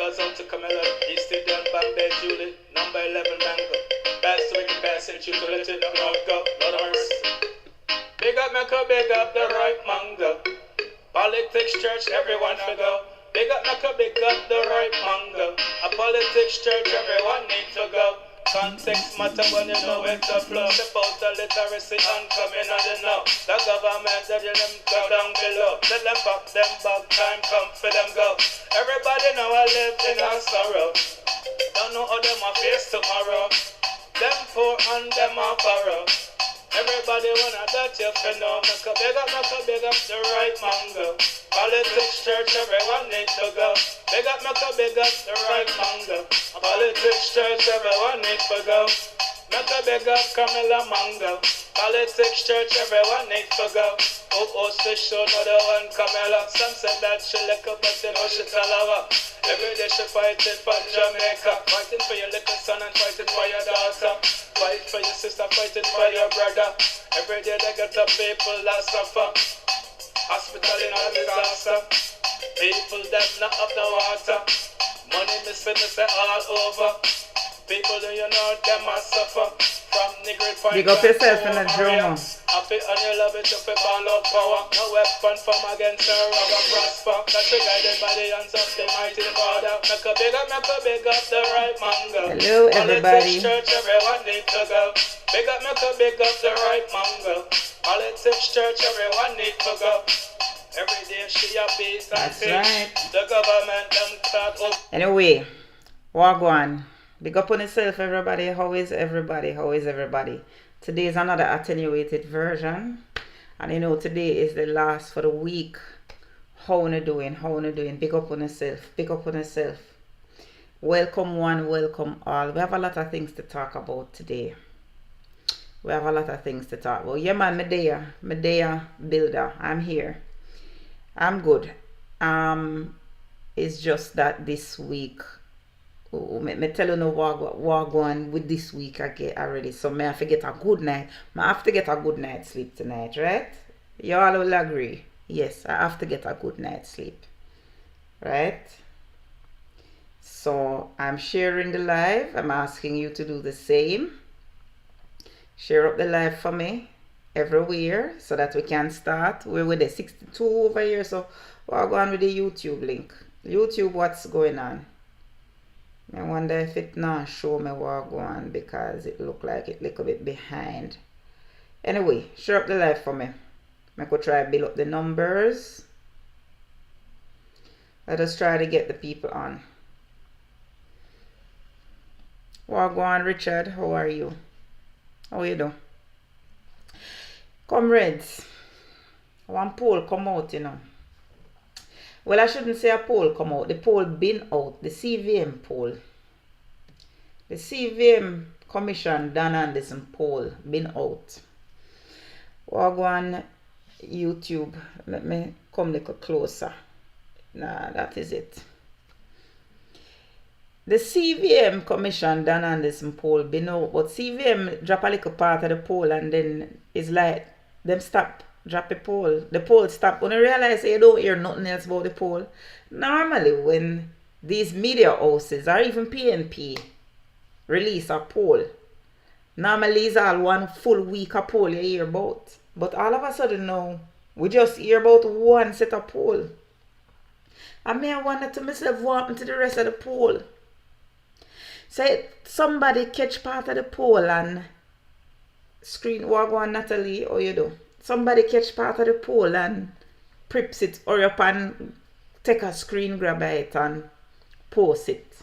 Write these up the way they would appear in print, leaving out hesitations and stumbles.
goes out to Camilla, East Indian, Bombay, Julie, number 11 Mango. Pass to wicked pass it, you to let it not go, Lord of mercy. Big up Mecca, big up the right mango. Politics church, everyone for go. Big up Mecca, big up the right mango. A politics church, everyone need to go. Context matter when you know where to flow. Step out the literacy and come in and you know. The government that you them go down below. Tell them back, time come for them go. Everybody know I live in a sorrow. Don't know how them a face tomorrow. Them poor and them a borrow. Everybody wanna that you for know. Make a big up the right mango. Politics church, everyone need to go. Big up the right mango. Politics church, everyone need to go. Make a big up KamlatheRipeMango. Politics church, everyone need to go. Oh, say show another one Camilla. Some said that she lick up, but they know she tell her. Every day she fighting for Jamaica. Fighting for your little son and fighting for your daughter. Fight for your sister, fighting for your brother. Every day they get up people that suffer. Hospital in a disaster. People them not up the water. Money missing all over. People do you know them must suffer. From nigger fight. Big up yourself in the drama. Happy and you love it if it ball out power. No weapon from against her rubber prosper. That you guided by the hands of the mighty Father. Make a big up the right mango. Hello everybody. Politics church, everyone need to go. Big up the right mango. Politics church, everyone need to go. Every day she a beast and things. Right. The government them talk up. Anyway, Wagwan. Big up on yourself everybody. How is everybody? How is everybody? Today is another attenuated version. And you know today is the last for the week. How you doing? How you doing? Big up on yourself. Big up on yourself. Welcome one, welcome all. We have a lot of things to talk about today. We have a lot of things to talk about. Yeah man, Medea Builder. I'm here. I'm good. It's just that this week, me tell you no what going with this week I get already. So may I have to get a good night. I have to get a good night's sleep tonight, right? You all will agree. Yes, I have to get a good night's sleep. Right? So I'm sharing the live. I'm asking you to do the same. Share up the live for me everywhere so that we can start. We're with the 62 over here, so we're going with the YouTube link. YouTube, what's going on? I wonder if it not show me what going on because it look like it little bit behind. Anyway, share up the live for me. I could try to build up the numbers. Let us try to get the people on. What going on, Richard? How are you? How you do? Comrades, one poll come out, you know. Well, I shouldn't say a poll come out. The poll been out. The CVM poll. The CVM Commission Dan Anderson poll been out. We'll go on YouTube. Let me come a little closer. Nah, that is it. The CVM Commission Dan Anderson poll been out. But CVM drop a little part of the poll and then it's like them stop. Drop the poll. The poll stop. When you realize you don't hear nothing else about the poll. Normally when these media houses or even PNP release a poll, normally it's all one full week of poll you hear about. But all of a sudden now, we just hear about one set of poll. I may wonder to myself what happened to the rest of the poll. Say somebody catch part of the poll and screen what go on Natalie or you do. Somebody catch part of the poll and preps it or up and take a screen grab of it and post it.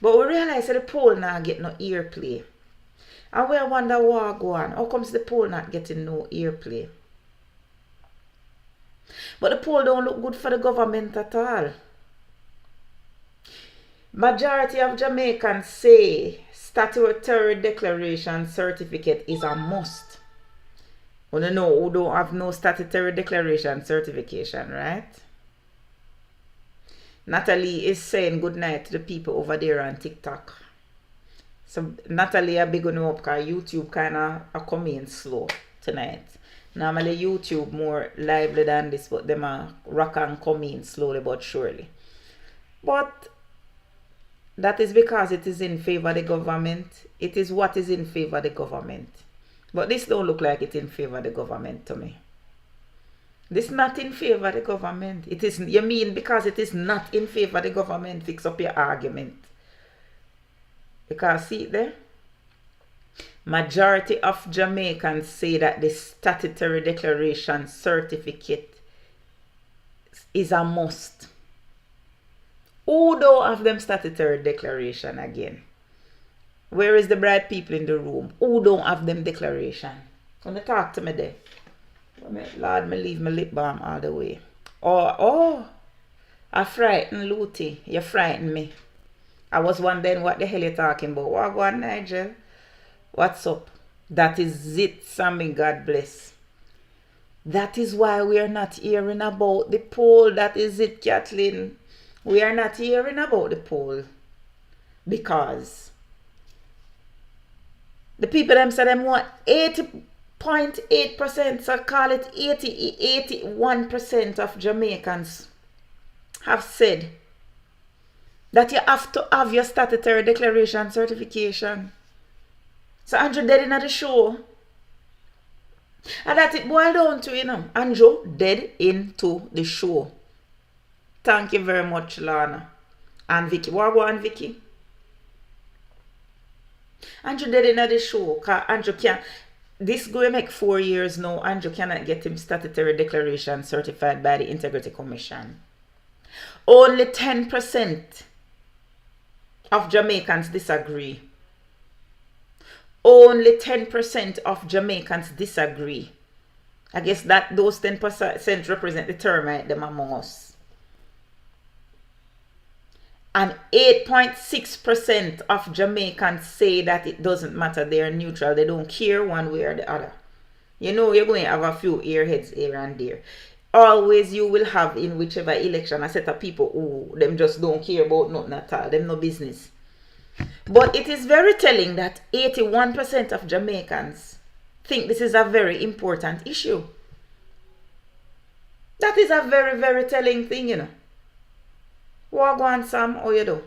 But we realize that the poll not get no airplay. And we wonder what go on. How comes the poll not getting no airplay? But the poll don't look good for the government at all. Majority of Jamaicans say statutory declaration certificate is a must. We don't know who don't have no statutory declaration certification, right? Natalie is saying good night to the people over there on TikTok. So Natalie, a big one up because YouTube kind of coming slow tonight. Normally YouTube more lively than this, but them are rock and come in slowly but surely. But That is because it is in favor of the government. It is what is in favor of the government. But this don't look like it's in favor of the government to me. This not in favor of the government. It is, you mean because it is not in favor of the government, fix up your argument. Because see it there? Majority of Jamaicans say that the statutory declaration certificate is a must. Who don't have them statutory declaration again? Where is the bright people in the room? Who don't have them declaration? Gonna talk to me there. Lord, me leave my lip balm all the way. Oh, I frightened Luty. You frightened me. I was wondering what the hell you're talking about. What go on, Nigel? What's up? That is it, Sammy. God bless. That is why we are not hearing about the poll. That is it, Kathleen. We are not hearing about the poll. Because the people them say them want 80.8%, so call it 81% of Jamaicans have said that you have to have your statutory declaration certification. So Andrew dead in the show. And that it boiled down to, you know, Andrew dead into the show. Thank you very much, Lana. And Vicky. What go on, Vicky? Andrew dead in the show. Because Andrew can't. This going to make 4 years now. Andrew cannot get him statutory declaration certified by the Integrity Commission. Only 10% of Jamaicans disagree. Only 10% of Jamaicans disagree. I guess that those 10% represent the termite them among us. And 8.6% of Jamaicans say that it doesn't matter. They are neutral. They don't care one way or the other. You know, you're going to have a few airheads here and there. Always you will have in whichever election a set of people who them just don't care about nothing at all. Them no business. But it is very telling that 81% of Jamaicans think this is a very important issue. That is a very, very telling thing, you know. What go on, Sam? How you do?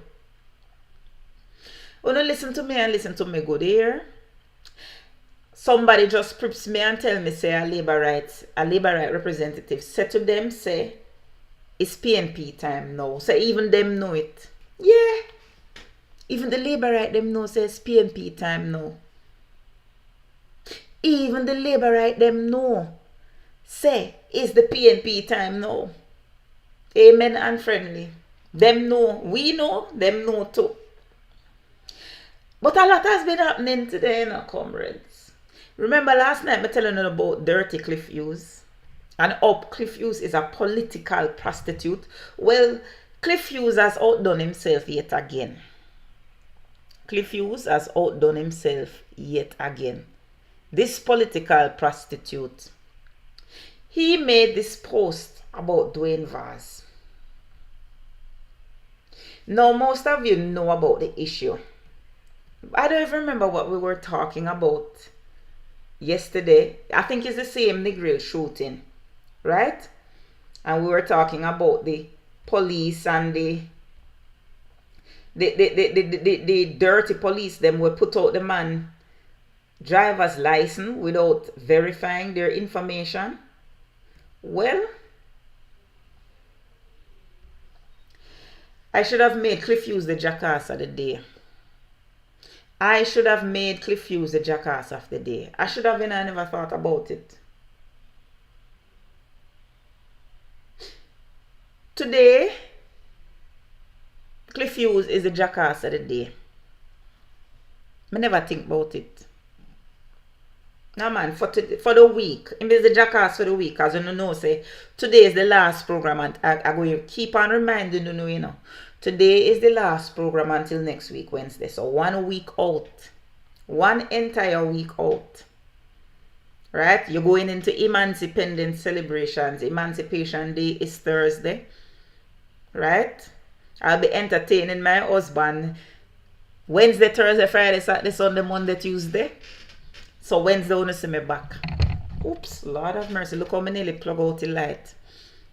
When you listen to me and listen to me good here. Somebody just preps me and tell me, say a labor right representative said to them, say, it's PNP time now. So even them know it. Yeah. Even the labor right them know says PNP time now. Even the labor right them know say it's the PNP time now. Amen and friendly. Them know, we know, them know too. But a lot has been happening today, you know, comrades. Remember last night I telling you about dirty Cliff Hughes. And Cliff Hughes is a political prostitute. Well, Cliff Hughes has outdone himself yet again. Cliff Hughes has outdone himself yet again. This political prostitute. He made this post about Dwayne Vaz. Now, most of you know about the issue. I don't even remember what we were talking about yesterday. I think it's the same Negril shooting, right? And we were talking about the police and the dirty police. Them will put out the man driver's license without verifying their information. Well, I should have made Cliff Hughes the jackass of the day. I should have made Cliff Hughes the jackass of the day. I should have, and I never thought about it. Today, Cliff Hughes is the jackass of the day. I never think about it. No man, for the week. Him is the jackass for the week. As you know, say, today is the last program and I'm going to keep on reminding you know. Today is the last program until next week, Wednesday. So 1 week out. 1 entire week out. Right? You're going into Emancipation celebrations. Emancipation Day is Thursday. Right? I'll be entertaining my husband Wednesday, Thursday, Friday, Saturday, Sunday, Monday, Tuesday. So Wednesday, I want to see me back. Oops, Lord have mercy. Look how many nearly plug out the light.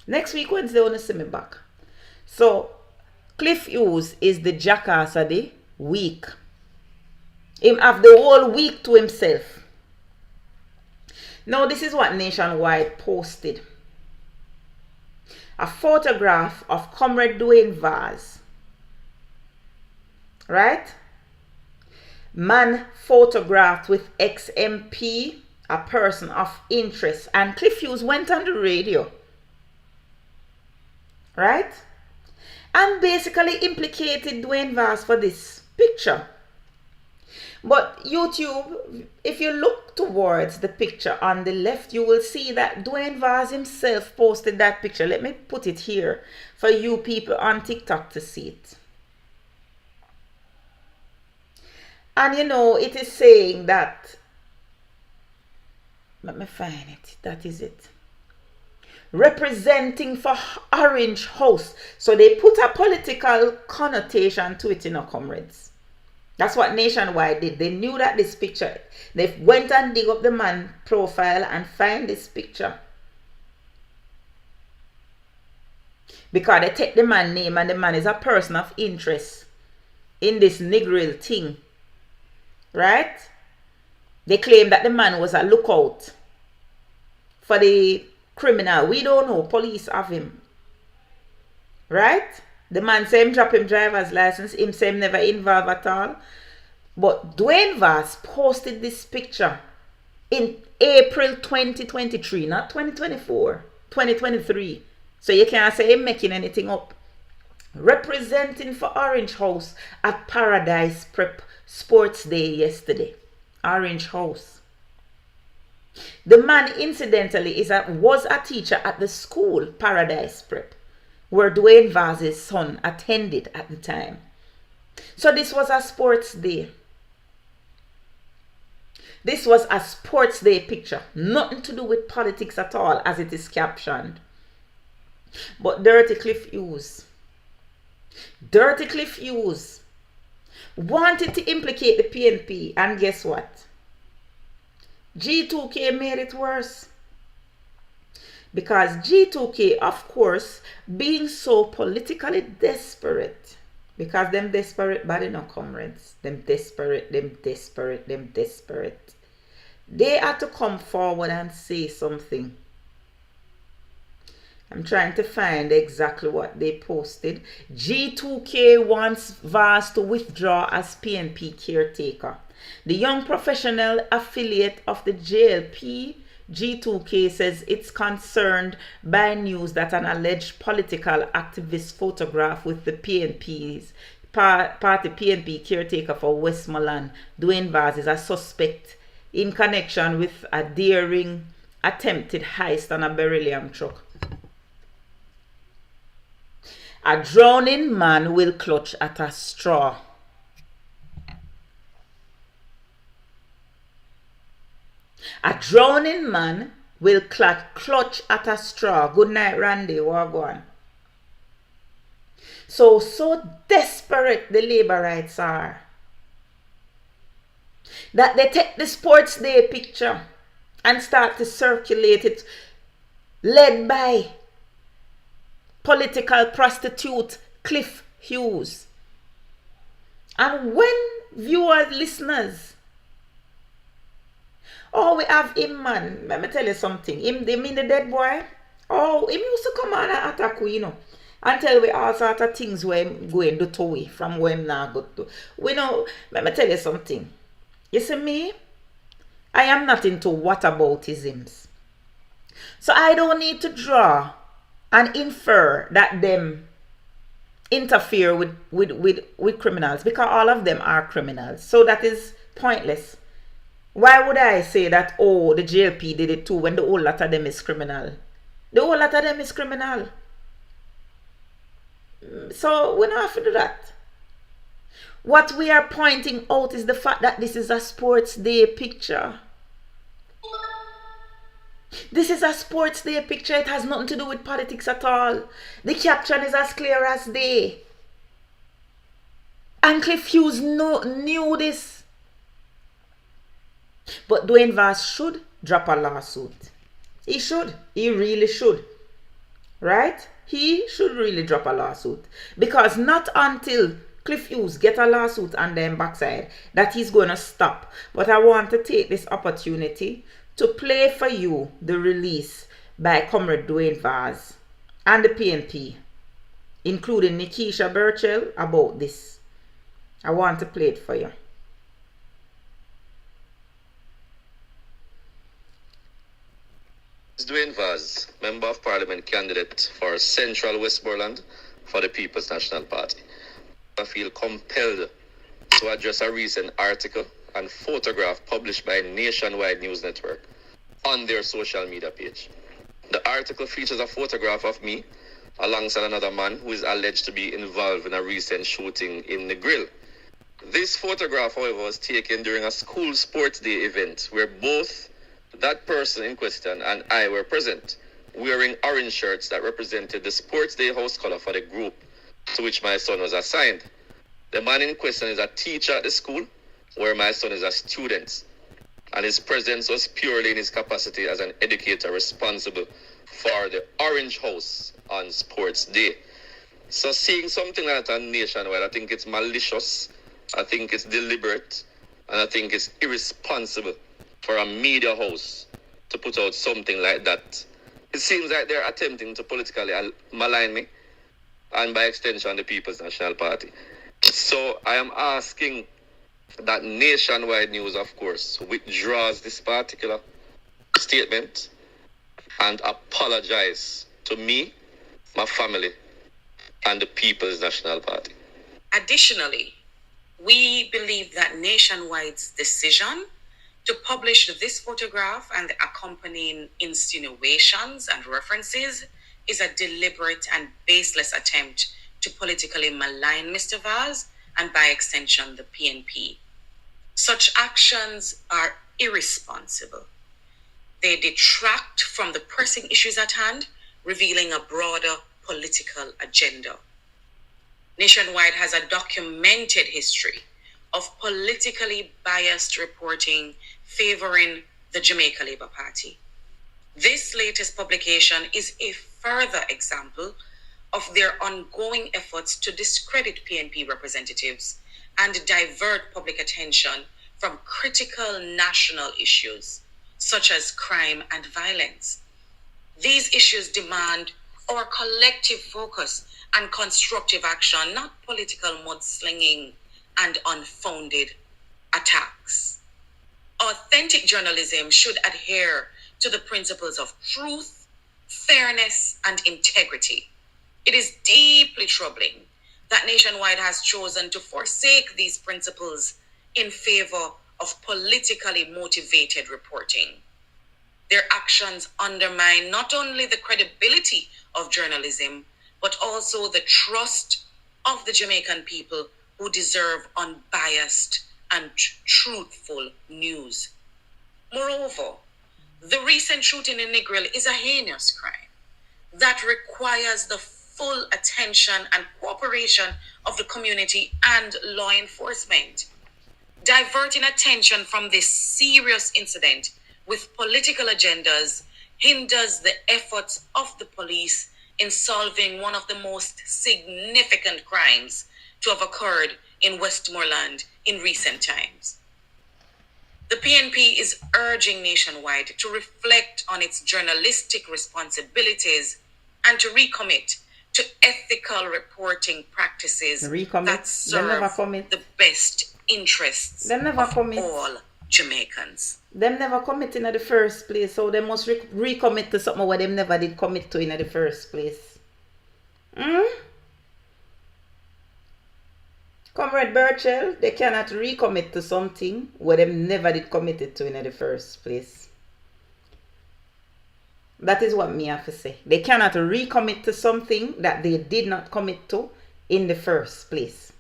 Next week, Wednesday, I want to see me back. So, Cliff Hughes is the jackass of the week. Him have the whole week to himself. Now this is what Nationwide posted. A photograph of Comrade Dwayne Vaz. Right? Man photographed with ex-MP, a person of interest. And Cliff Hughes went on the radio. Right? And basically implicated Dwayne Vaz for this picture. But YouTube, if you look towards the picture on the left, you will see that Dwayne Vaz himself posted that picture. Let me put it here for you people on TikTok to see it. And you know, it is saying that, let me find it, that is it. Representing for Orange House. So they put a political connotation to it, you know, comrades. That's what Nationwide did. They knew that this picture, they went and dig up the man profile and find this picture. Because they take the man name and the man is a person of interest in this Negril thing. Right? They claim that the man was a lookout for the criminal. We don't know. Police have him. Right? The man say him drop him driver's license. Him say him never involved at all. But Dwayne Vaz posted this picture in April 2023. Not 2024. 2023. So you can't say him making anything up. Representing for Orange House at Paradise Prep Sports Day yesterday. Orange House. The man incidentally was a teacher at the school Paradise Prep, where Dwayne Vaz's son attended at the time. So this was a sports day. This was a sports day picture. Nothing to do with politics at all, as it is captioned. But Dirty Cliff Hughes wanted to implicate the PNP, and guess what? G2K made it worse. Because G2K, of course, being so politically desperate, because them desperate body no comrades, them desperate. They had to come forward and say something. I'm trying to find exactly what they posted. G2K wants Vaz to withdraw as PNP caretaker. The young professional affiliate of the JLP, G2K, says it's concerned by news that an alleged political activist photograph with the PNP's party PNP caretaker for Westmoreland, Dwayne Vaz, is a suspect in connection with a daring attempted heist on a beryllium truck. A drowning man will clutch at a straw. A drowning man will clutch at a straw. Good night, Randy. Wagwan. So desperate the labor rights are that they take the sports day picture and start to circulate it, led by political prostitute Cliff Hughes. And when viewers, listeners, oh, we have him, man. Let me tell you something. Him mean the dead boy. Oh, him used to come on and attack we, you know. And tell we all sort of things where him going to do we from where him now go to. We know, let me tell you something. You see me? I am not into whataboutisms. So I don't need to draw and infer that them interfere with criminals, because all of them are criminals. So that is pointless. Why would I say that, oh, the JLP did it too, when the whole lot of them is criminal? The whole lot of them is criminal. So we don't have to do that. What we are pointing out is the fact that this is a sports day picture. This is a sports day picture. It has nothing to do with politics at all. The caption is as clear as day. And Cliff Hughes knew this. But Dwayne Vaz should drop a lawsuit. He should. He really should. Right? he should really drop a lawsuit. Because not until Cliff Hughes get a lawsuit on them backside that he's going to stop. But I want to take this opportunity to play for you the release by Comrade Dwayne Vaz and the PNP, including Nikisha Burchell, about this. I want to play it for you. Dwayne Vaz, Member of Parliament candidate for Central Westmoreland for the People's National Party. I feel compelled to address a recent article and photograph published by Nationwide News Network on their social media page. The article features a photograph of me alongside another man who is alleged to be involved in a recent shooting in the Grill. This photograph, however, was taken during a school sports day event where both that person in question and I were present, wearing orange shirts that represented the sports day house color for the group to which my son was assigned. The man in question is a teacher at the school where my son is a student, and his presence was purely in his capacity as an educator responsible for the orange house on sports day. So seeing something like that nationwide, I think it's malicious, I think it's deliberate, and I think it's irresponsible for a media house to put out something like that. It seems like they're attempting to politically malign me and by extension the People's National Party. So I am asking that Nationwide News, of course, withdraws this particular statement and apologize to me, my family, and the People's National Party. Additionally, we believe that Nationwide's decision to publish this photograph and the accompanying insinuations and references is a deliberate and baseless attempt to politically malign Mr. Vaz and by extension the PNP. Such actions are irresponsible. They detract from the pressing issues at hand, revealing a broader political agenda. Nationwide has a documented history of politically biased reporting favoring the Jamaica Labour Party. This latest publication is a further example of their ongoing efforts to discredit PNP representatives and divert public attention from critical national issues such as crime and violence. These issues demand our collective focus and constructive action, not political mudslinging and unfounded attacks. Authentic journalism should adhere to the principles of truth, fairness, and integrity. It is deeply troubling that Nationwide has chosen to forsake these principles in favor of politically motivated reporting. Their actions undermine not only the credibility of journalism, but also the trust of the Jamaican people who deserve unbiased and truthful news. Moreover, the recent shooting in Negril is a heinous crime that requires the full attention and cooperation of the community and law enforcement. Diverting attention from this serious incident with political agendas hinders the efforts of the police in solving one of the most significant crimes to have occurred in Westmoreland in recent times. The PNP is urging Nationwide to reflect on its journalistic responsibilities and to recommit to ethical reporting practices that serve the best interests of all Jamaicans. Them never commit in the first place, so they must recommit to something where them never did commit to in the first place. Comrade Burchell, they cannot recommit to something where them never did commit it to in the first place. That is what me have to say. They cannot recommit to something that they did not commit to in the first place.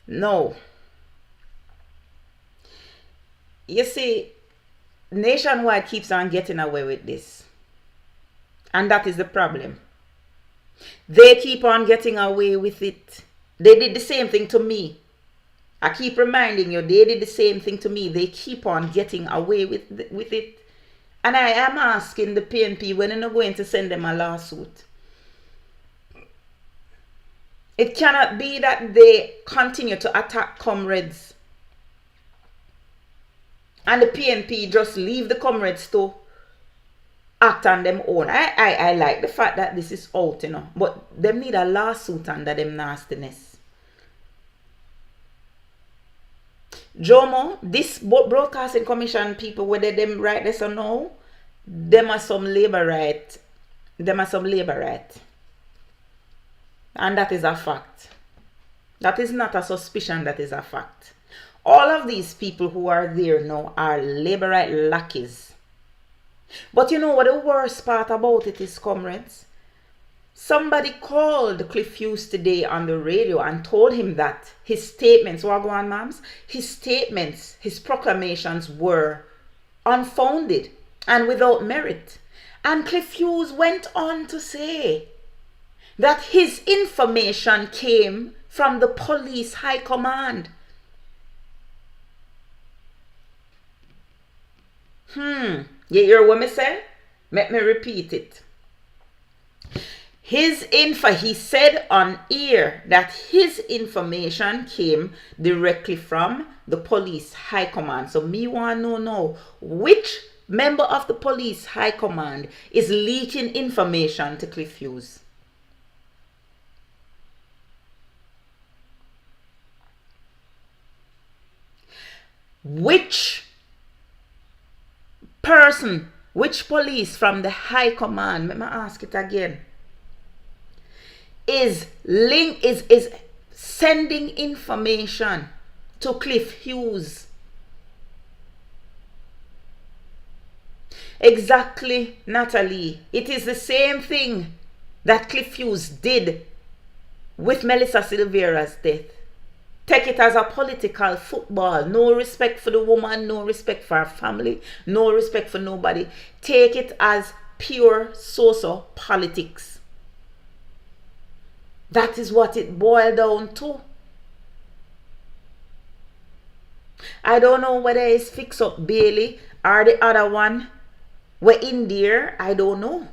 No. You see, Nationwide keeps on getting away with this. And that is the problem. They keep on getting away with it. They did the same thing to me. I keep reminding you, they did the same thing to me. They keep on getting away with it. And I am asking the PNP when they're going to send them a lawsuit. It cannot be that they continue to attack comrades and the PNP just leave the comrades to act on them own. I like the fact that this is out, you know, but them need a lawsuit under them nastiness. Jomo, this broadcasting commission people, whether them right this or no, them are some labor right. Them are some labor right. And that is a fact. That is not a suspicion, that is a fact. All of these people who are there now are labor right lackeys. But you know what the worst part about it is, comrades? Somebody called Cliff Hughes today on the radio and told him that his statements, Wagwan Mams, his statements, his proclamations were unfounded and without merit. And Cliff Hughes went on to say that his information came from the police high command. You hear what me say? Let me repeat it. He said on air that his information came directly from the police high command. So me want to know which member of the police high command is leaking information to Cliff Hughes. Which person, which police from the high command, let me ask it again, is sending information to Cliff Hughes? Exactly, Natalie. It is the same thing that Cliff Hughes did with Melissa Silvera's death. Take it as a political football. No respect for the woman, no respect for her family, no respect for nobody. Take it as pure social politics. That is what it boiled down to. I don't know whether it's Fix Up Bailey or the other one. We're in there. I don't know.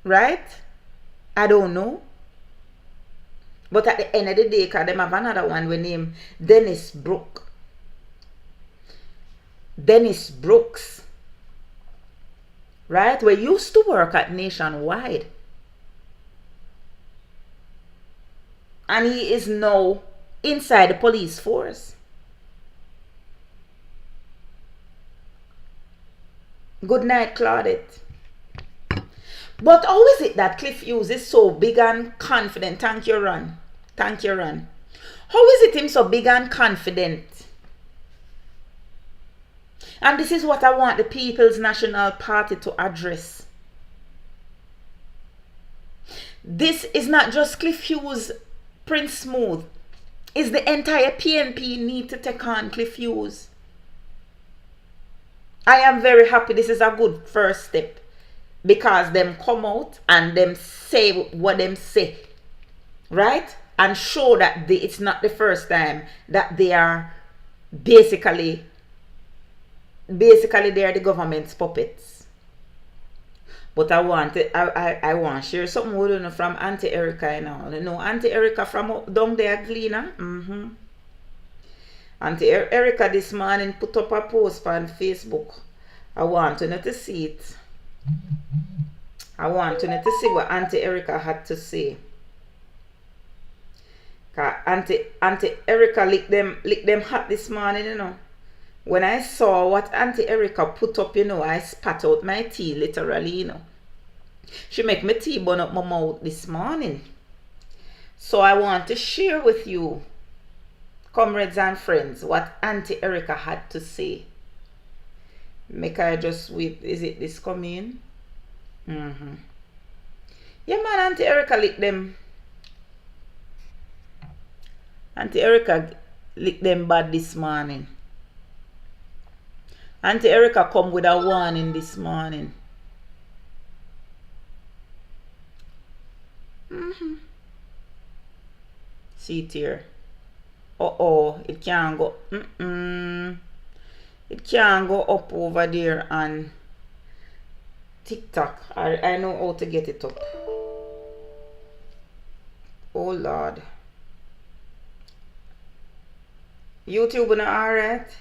Right? I don't know. But at the end of the day, because them have another one we name Dennis Brooks. Dennis Brooks. Right? We used to work at Nationwide. And he is now inside the police force. Good night, Claudette. But how is it that Cliff Hughes is so big and confident? Thank you, Ron. Thank you, Ron. How is it him so big and confident? And this is what I want the People's National Party to address. This is not just Cliff Hughes, Prince Smooth. It's the entire PNP need to take on Cliff Hughes. I am very happy. This is a good first step. Because them come out and them say what them say. Right? And show that it's not the first time that they are basically they are the government's puppets. But I want to share something with you from Auntie Erica, you know. You know Auntie Erica from down there, Gleaner. Auntie Erica this morning put up a post on Facebook. I want you to see it. I want you to see what Auntie Erica had to say. Auntie Erica licked them hot this morning, you know. When I saw what Auntie Erica put up, you know, I spat out my tea, literally, you know. She make me tea burn up my mouth this morning. So I want to share with you, comrades and friends, what Auntie Erica had to say. Make I just wait. Is it this coming? Yeah, man, Auntie Erica licked them. Auntie Erica licked them bad this morning. Auntie Erica come with a warning this morning. See it here. It can't go. It can go up over there on TikTok. I know how to get it up. Oh Lord. YouTube not alright.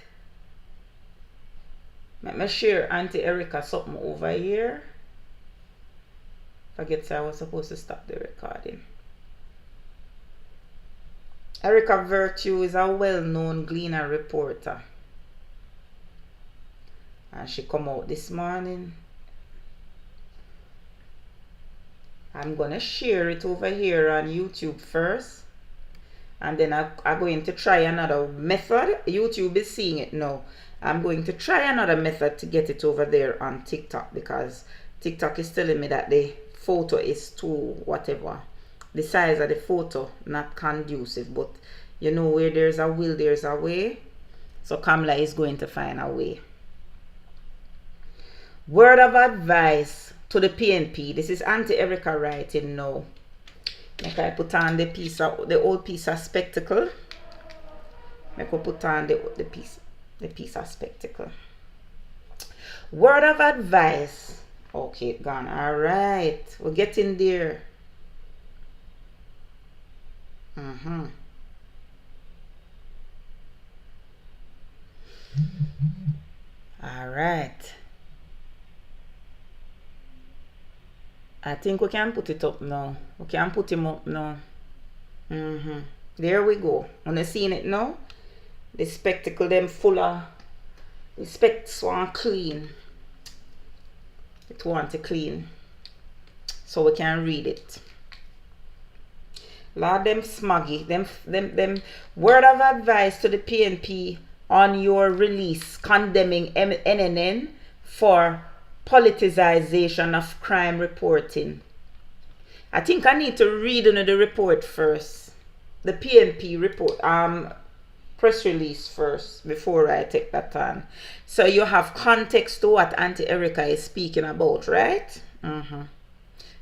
Let me share Auntie Erica something over here. Forget I was supposed to stop the recording. Erica Virtue is a well-known Gleaner reporter. And she come out this morning. I'm gonna share it over here on YouTube first. And then I'm going to try another method. YouTube is seeing it now. I'm going to try another method to get it over there on TikTok, because TikTok is telling me that the photo is too whatever. The size of the photo not conducive. But you know, where there's a will, there's a way. So Kamla is going to find a way. Word of advice to the PNP. This is Auntie Erica writing now. Make I put on the old piece of spectacle. Make I put on the piece of spectacle. Word of advice. Okay, gone. Alright. We're getting there. Alright. I think we can put it up now. We can put him up now. There we go. Wanna seeing it now? The spectacle them full of the specs want clean. It want to clean. So we can read it. Lord, them smuggy. Them word of advice to the PNP on your release condemning NNN for politicization of crime reporting. I think I need to read the report first. The PNP report, press release first before I take that on. So you have context to what Auntie Erica is speaking about, right?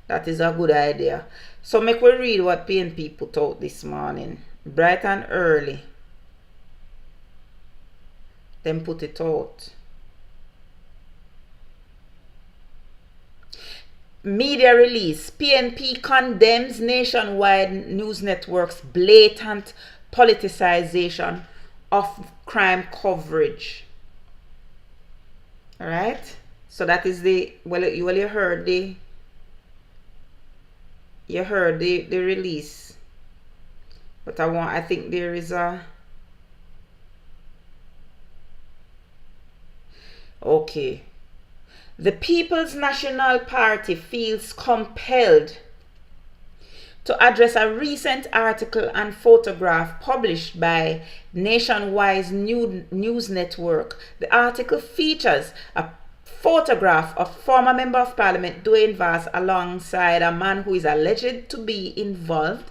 That is a good idea. So make we read what PNP put out this morning. Bright and early. Then put it out. Media release. PNP condemns nationwide news networks' blatant politicization of crime coverage. Alright? So that is the, you heard the release. But I think there is a, okay. The People's National Party feels compelled to address a recent article and photograph published by Nationwide News Network. The article features a photograph of former Member of Parliament DWAYNE Vaz alongside a man who is alleged to be involved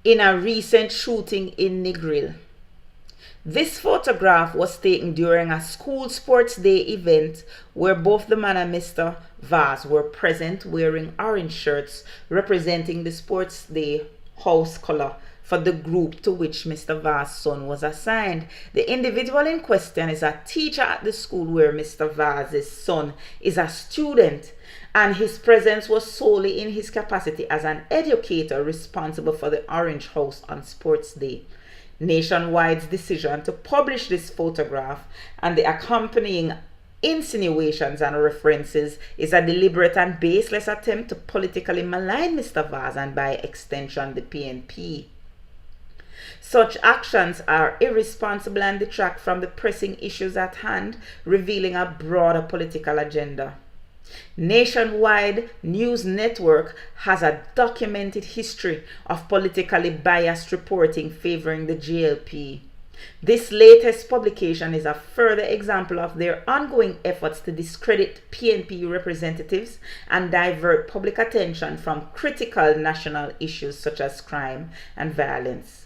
in a recent shooting in Negril. This photograph was taken during a school sports day event where both the man and Mr. Vaz were present wearing orange shirts representing the sports day house color for the group to which Mr. Vaz's son was assigned. The individual in question is a teacher at the school where Mr. Vaz's son is a student, and his presence was solely in his capacity as an educator responsible for the Orange House on Sports Day. Nationwide's decision to publish this photograph and the accompanying insinuations and references is a deliberate and baseless attempt to politically malign Mr. Vaz and by extension the PNP. Such actions are irresponsible and detract from the pressing issues at hand, revealing a broader political agenda. Nationwide News Network has a documented history of politically biased reporting favoring the JLP. This latest publication is a further example of their ongoing efforts to discredit PNP representatives and divert public attention from critical national issues such as crime and violence.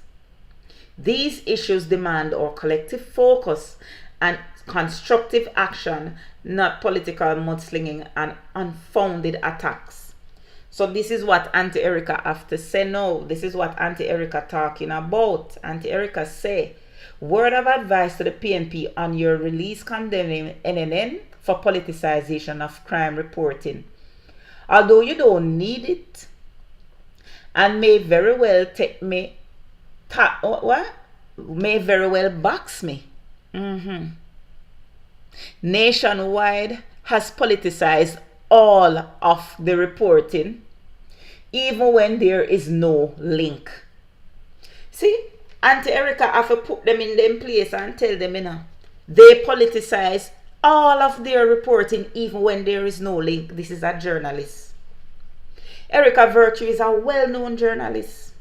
These issues demand our collective focus and constructive action, not political mudslinging and unfounded attacks. So this is what Auntie Erica have to say now. This is what Auntie Erica talking about. Auntie Erica say, Word of advice to the PNP on your release condemning NNN for politicization of crime reporting. Although you don't need it and may very well take me, may very well box me. Nationwide has politicized all of the reporting, even when there is no link. See, Auntie Erica have to put them in them place and tell them, they politicize all of their reporting, even when there is no link. This is a journalist. Erica Virtue is a well-known journalist.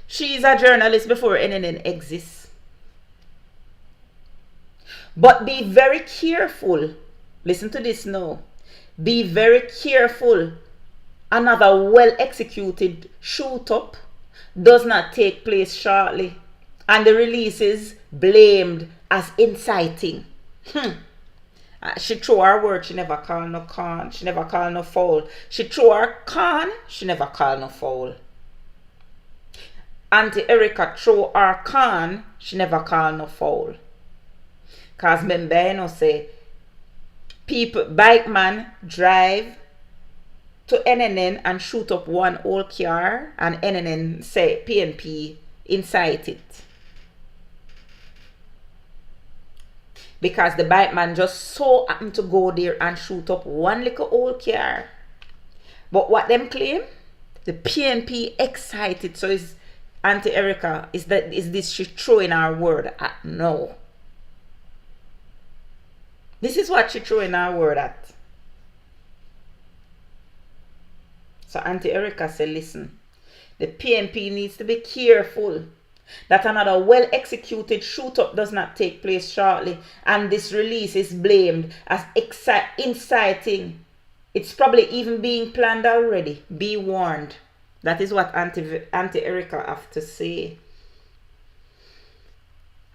She is a journalist before NNN exists. But be very careful. Listen to this now. Be very careful. Another well-executed shoot-up does not take place shortly, and the release is blamed as inciting. She throw her word, she never call no con, she never call no foul. She throw her con, she never call no foul. Auntie Erica throw her con, she never call no foul. Cause remember, say, people, bike man drive to NNN and shoot up one old car, and NNN say PNP incite it. Because the bike man just so happened to go there and shoot up one little old car. But what them claim? The PNP excited. So is Auntie Erica, is this she throwing her word at? No. This is what she throwing her word at. So Auntie Erica said, listen, the PNP needs to be careful that another well-executed shoot-up does not take place shortly, and this release is blamed as inciting. It's probably even being planned already. Be warned. That is what Auntie Erica have to say.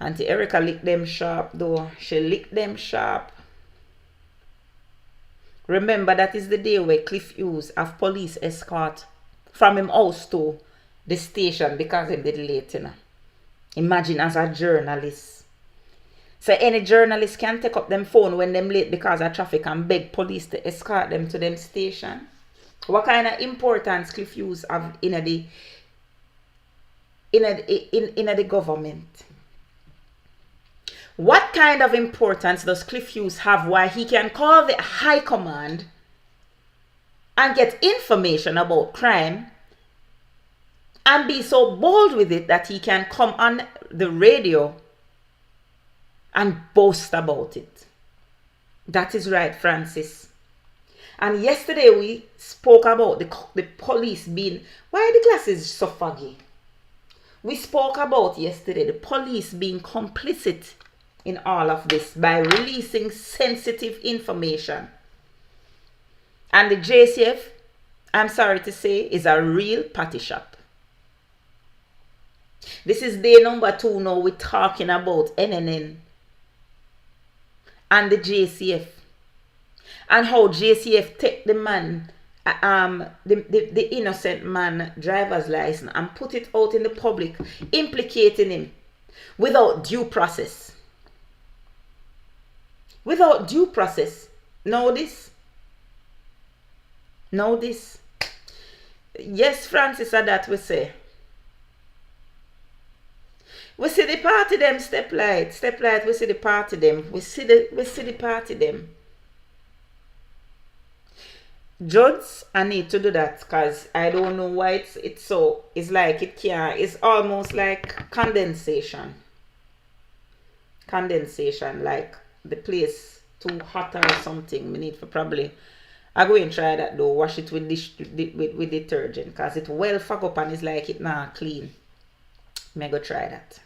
Auntie Erica licked them sharp though. She licked them sharp. Remember, that is the day where Cliff Hughes have police escort from him house to the station because he did late, Imagine as a journalist. So any journalist can take up them phone when them late because of traffic and beg police to escort them to them station. What kind of importance Cliff Hughes have in the government? What kind of importance does Cliff Hughes have why he can call the high command and get information about crime and be so bold with it that he can come on the radio and boast about it? That is right, Francis. And yesterday we spoke about the police being... Why the glasses so foggy? We spoke about yesterday the police being complicit in all of this by releasing sensitive information. And the JCF, I'm sorry to say, is a real patty shop. This is day number 2 now we're talking about NNN and the JCF. And how JCF take the man, the innocent man driver's license and put it out in the public, implicating him without due process. Without due process. Know this? Know this? Yes, Francis, and that we say. We see the party them, step light, we see the party them. We see the party them. Judges, I need to do that because I don't know why it's so. It's like it can't. It's almost like condensation. Condensation, like the place too hot or something. We need for probably. I go and try that though. Wash it with with detergent because it well fuck up and it's like it not clean. May go try that.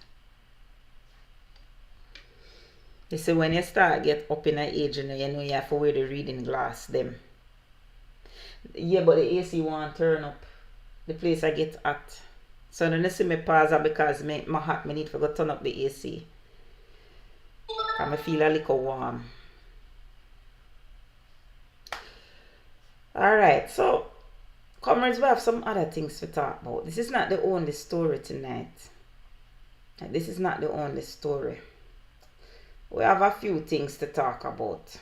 You see, when you start get up in an age, you know you have to wear the reading glass them. Yeah, but the AC won't turn up. The place I get hot. So then you see me pause because my hot, me need to go turn up the AC. Because I feel a little warm. Alright, so comrades, we have some other things to talk about. This is not the only story tonight. This is not the only story. We have a few things to talk about.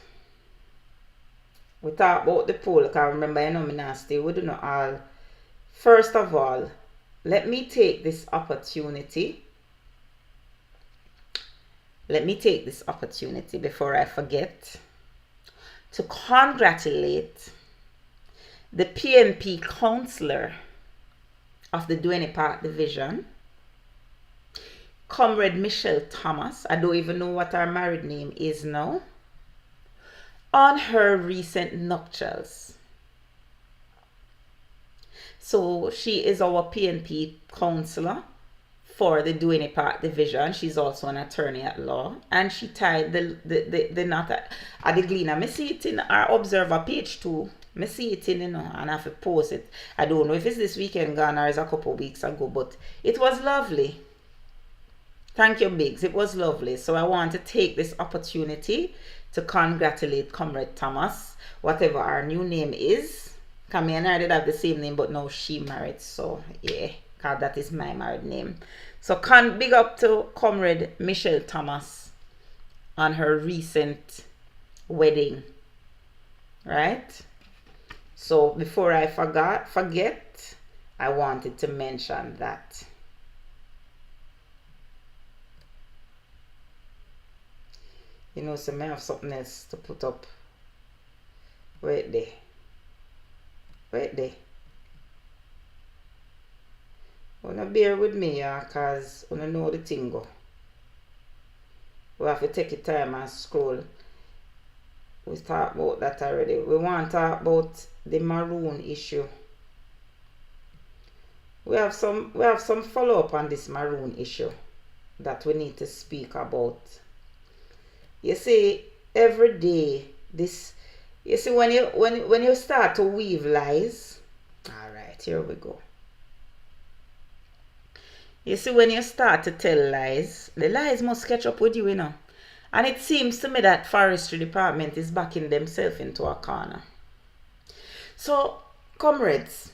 We talk about the poll, because remember, you know, me nasty. We do not all. First of all, let me take this opportunity. Let me take this opportunity before I forget to congratulate the PNP councillor of the DWAYNE Park Division, Comrade Michelle Thomas. I don't even know what her married name is now, on her recent nuptials. So she is our PNP councillor for the DWAYNE Park Division. She's also an attorney at law, and she tied the knot at the Gleaner. I see it in our Observer page too. I see it in, you know, and I have to post it. I don't know if it's this weekend gone or it's a couple of weeks ago, but it was lovely. Thank you, Biggs. It was lovely. So I want to take this opportunity to congratulate Comrade Thomas, whatever our new name is. Camille and I did have the same name, but now she married. So yeah, because that is my married name. So big up to Comrade Michelle Thomas on her recent wedding. Right? So before I forget, I wanted to mention that. You know, so I have something else to put up. Wait there. Wait there. Wanna bear with me, yeah, cause wanna know the thing go. We have to take your time and scroll. We talked about that already. We want to talk about the maroon issue. We have some follow-up on this maroon issue that we need to speak about. You see, every day this, you see, when you start to weave lies. All right, here we go. You see, when you start to tell lies, the lies must catch up with you, you know. And it seems to me that forestry department is backing themselves into a corner. So, comrades,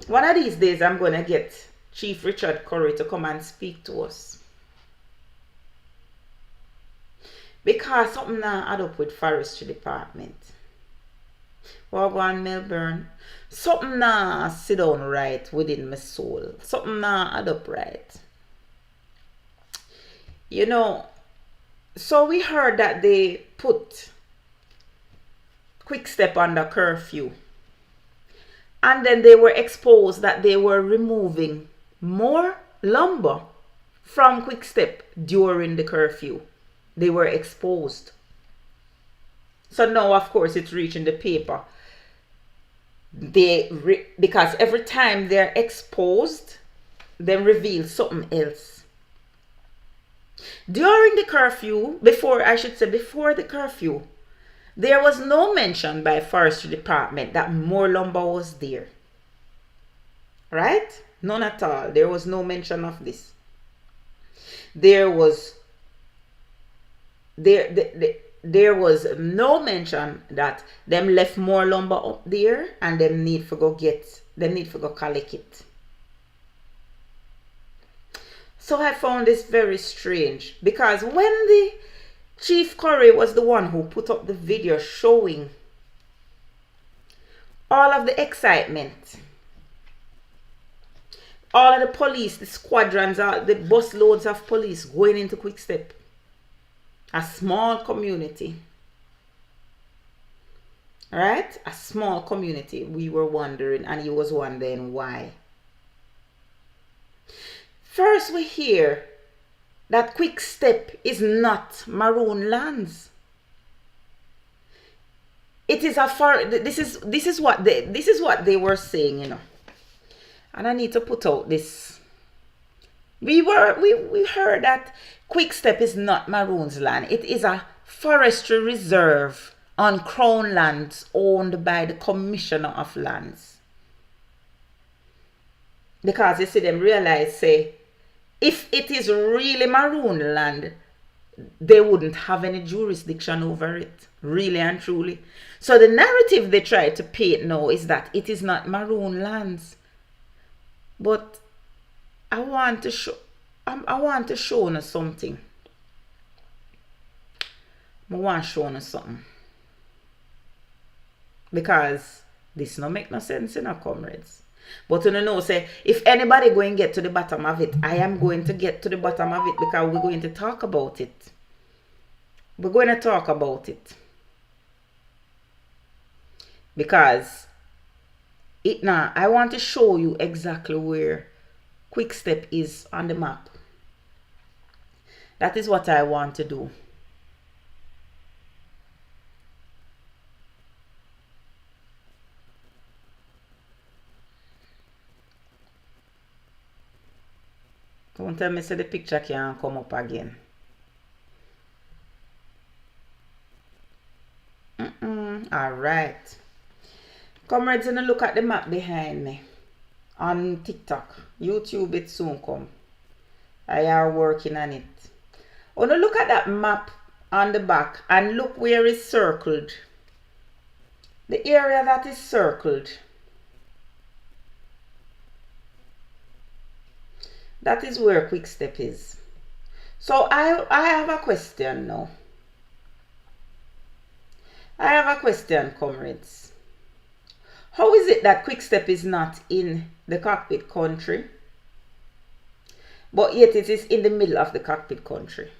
one of these days I'm going to get Chief Richard Curry to come and speak to us. Because something now add up with forestry department. Wagwan Melbourne. Something now sit down right within my soul. Something now add up right. You know, so we heard that they put Quick Step under curfew. And then they were exposed that they were removing more lumber from Quick Step during the curfew. They were exposed. So now, of course, it's reaching the paper. Because every time they're exposed, they reveal something else. During the curfew, before the curfew, there was no mention by forestry department that more lumber was there. Right? None at all. There was no mention of this. There was no mention that them left more lumber up there and them need to go collect it. So I found this very strange, because when the Chief Curry was the one who put up the video showing all of the excitement, all of the police, the squadrons, the bus loads of police going into Quick Step, a small community, right? A small community. We were wondering, and he was wondering why. First, we hear that Quick Step is not maroon lands. It is this is what they were saying, you know. And I need to put out this. We heard that Quick Step is not maroon's land. It is a forestry reserve on Crown lands owned by the Commissioner of Lands. Because you see them realize, say, if it is really maroon land, they wouldn't have any jurisdiction over it, really and truly. So the narrative they try to paint now is that it is not maroon lands. But I want to show I want to show you something. I want to show you something. Because this no make no sense, you know, comrades. But you know, say, if anybody going to get to the bottom of it, I am going to get to the bottom of it because we're going to talk about it. We're going to talk about it. Because it now, I want to show you exactly where Quick Step is on the map. That is what I want to do. Don't tell me say the picture can't come up again. Alright. Comrades, and look at the map behind me. On TikTok. YouTube, it soon come. I are working on it. Oh, now look at that map on the back and look where it's circled. The area that is circled. That is where Quick Step is. So I have a question now. I have a question, comrades. How is it that Quick Step is not in the cockpit country, but yet it is in the middle of the cockpit country?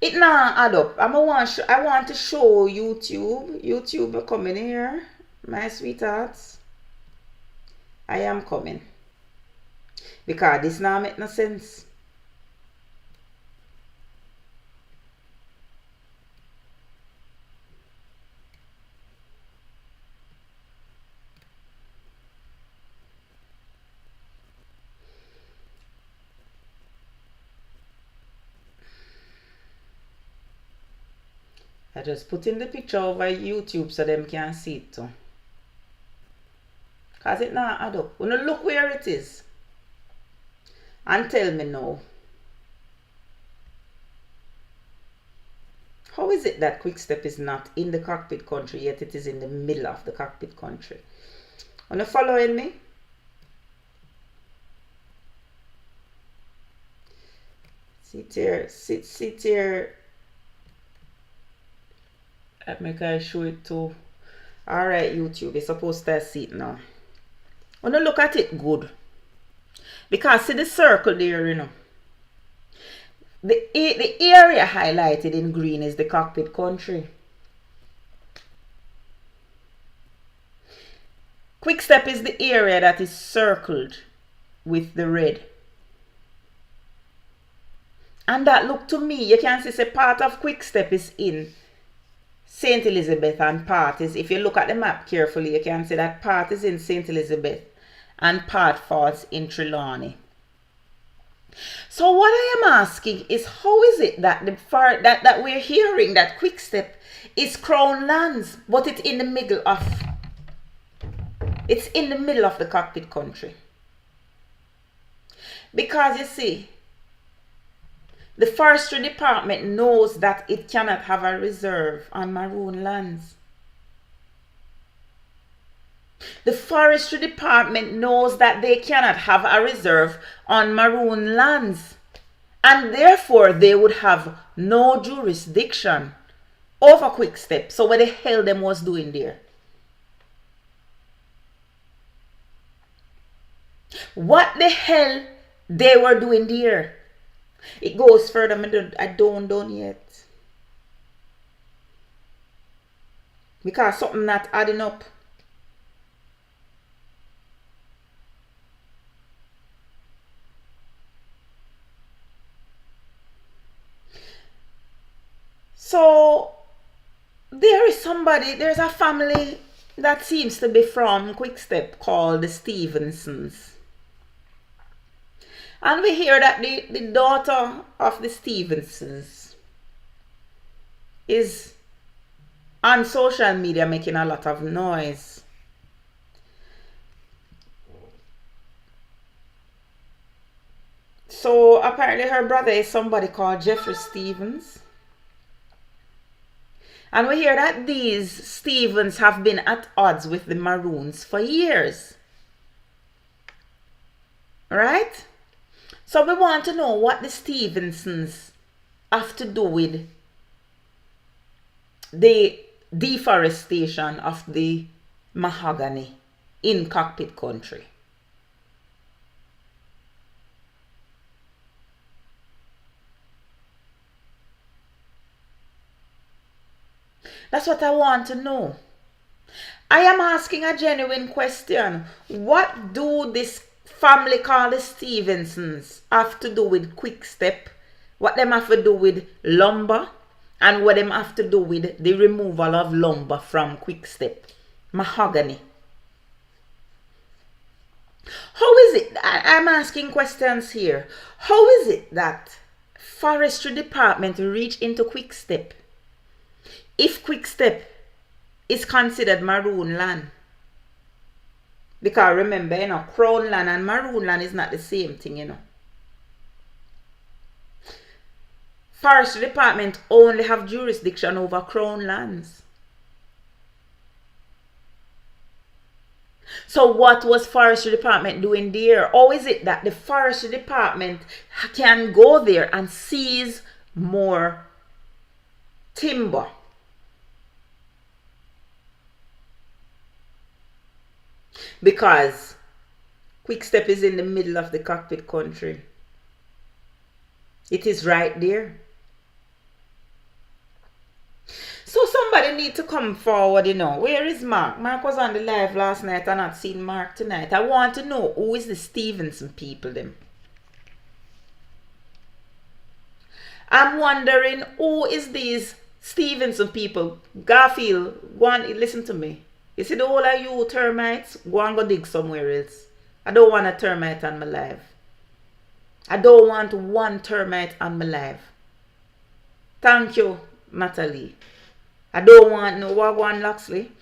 It now add up. I want to show YouTube. YouTube coming here, my sweethearts. I am coming. Because this now make no sense. I just put in the picture over YouTube so them can see it too. Because it now add up. When you look where it is. And tell me now. How is it that Quick Step is not in the cockpit country, yet it is in the middle of the cockpit country? Are you following me? Sit here. Let me show it too. Alright, YouTube, you're supposed to see it now. When you look at it good. Because see the circle there, you know. The area highlighted in green is the cockpit country. Quick Step is the area that is circled with the red. And that look to me, you can see say part of Quick Step is in St. Elizabeth and part is, if you look at the map carefully, you can see that part is in St. Elizabeth and part falls in Trelawnny. So what I am asking is, how is it that that we're hearing that Quick Step is Crown Lands, but it's in the middle of the cockpit country? Because you see, the forestry department knows that it cannot have a reserve on maroon lands. The forestry department knows that they cannot have a reserve on maroon lands. And therefore, they would have no jurisdiction over Quick Step. So what the hell them was doing there? What the hell they were doing there? It goes further. I don't done yet. Because something not adding up. So there's a family that seems to be from Quick Step called the Stephensons. And we hear that the daughter of the Stephensons is on social media making a lot of noise. So apparently her brother is somebody called Jeffrey Stevens. And we hear that these Stevens have been at odds with the Maroons for years. Right? So we want to know what the Stephensons have to do with the deforestation of the mahogany in Cockpit country. That's what I want to know. I am asking a genuine question. What do this family called the Stephensons have to do with Quick Step? What them have to do with lumber? And what them have to do with the removal of lumber from Quick Step? Mahogany. How is it? I'm asking questions here. How is it that Forestry Department reach into Quick Step if Quick Step is considered maroon land? Because remember, you know, crown land and maroon land is not the same thing, you know. Forestry Department only have jurisdiction over crown lands. So what was Forestry Department doing there? Or is it that the Forestry Department can go there and seize more timber? Because Quick Step is in the middle of the Cockpit country. It is right there. So somebody need to come forward, you know. Where is Mark? Mark was on the live last night. I not seen Mark tonight. I want to know who is the Stevenson people them. I'm wondering who is these Stevenson people. Garfield, go and listen to me. You see the whole of you termites, go and go dig somewhere else. I don't want a termite on my life. I don't want one termite on my life. Thank you, Natalie. I don't want no Wagwan Loxley.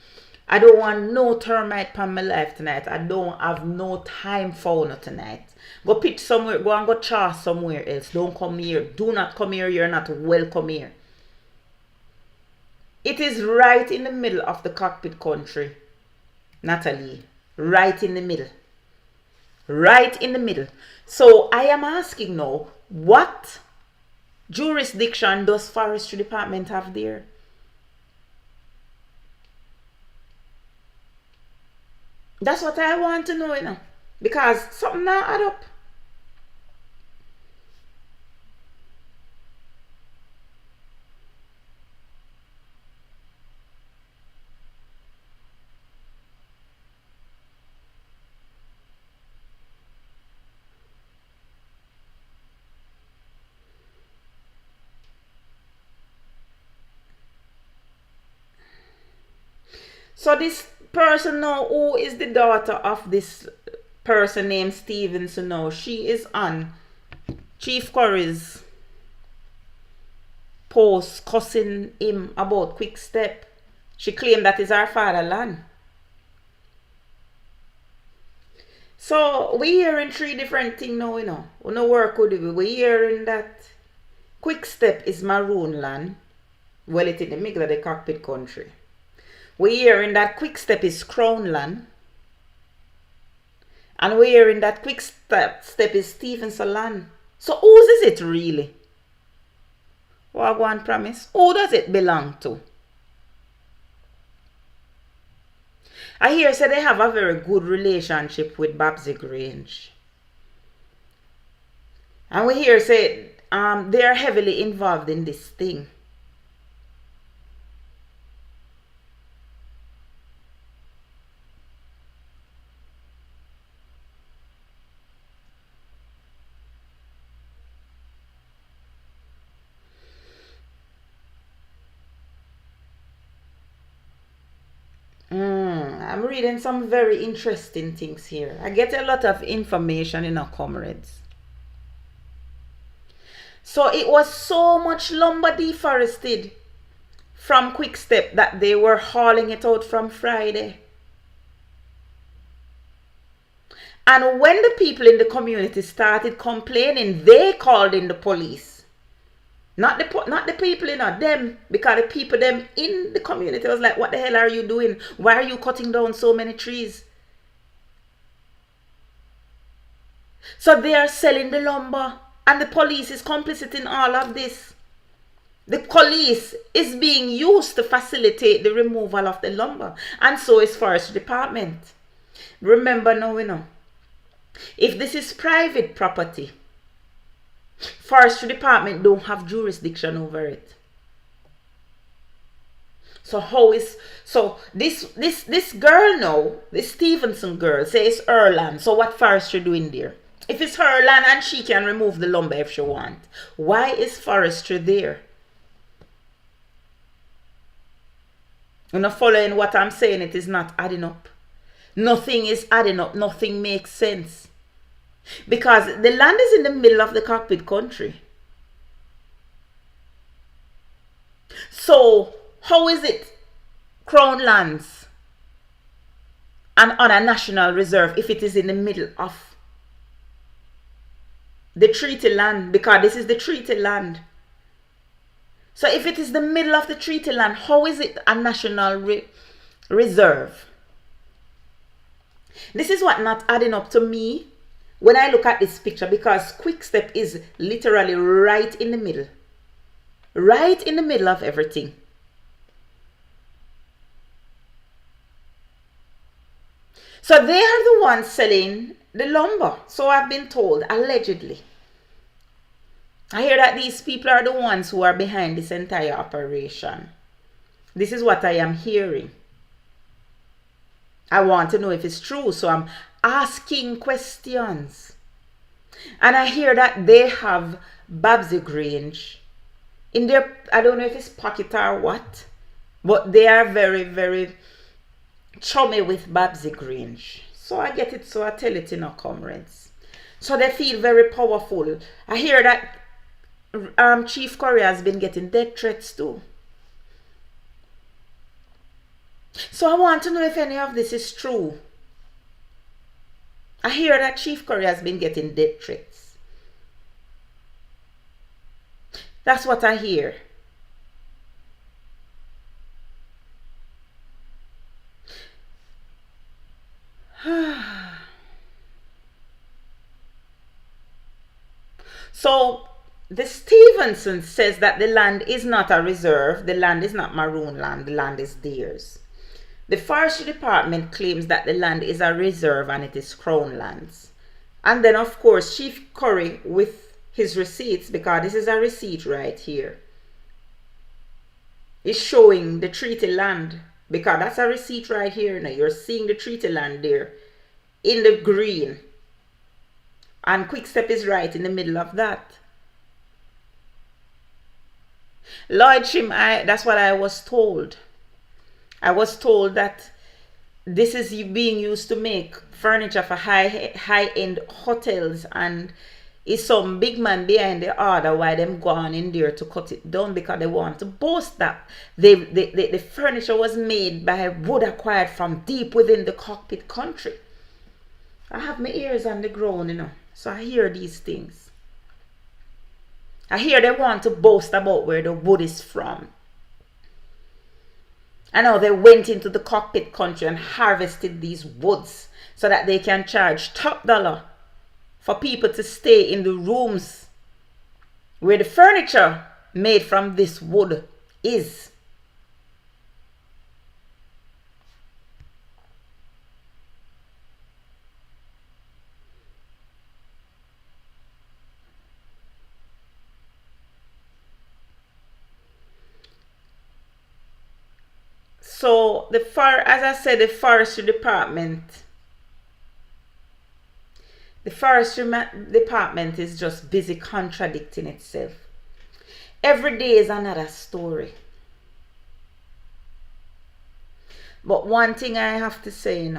I don't want no termite on my life tonight. I don't have no time for no tonight. Go pitch somewhere, go and go chaw somewhere else. Don't come here. Do not come here. You're not welcome here. It is right in the middle of the Cockpit country, Natalie. Right in the middle. Right in the middle. So I am asking now, what jurisdiction does Forestry Department have there? That's what I want to know, you know. Because something not add up. So this person now, who is the daughter of this person named Stevenson now, she is on Chief Curry's post cussing him about Quick Step. She claimed that is her fatherland. So we hearing three different things now, you know. We no work with it. We hearing that Quick Step is maroon land. Well, it's in the middle of the Cockpit country. We're hearing that Quick Step is crown land. And we're hearing that Quick Step is Stevenson land. So whose is it really? Wagwan promise. Who does it belong to? I hear say they have a very good relationship with Babsy Grange. And we hear say they are heavily involved in this thing. I'm reading some very interesting things here. I get a lot of information in our comrades. So it was so much lumber deforested from Quick Step that they were hauling it out from Friday. And when the people in the community started complaining, they called in the police. Not the people, you know, them. Because the people, them in the community was like, what the hell are you doing? Why are you cutting down so many trees? So they are selling the lumber, and the police is complicit in all of this. The police is being used to facilitate the removal of the lumber, and so is Forestry Department. Remember now, if this is private property, Forestry Department don't have jurisdiction over it. So this girl now, this Stevenson girl, says her land. So what Forestry doing there? If it's her land and she can remove the lumber if she want, why is Forestry there? You're not following what I'm saying. It is not adding up. Nothing is adding up. Nothing makes sense. Because the land is in the middle of the cockpit country. So how is it Crown lands and on a national reserve if it is in the middle of the treaty land? Because this is the treaty land. So if it is the middle of the treaty land, how is it a national reserve? This is what not adding up to me when I look at this picture, because Quickstep is literally right in the middle. Right in the middle of everything. So they are the ones selling the lumber. So I've been told, allegedly. I hear that these people are the ones who are behind this entire operation. This is what I am hearing. I want to know if it's true, so I'm asking questions. And I hear that they have Babsy Grange in their, I don't know if it's pocket or what, but they are very, very chummy with Babsy Grange. So I get it, so I tell it in our comrades. So they feel very powerful. I hear that Chief Curry has been getting death threats too. So I want to know if any of this is true. I hear that Chief Curry has been getting death threats. That's what I hear. So the Stevenson says that the land is not a reserve, the land is not maroon land, the land is theirs. The Forestry Department claims that the land is a reserve and it is Crown lands. And then of course Chief Curry with his receipts, because this is a receipt right here, is showing the treaty land, because that's a receipt right here. Now you're seeing the treaty land there in the green, and Quickstep is right in the middle of that. Lordship, that's what I was told. I was told that this is being used to make furniture for high-end hotels, and is some big man behind the order why them gone in there to cut it down, because they want to boast that the furniture was made by wood acquired from deep within the cockpit country. I have my ears on the ground, so I hear these things. I hear they want to boast about where the wood is from. I know they went into the cockpit country and harvested these woods so that they can charge top dollar for people to stay in the rooms where the furniture made from this wood is. So as I said, the Forestry Department is just busy contradicting itself. Every day is another story. But one thing I have to say,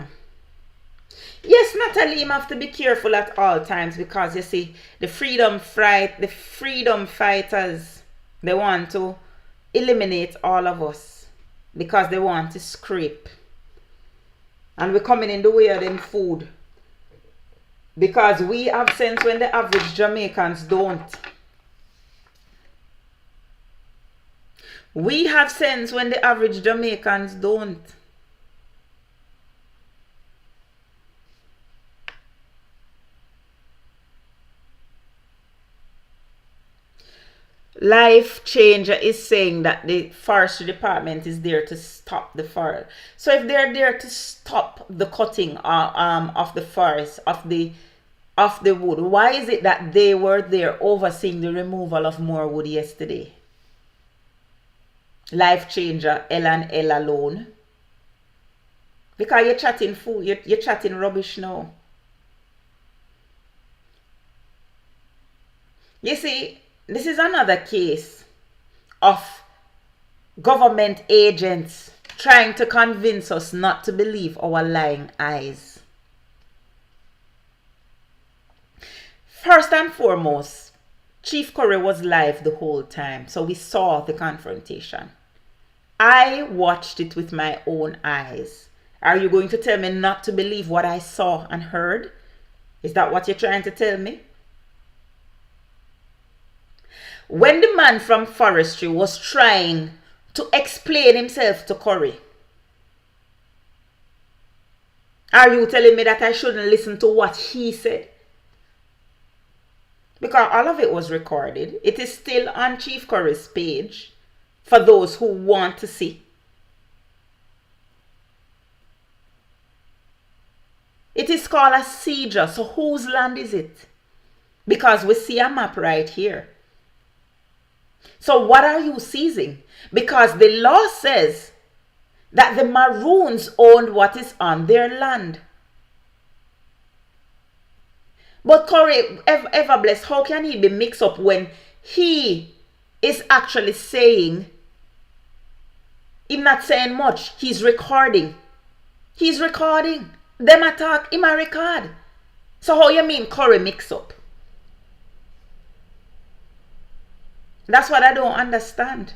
yes, Natalie, you have to be careful at all times, because you see, the freedom fighters, they want to eliminate all of us because they want to scrape. And we're coming in the way of them food, because we have sense when the average Jamaicans don't. We have sense when the average Jamaicans don't. Life Changer is saying that the forestry department is there to stop the forest. So if they're there to stop the cutting of the forest of the wood, why is it that they were there overseeing the removal of more wood yesterday? Life Changer, L and L alone. Because you're chatting fool, you're chatting rubbish now. You see, this is another case of government agents trying to convince us not to believe our lying eyes. First and foremost, Chief Curry was live the whole time, so we saw the confrontation. I watched it with my own eyes. Are you going to tell me not to believe what I saw and heard? Is that what you're trying to tell me? When the man from forestry was trying to explain himself to Curry, are you telling me that I shouldn't listen to what he said? Because all of it was recorded. It is still on Chief Curry's page for those who want to see. It is called a seizure. So whose land is it? Because we see a map right here. So what are you seizing? Because the law says that the Maroons owned what is on their land. But Curry, ever blessed, how can he be mixed up when he is actually saying, he's not saying much, he's recording. He's recording. Them attack, him a record. So how you mean Curry mix up? That's what I don't understand.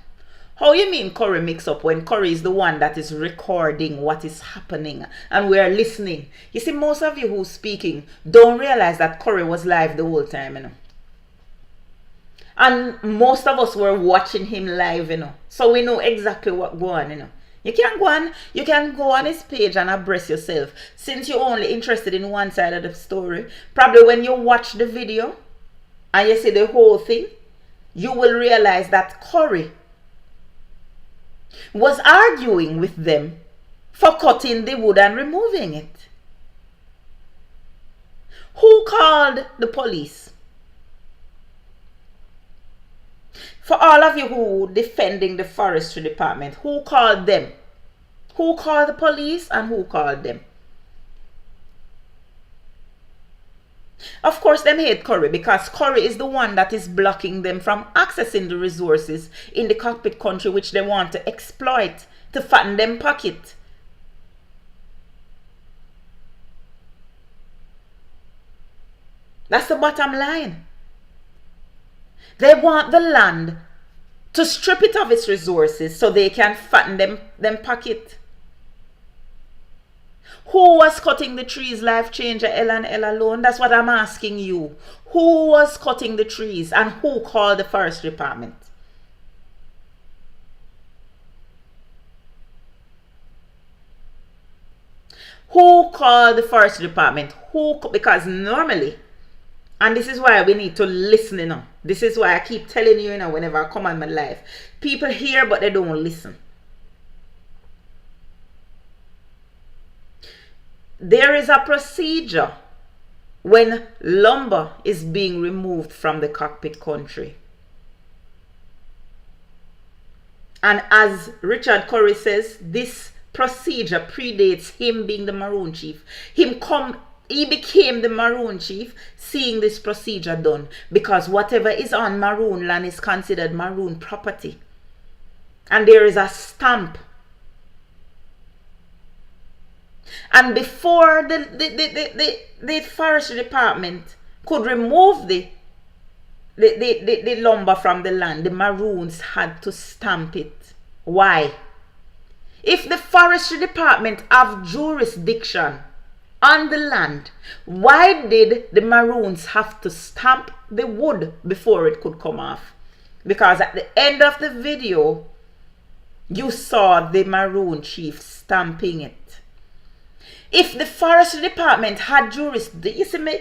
How you mean Curry mix up when Curry is the one that is recording what is happening and we are listening? You see, most of you who's speaking don't realize that Curry was live the whole time, you know. And most of us were watching him live, you know. So we know exactly what go on, you know. You can go on his page and abreast yourself. Since you're only interested in one side of the story, probably when you watch the video and you see the whole thing, you will realize that Curry was arguing with them for cutting the wood and removing it. Who called the police? For all of you who defending the forestry department, who called them? Who called the police and who called them? Of course, them hate Curry because Curry is the one that is blocking them from accessing the resources in the cockpit country which they want to exploit to fatten them pocket. That's the bottom line. They want the land to strip it of its resources so they can fatten them pocket. Who was cutting the trees, Life Changer, L and L alone? That's what I'm asking you. Who was cutting the trees and who called the forest department? Who called the forest department? Because normally, and this is why we need to listen, you know. This is why I keep telling you, you know, whenever I come on my life. People hear, but they don't listen. There is a procedure when lumber is being removed from the cockpit country. And as Richard Curry says, this procedure predates him being the Maroon Chief. He became the Maroon Chief seeing this procedure done because whatever is on Maroon land is considered Maroon property. And there is a stamp. And before the forestry department could remove the lumber from the land, the Maroons had to stamp it. Why? If the forestry department have jurisdiction on the land, why did the Maroons have to stamp the wood before it could come off? Because at the end of the video, you saw the Maroon Chief stamping it. If the forestry department had jurisdiction, you see me,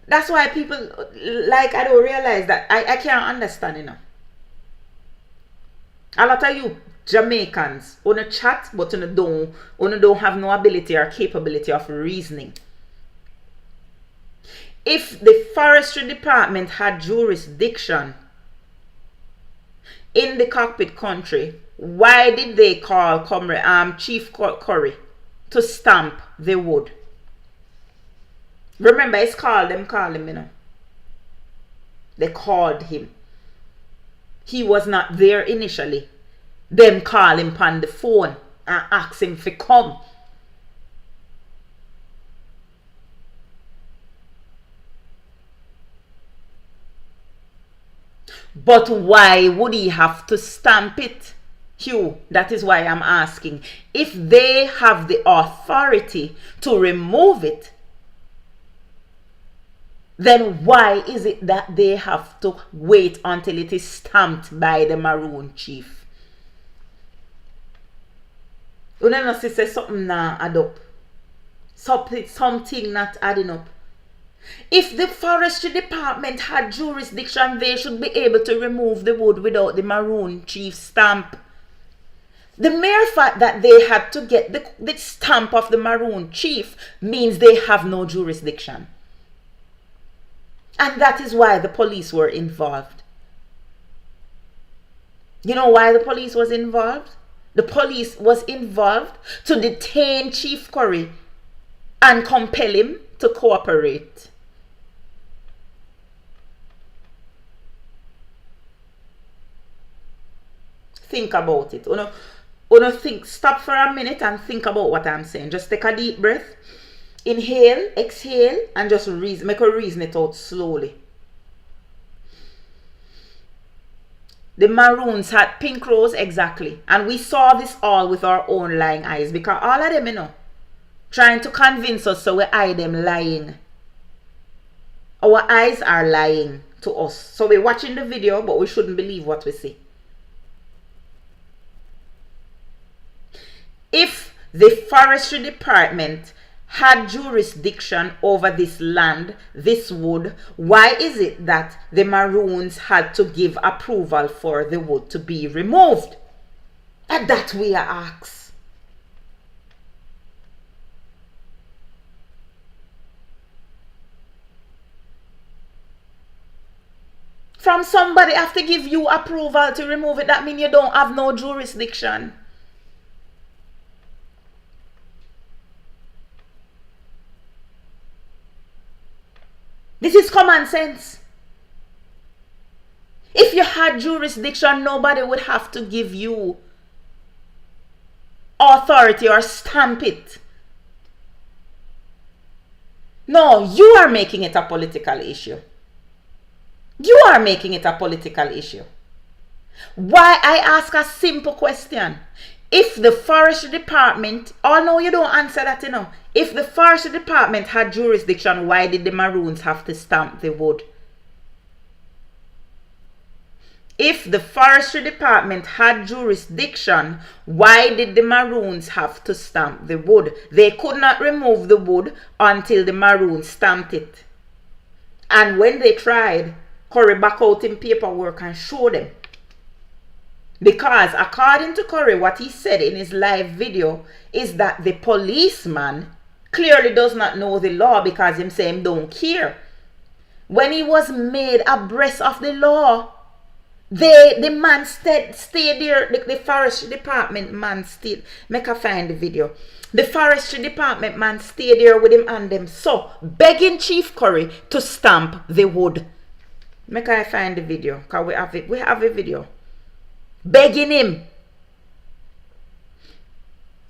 that's why people, like, I don't realize that, I can't understand, you know. A lot of you Jamaicans on a chat, but on don't have no ability or capability of reasoning. If the forestry department had jurisdiction in the cockpit country, why did they call Chief Curry to stamp the wood? Remember, it's called him, you know. They called him. He was not there initially. Them call him on the phone and ask him to come. But why would he have to stamp it? Hugh, that is why I'm asking. If they have the authority to remove it, then why is it that they have to wait until it is stamped by the Maroon Chief? You know, say something not add up. Something not adding up. If the forestry department had jurisdiction, they should be able to remove the wood without the Maroon Chief stamp. The mere fact that they had to get the stamp of the Maroon Chief means they have no jurisdiction. And that is why the police were involved. You know why the police was involved? The police was involved to detain Chief Curry and compel him to cooperate. Think about it. Stop for a minute and think about what I'm saying. Just take a deep breath. Inhale, exhale, and just make her reason it out slowly. The Maroons had pink rose, exactly. And we saw this all with our own lying eyes. Because all of them, you know, trying to convince us so we eye them lying. Our eyes are lying to us. So we're watching the video, but we shouldn't believe what we see. If the forestry department had jurisdiction over this land, this wood, why is it that the Maroons had to give approval for the wood to be removed? And that we are asked. From somebody have to give you approval to remove it, that means you don't have no jurisdiction. This is common sense. If you had jurisdiction, nobody would have to give you authority or stamp it. No, you are making it a political issue. You are making it a political issue. Why? I ask a simple question. If the forestry department, oh no, you don't answer that, you know. If the forestry department had jurisdiction, why did the Maroons have to stamp the wood? If the forestry department had jurisdiction, why did the Maroons have to stamp the wood? They could not remove the wood until the Maroons stamped it. And when they tried, Curry back out in paperwork and show them. Because according to Curry, what he said in his live video is that the policeman clearly does not know the law because him say him don't care. When he was made abreast of the law, the man stayed there, the forestry department man stayed. Make I find the video. The forestry department man stayed there with him and them, so begging Chief Curry to stamp the wood. Make I find the video, because we have a video. Begging him.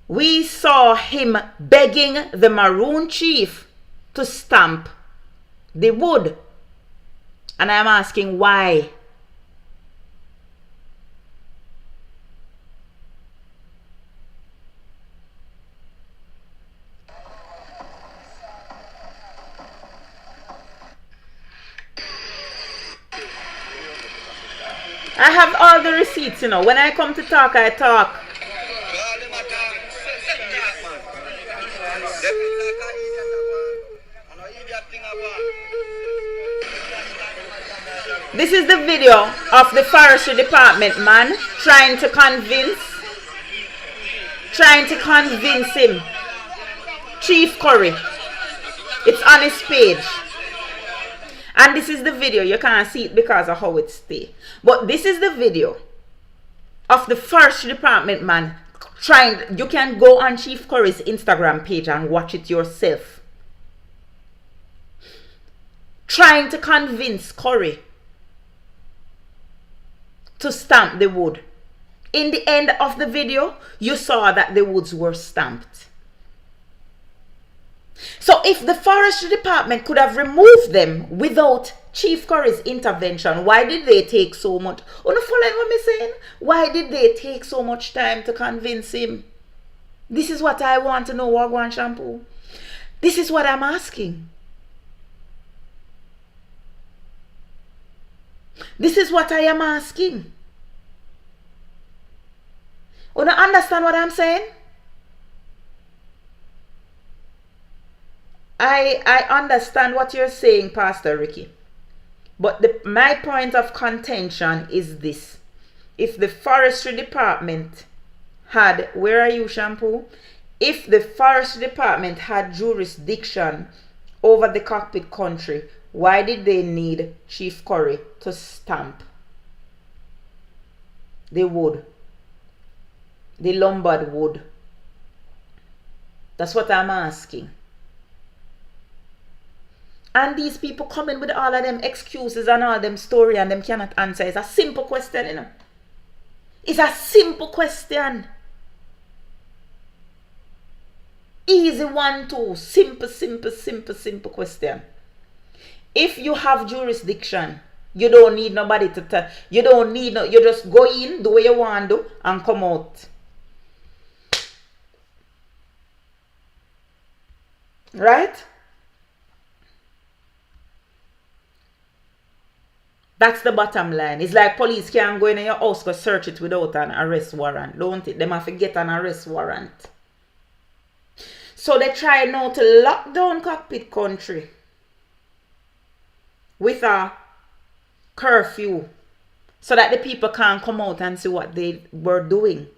We saw him begging the Maroon Chief to stamp the wood. And I'm asking why. I have all the receipts, you know. When I come to talk, I talk. This This is the video of the forestry department man trying to convince him. Chief Curry. It's on his page. And this is the video. You can't see it because of how it stays. But this is the video of the forestry department man trying. You can go on Chief Curry's Instagram page and watch it yourself. Trying to convince Curry to stamp the wood. In the end of the video, you saw that the woods were stamped. So if the forestry department could have removed them without Chief Curry's intervention, why did they take so much? Oh, no, following what I'm saying? Why did they take so much time to convince him? This is what I want to know, Wagwan Shampoo. This is what I'm asking. This is what I am asking. You don't understand what I'm saying? I understand what you're saying, Pastor Ricky. But my point of contention is this. If the forestry department had, where are you, Shampoo? If the forestry department had jurisdiction over the cockpit country, why did they need Chief Curry to stamp the wood? The Lombard wood. That's what I'm asking. And these people coming with all of them excuses and all them story and them cannot answer. It's a simple question, you know. It's a simple question. Easy one, two. Simple question. If you have jurisdiction, you don't need nobody to tell. You don't need no. You just go in, do what you want to do, and come out. Right? That's the bottom line. It's like police can't go in your house to search it without an arrest warrant, don't it? They have to get an arrest warrant. So they try now to lock down cockpit country with a curfew so that the people can't come out and see what they were doing.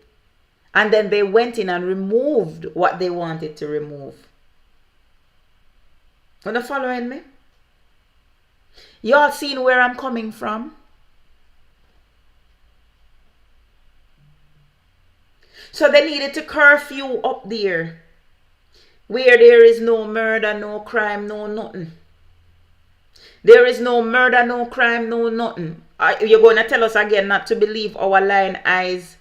And then they went in and removed what they wanted to remove. Are you following me? Y'all seen where I'm coming from? So they needed to curfew up there where there is no murder, no crime, no nothing. There is no murder, no crime, no nothing. You're going to tell us again not to believe our lying eyes.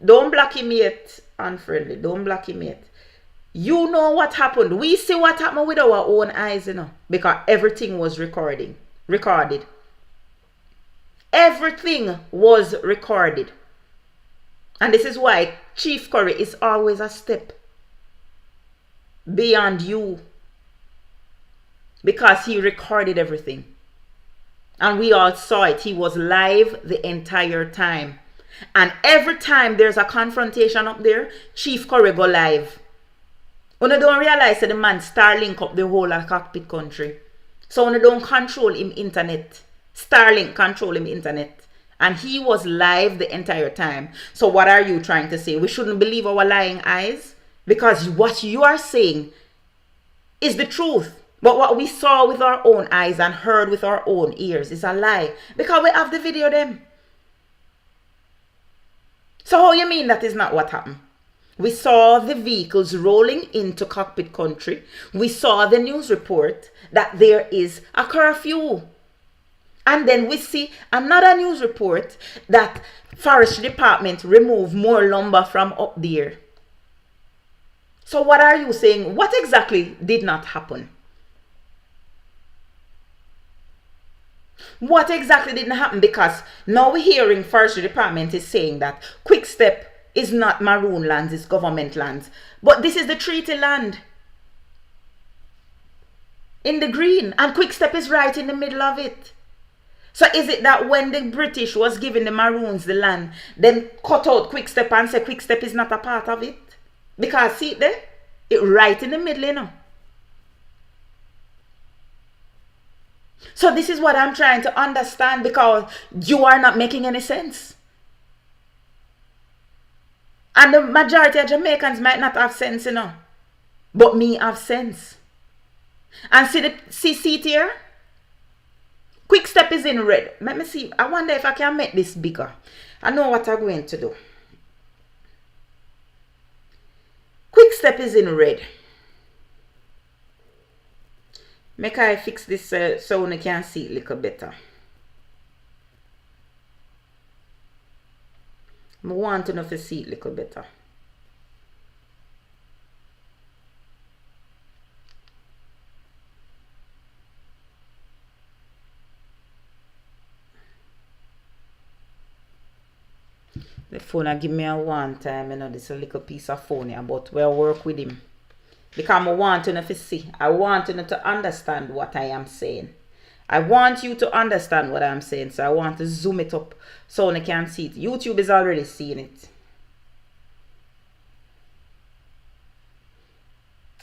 Don't block him yet, unfriendly. Don't block him yet. You know what happened. We see what happened with our own eyes, you know, because everything was recorded. Everything was recorded. And this is why Chief Curry is always a step beyond you. Because he recorded everything. And we all saw it. He was live the entire time. And every time there's a confrontation up there, Chief Curry go live. When you don't realize that the man Starlink up the whole of cockpit country. So when you don't control him internet, Starlink control him internet. And he was live the entire time. So what are you trying to say? We shouldn't believe our lying eyes? Because what you are saying is the truth. But what we saw with our own eyes and heard with our own ears is a lie. Because we have the video them. So how you mean that is not what happened? We saw the vehicles rolling into cockpit country. We saw the news report that there is a curfew. And then we see another news report that forestry department removed more lumber from up there. So what are you saying? What exactly did not happen? What exactly didn't happen? Because now we're hearing forestry department is saying that Quick Step is not maroon lands, it's government lands. But this is the treaty land. In the green. And Quick Step is right in the middle of it. So is it that when the British was giving the Maroons the land, then cut out Quick Step and say Quick Step is not a part of it? Because see it there? It right in the middle, you know. So this is what I'm trying to understand, because you are not making any sense. And the majority of Jamaicans might not have sense, but me have sense. And see it here? Quick Step is in red. Let me see. I wonder if I can make this bigger. I know what I'm going to do. Quick Step is in red. Make I fix this so you can see it a little better. I want to know if you see it a little better. The phone give me a one time, this a little piece of phone here, but we'll work with him. Because I want to know if you see. I want you to understand what I am saying. I want you to understand what I'm saying. So I want to zoom it up so you can see it. YouTube is already seeing it.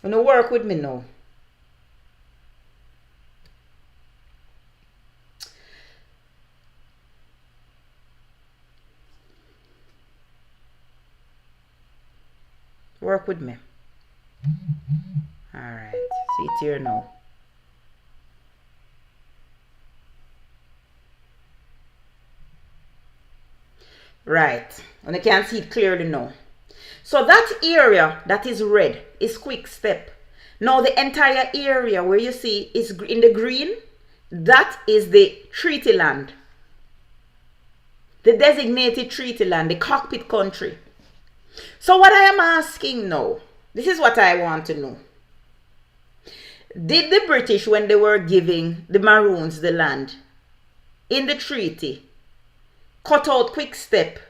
You know, work with me now. Work with me. Alright. See it here now. Right. And you can see it clearly now. So that area that is red is Quick Step. Now the entire area where you see is in the green, that is the treaty land. The designated treaty land, the cockpit country. So what I am asking now, this is what I want to know. Did the British, when they were giving the Maroons the land in the treaty, cut out Quick Step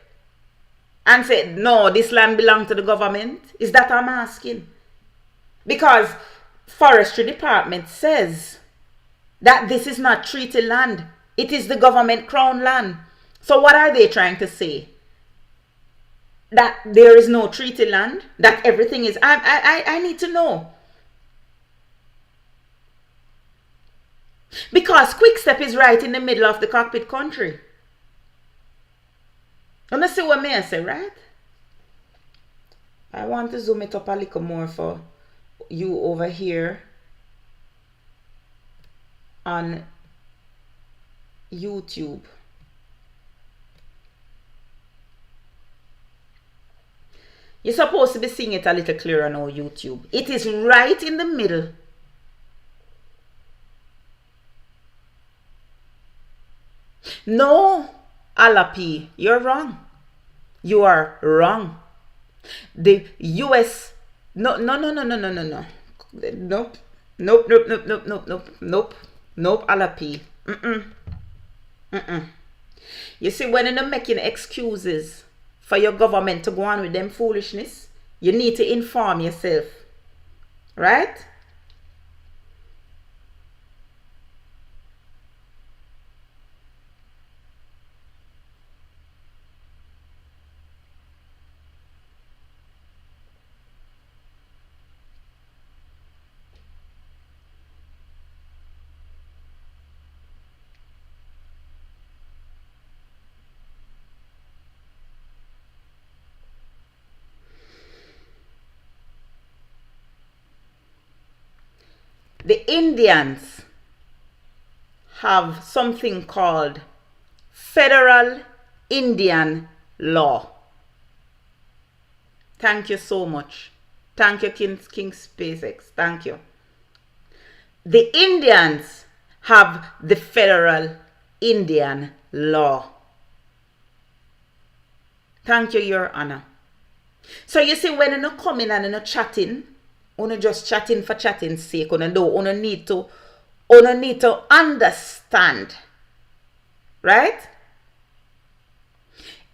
and said, no, this land belongs to the government? Is that I'm asking? Because Forestry Department says that this is not treaty land. It is the government crown land. So what are they trying to say? That there is no treaty land? That everything is... I need to know. Because Quick Step is right in the middle of the cockpit country. You see what I say, right? I want to zoom it up a little more for you over here on YouTube. You're supposed to be seeing it a little clearer on our YouTube. It is right in the middle. No, Alapi, you're wrong. You are wrong. The US, no. Nope, Alapi. You see, when you're making excuses for your government to go on with them foolishness, you need to inform yourself, right? The Indians have something called Federal Indian Law. Thank you so much. Thank you, King SpaceX. Thank you. The Indians have the Federal Indian Law. Thank you, Your Honor. So you see, when you're not coming and you're not chatting, you're just chatting for chatting's sake, you need to understand. Right?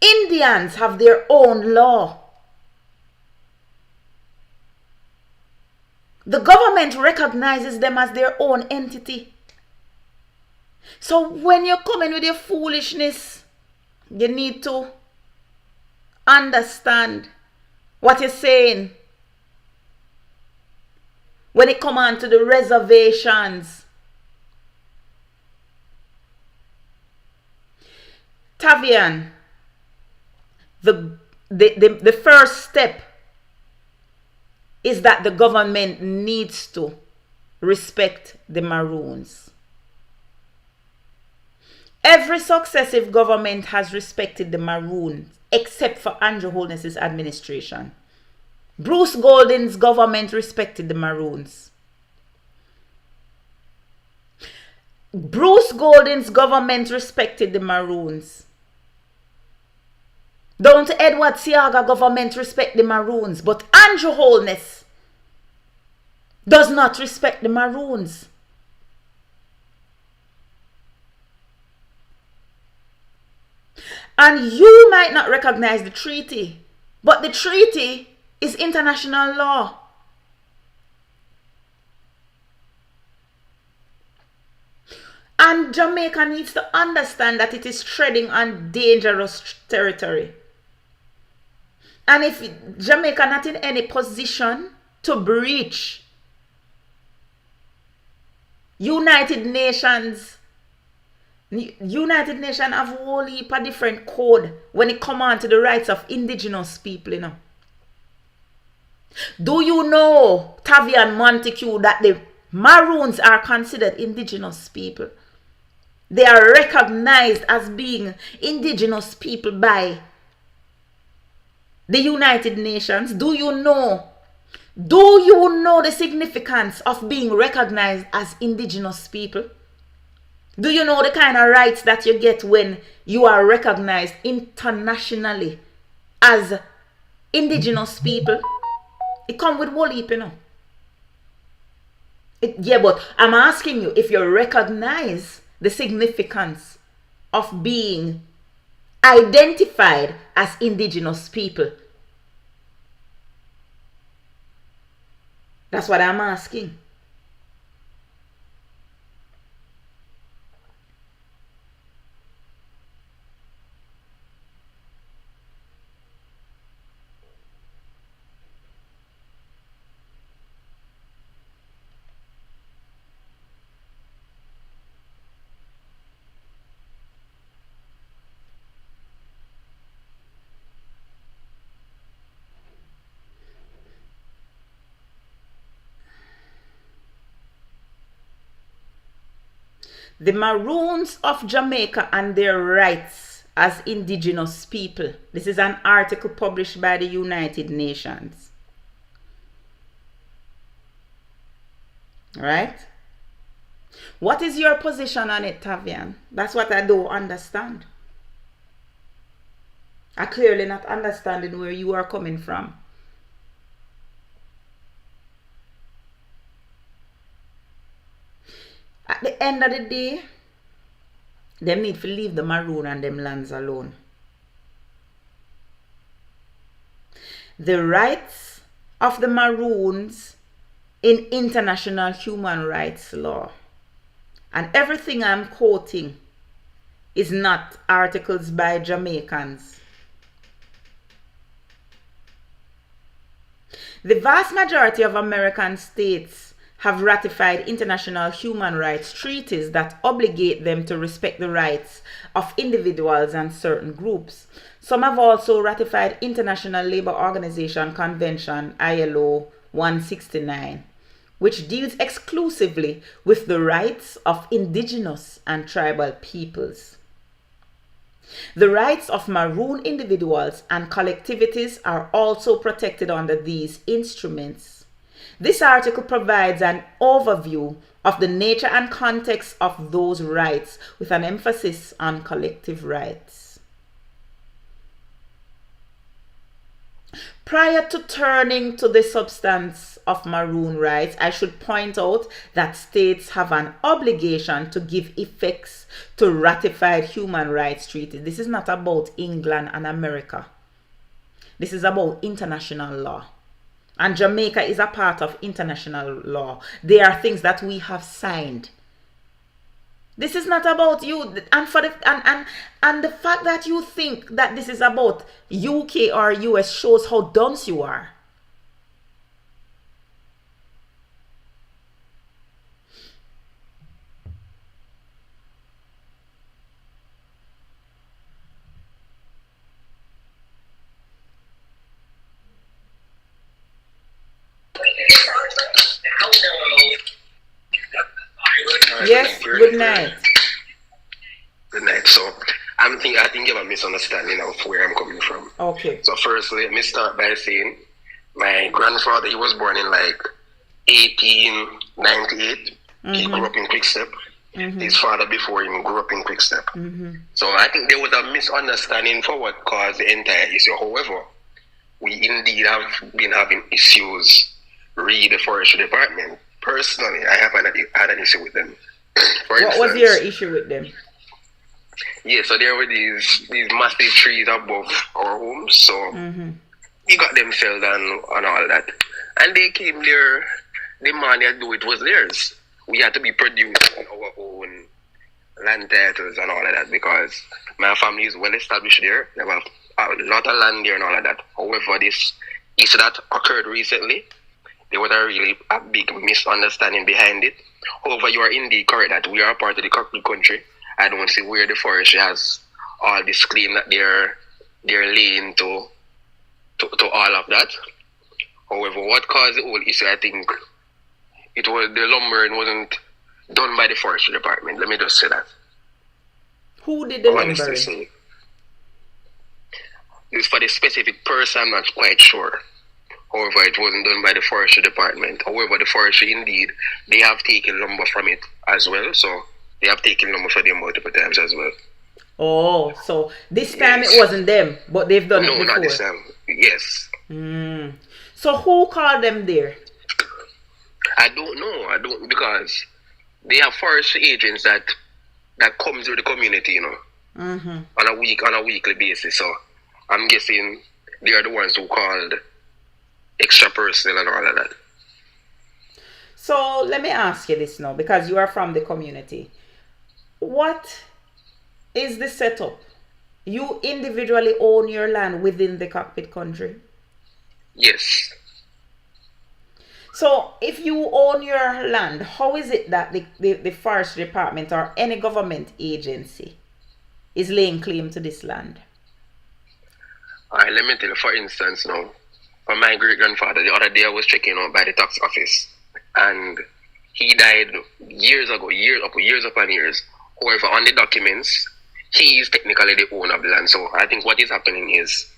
Indians have their own law. The government recognizes them as their own entity. So when you're coming with your foolishness, you need to understand what you're saying. When it comes on to the reservations, Tavian, the first step is that the government needs to respect the Maroons. Every successive government has respected the Maroons except for Andrew Holness's administration. Bruce Golding's government respected the Maroons. Bruce Golding's government respected the Maroons. Don't Edward Seaga government respect the Maroons, but Andrew Holness does not respect the Maroons. And you might not recognize the treaty, but the treaty is international law. And Jamaica needs to understand that it is treading on dangerous territory. And if Jamaica not in any position to breach United Nations have a whole heap of different code when it comes on to the rights of indigenous people, you know. Do you know, Tavian Montague, that the Maroons are considered indigenous people? They are recognized as being indigenous people by the United Nations. Do you know the significance of being recognized as indigenous people? Do you know the kind of rights that you get when you are recognized internationally as indigenous people? It comes with whole heap, you know. Yeah, but I'm asking you if you recognize the significance of being identified as indigenous people. That's what I'm asking. The Maroons of Jamaica and their rights as indigenous people. This is an article published by the United Nations. Right? What is your position on it, Tavian? That's what I don't understand. I clearly not understanding where you are coming from. At the end of the day, them need to leave the Maroon and them lands alone. The rights of the Maroons in international human rights law, and everything I'm quoting is not articles by Jamaicans. The vast majority of American states have ratified international human rights treaties that obligate them to respect the rights of individuals and certain groups. Some have also ratified International Labour Organization Convention ILO 169, which deals exclusively with the rights of indigenous and tribal peoples. The rights of Maroon individuals and collectivities are also protected under these instruments. This article provides an overview of the nature and context of those rights with an emphasis on collective rights. Prior to turning to the substance of Maroon rights, I should point out that states have an obligation to give effects to ratified human rights treaties. This is not about England and America. This is about international law. And Jamaica is a part of international law. They are things that we have signed. This is not about you. And the fact that you think that this is about UK or US shows how dunce you are. Yes, good night. Good night. So I think you have a misunderstanding of where I'm coming from. Okay. So firstly, let me start by saying my grandfather, he was born in like 1898. He grew up in Quickstep. His father before him grew up in Quickstep. So I think there was a misunderstanding for what caused the entire issue. However, we indeed have been having issues with the forestry department. Personally, I have had an issue with them. What was your issue with them? Yeah, so there were these massive trees above our homes, so we got them felled and all that. And they came there, the money to do it was theirs. We had to be produced on our own land titles and all of that because my family is well established there. They have a lot of land there and all of that. However, this issue that occurred recently, there was a big misunderstanding behind it. However, you are indeed correct that we are a part of the cockpit country. I don't see where the forestry has all this claim that they're laying to all of that. However, what caused the whole issue, I think, it was the lumbering wasn't done by the forestry department. Let me just say that. Who did the lumbering? It's for the specific person, I'm not quite sure. However, it wasn't done by the forestry department. However, the forestry indeed, they have taken lumber from it as well. So they have taken lumber for them multiple times as well. Oh, so this time it wasn't them, but they've done it before. No, not this time. Yes. So who called them there? I don't know. Because they have forestry agents that come through the community, you know, on a weekly basis. So I'm guessing they are the ones who called extra personnel and all of that. So let me ask you this now, because you are from the community. What is the setup? You individually own your land within the cockpit country? Yes. So if you own your land, how is it that the forestry department or any government agency is laying claim to this land? Alright, let me tell you, for instance now, for my great-grandfather, the other day I was checking out by the tax office and he died years ago, years upon years. However, on the documents, he is technically the owner of the land. So I think what is happening is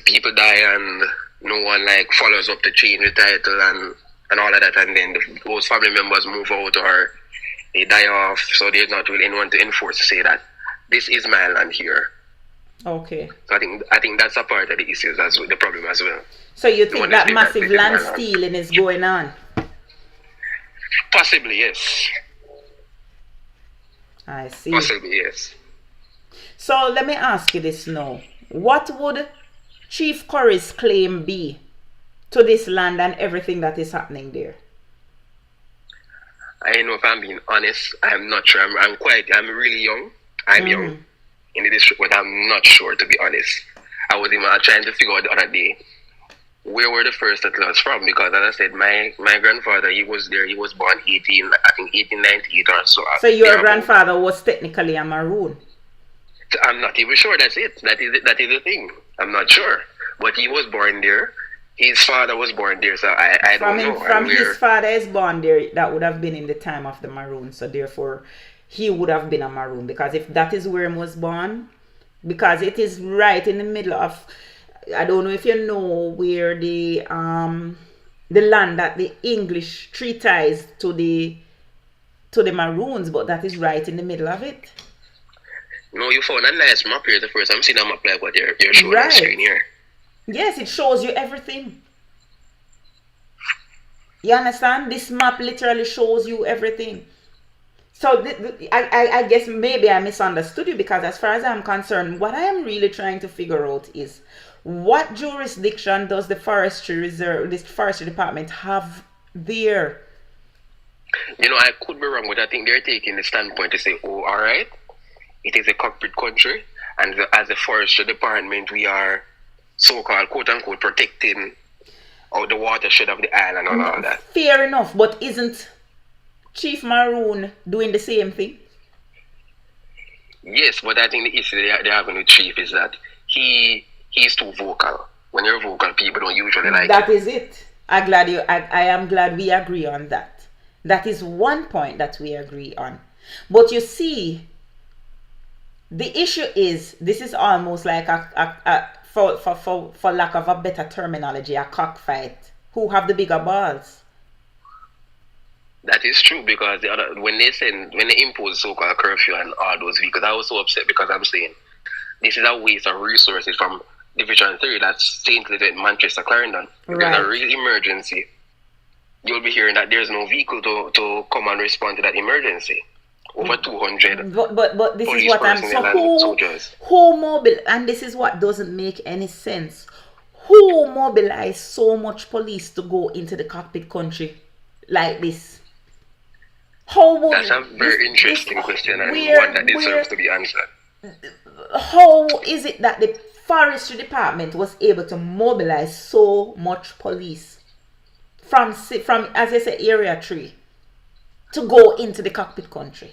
people die and no one like follows up to change the title and all of that, and then those family members move out or they die off, so there's not really anyone to enforce to say that this is my land here. Okay. So I think that's a part of the issues as well, the problem as well. So you think that massive land stealing is going on? Possibly, yes. I see. Possibly, yes. So let me ask you this now. What would Chief Curry's claim be to this land and everything that is happening there? I know, if I'm being honest, I'm not sure. I'm really young. I'm young in the district, but I'm not sure, to be honest. I was even trying to figure out the other day where were the first settlers from, because as I said, my grandfather, he was there. He was born 1898 or so. So your grandfather was technically a Maroon? I'm not even sure. That's it. That is the thing. I'm not sure. But he was born there. His father was born there, so I don't know. From his father is born there, that would have been in the time of the Maroon. So therefore, he would have been a Maroon. Because if that is where he was born, because it is right in the middle of, I don't know if you know where the land that the English treatise to the Maroons, but that is right in the middle of it. No, you found a nice map here. The first I'm seeing a map like what you're showing on screen here. Yes, it shows you everything. You understand? This map literally shows you everything. So I guess maybe I misunderstood you, because as far as I'm concerned, what I am really trying to figure out is what jurisdiction does the forestry department have there? You know, I could be wrong, but I think they're taking the standpoint to say, oh, all right, it is a cockpit country, and as a forestry department, we are so-called, quote-unquote, protecting the watershed of the island and all that. Fair enough, but isn't Chief Maroon doing the same thing? Yes, but I think the issue they're having with Chief is that he's too vocal. When you're vocal, people don't usually like that. That is it. I am glad we agree on that. That is one point that we agree on. But you see, the issue is, this is almost like for lack of a better terminology, a cockfight. Who have the bigger balls? That is true, because when they impose so-called curfew and all those vehicles, I was so upset because I'm saying this is a waste of resources from Division 3, that's St. Elizabeth, Manchester, Clarendon. If there's a real emergency, you'll be hearing that there's no vehicle to come and respond to that emergency. Over 200 but this is what I'm saying. Who mobile, and this is what doesn't make any sense. Who mobilized so much police to go into the cockpit country like this? That's a very interesting question, and one that deserves to be answered. How is it that the forestry department was able to mobilize so much police from as I say, area 3 to go into the cockpit country,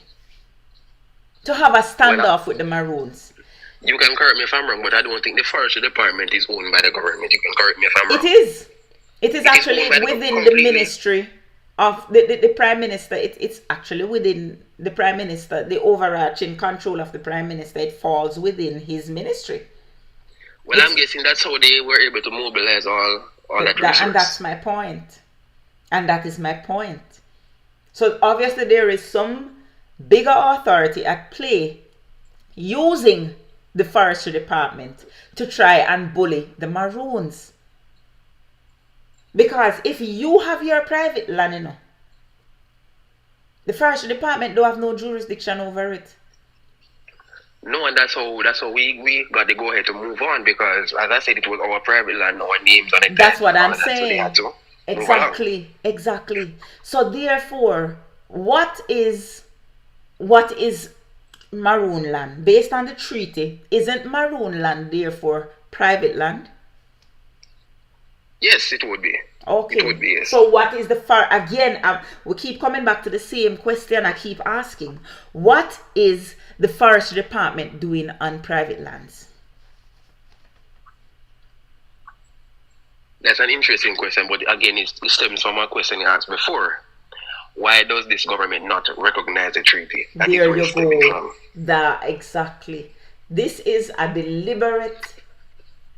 to have a standoff with the Maroons? You can correct me if I'm wrong, but I don't think the forestry department is owned by the government. You can correct me if I'm wrong. It is actually within the ministry of the Prime Minister. It's actually within the Prime Minister, the overarching control of the Prime Minister. It falls within his ministry. Well, I'm guessing that's how they were able to mobilize all that resource. And that's my point. And that is my point. So obviously there is some bigger authority at play using the forestry department to try and bully the Maroons. Because if you have your private land, you know, the forestry department don't have no jurisdiction over it. No, and that's how we got to go ahead to move on, because as I said, it was our private land, our names on it. That's what I'm saying. Exactly. So therefore, what is Maroon land? Based on the treaty, isn't Maroon land therefore private land? Yes, it would be. Okay. It would be, yes. So what is we keep coming back to the same question I keep asking. What is the forestry department doing on private lands? That's an interesting question, but again, it stems from a question you asked before. Why does this government not recognize the treaty? There you go. Exactly. This is a deliberate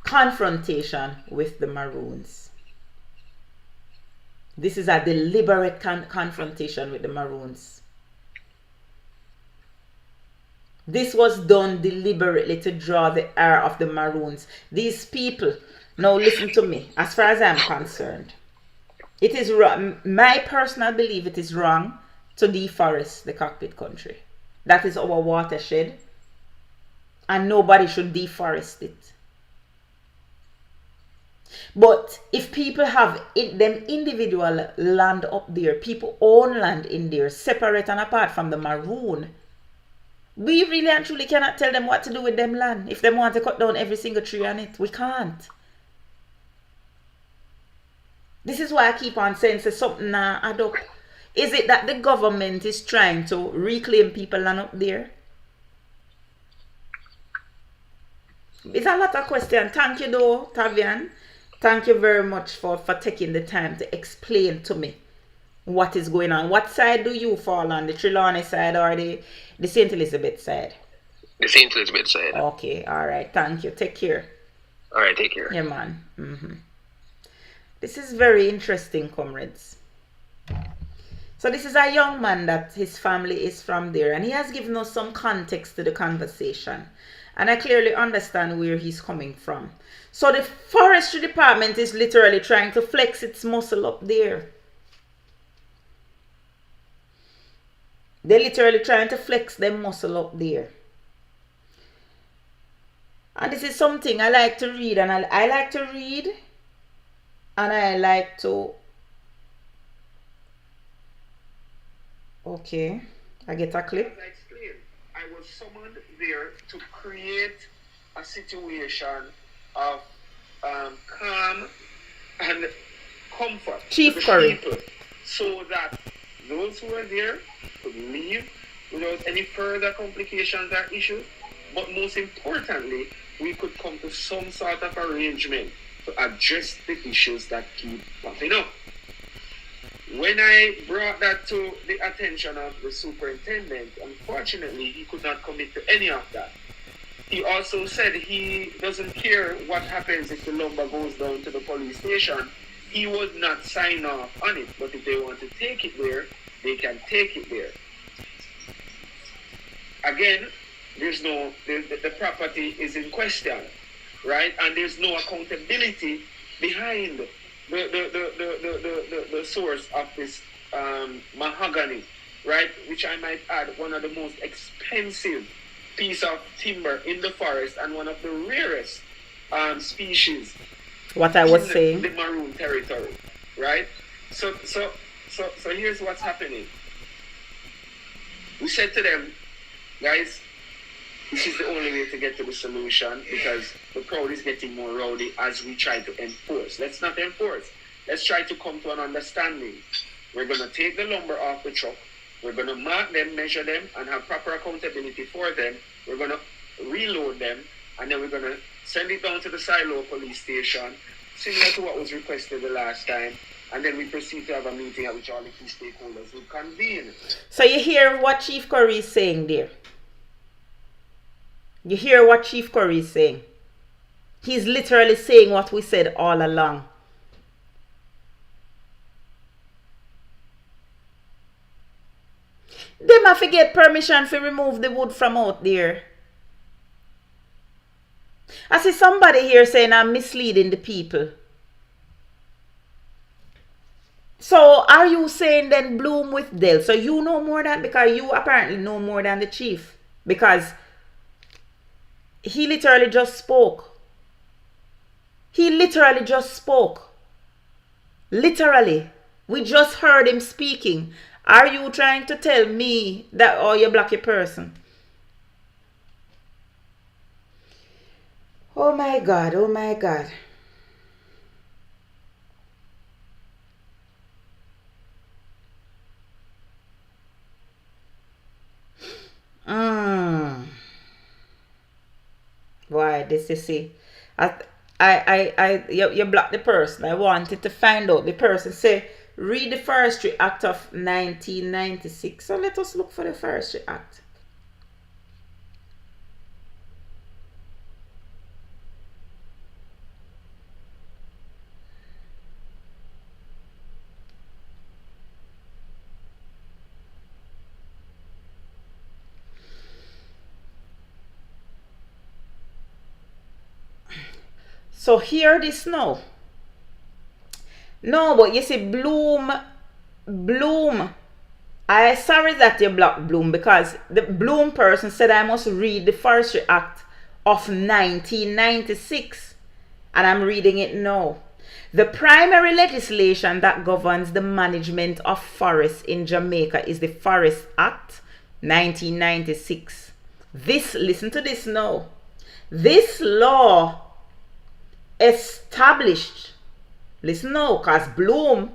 confrontation with the Maroons. This is a deliberate confrontation with the Maroons. This was done deliberately to draw the ire of the Maroons. These people, now listen to me, as far as I'm concerned, it is wrong. My personal belief, it is wrong to deforest the cockpit country. That is our watershed, and nobody should deforest it. But if people have them individual land up there, people own land in there, separate and apart from the Maroon, we really and truly cannot tell them what to do with them land. If they want to cut down every single tree on it, we can't. This is why I keep on saying something add up. Is it that the government is trying to reclaim people land up there? It's a lot of questions. Thank you though, Tavian. Thank you very much for taking the time to explain to me what is going on. What side do you fall on? The Trelawnny side or the St. Elizabeth side? The St. Elizabeth side. Okay, all right. Thank you. Take care. All right, take care. Yeah, man. This is very interesting, comrades. So this is a young man that his family is from there, and he has given us some context to the conversation. And I clearly understand where he's coming from. So the forestry department is literally trying to flex its muscle up there. They're literally trying to flex their muscle up there. And this is something I like to read, and I like to read, and I like to... Okay, I get a clip. As I explained, I was summoned there to create a situation of calm and comfort Chief to the Curry. people, so that those who were there could leave without any further complications or issues. But most importantly, we could come to some sort of arrangement to address the issues that keep popping up. When when I brought that to the attention of the superintendent, unfortunately, he could not commit to any of that. He also said he doesn't care what happens if the lumber goes down to the police station. He would not sign off on it, but if they want to take it there, they can take it there. Again, the property is in question, right? And there's no accountability behind the source of this mahogany, right? Which I might add, one of the most expensive piece of timber in the forest and one of the rarest species. What I was saying. The maroon territory, right? So here's what's happening. We said to them, guys, this is the only way to get to the solution because the crowd is getting more rowdy as we try to enforce. Let's not enforce. Let's try to come to an understanding. We're going to take the lumber off the truck. We're going to mark them, measure them, and have proper accountability for them. We're going to reload them, and then we're going to send it down to the silo police station, similar to what was requested the last time. And then we proceed to have a meeting at which all the key stakeholders will convene. So you hear what Chief Curry is saying there? You hear what Chief Curry is saying? He's literally saying what we said all along. They have to get permission to remove the wood from out there. I see somebody here saying I'm misleading the people. So are you saying then bloom with Dell? So you know more than, because you apparently know more than the chief. Because he literally just spoke. He literally just spoke. Literally. We just heard him speaking. Are you trying to tell me that, oh, you block your person? Oh my God, oh my God. Why, this you see. You block the person. I wanted to find out. The person say, read the Forestry Act of 1996. So let us look for the Forestry Act. So hear this now. No, but you see, Bloom. I sorry that you blocked Bloom, because the Bloom person said I must read the Forestry Act of 1996. And I'm reading it now. The primary legislation that governs the management of forests in Jamaica is the Forest Act 1996. Listen to this now. This law established, listen now, because Bloom,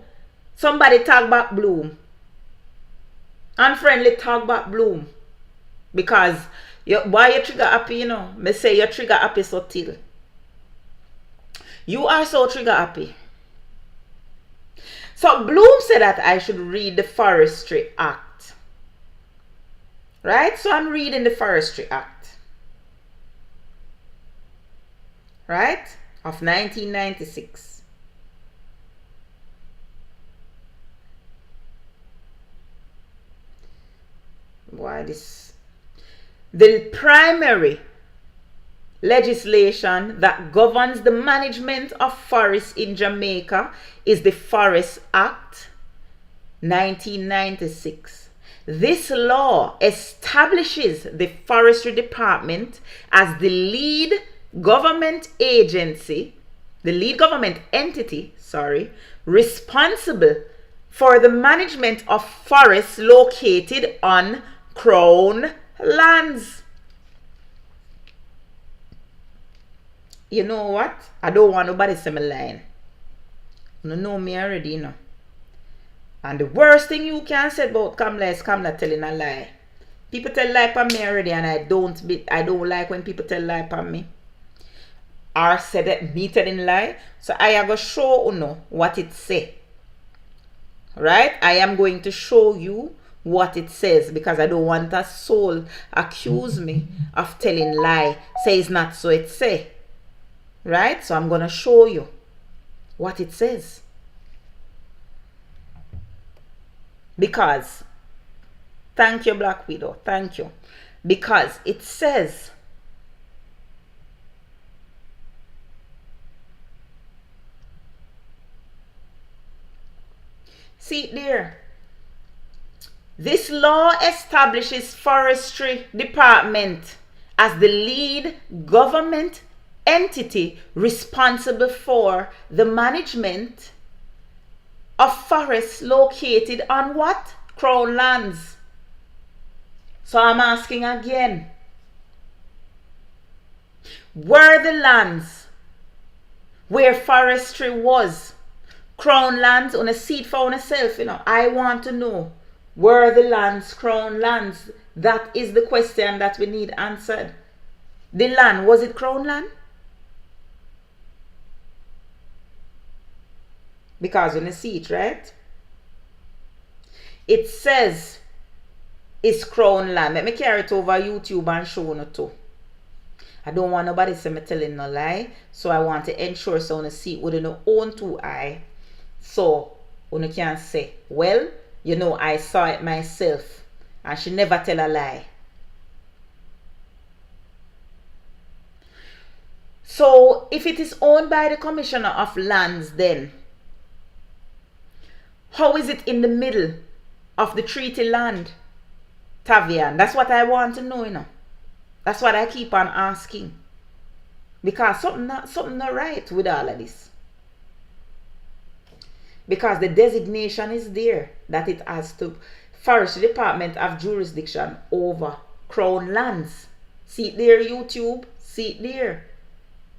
somebody talk about Bloom. Unfriendly talk about Bloom. Because, why you trigger happy, you know? Me say you trigger happy so till. You are so trigger happy. So Bloom said that I should read the Forestry Act. Right? So I'm reading the Forestry Act. Right? Of 1996. Why this? The primary legislation that governs the management of forests in Jamaica is the Forest Act 1996. This law establishes the Forestry Department as the lead government agency, the lead government entity, responsible for the management of forests located on Crown lands. You know what? I don't want nobody to say me lying. You know me already, you know. And the worst thing you can say about Kamla is Kamla telling a lie. People tell lie on me already, and I don't like when people tell lie on me. Or say that me telling lie. So I go show you know what it say. right? I am going to show you what it says because I don't want a soul accuse me of telling lie. Say it's not so it say. Right? So I'm going to show you what it says. Because, thank you, Black Widow, thank you. Because it says, see there, this law establishes Forestry Department as the lead government entity responsible for the management of forests located on what? Crown lands. So I'm asking again, were the lands where forestry was crown lands on a seat for yourself? You know, I want to know, were the lands crown lands? That is the question that we need answered. The land, was it crown land? Because when you see it, right, it says it's crown land. Let me carry it over YouTube and show you too. I don't want nobody to say me telling no lie, so I want to ensure so you see it with your own two eye, so you can say, well, you know, I saw it myself, and she never tell a lie. So if it is owned by the Commissioner of Lands, then how is it in the middle of the treaty land, Tavian? That's what I want to know, you know. That's what I keep on asking. Because something not right with all of this. Because the designation is there that it has to Forestry Department have jurisdiction over crown lands. See it there, YouTube? See it there.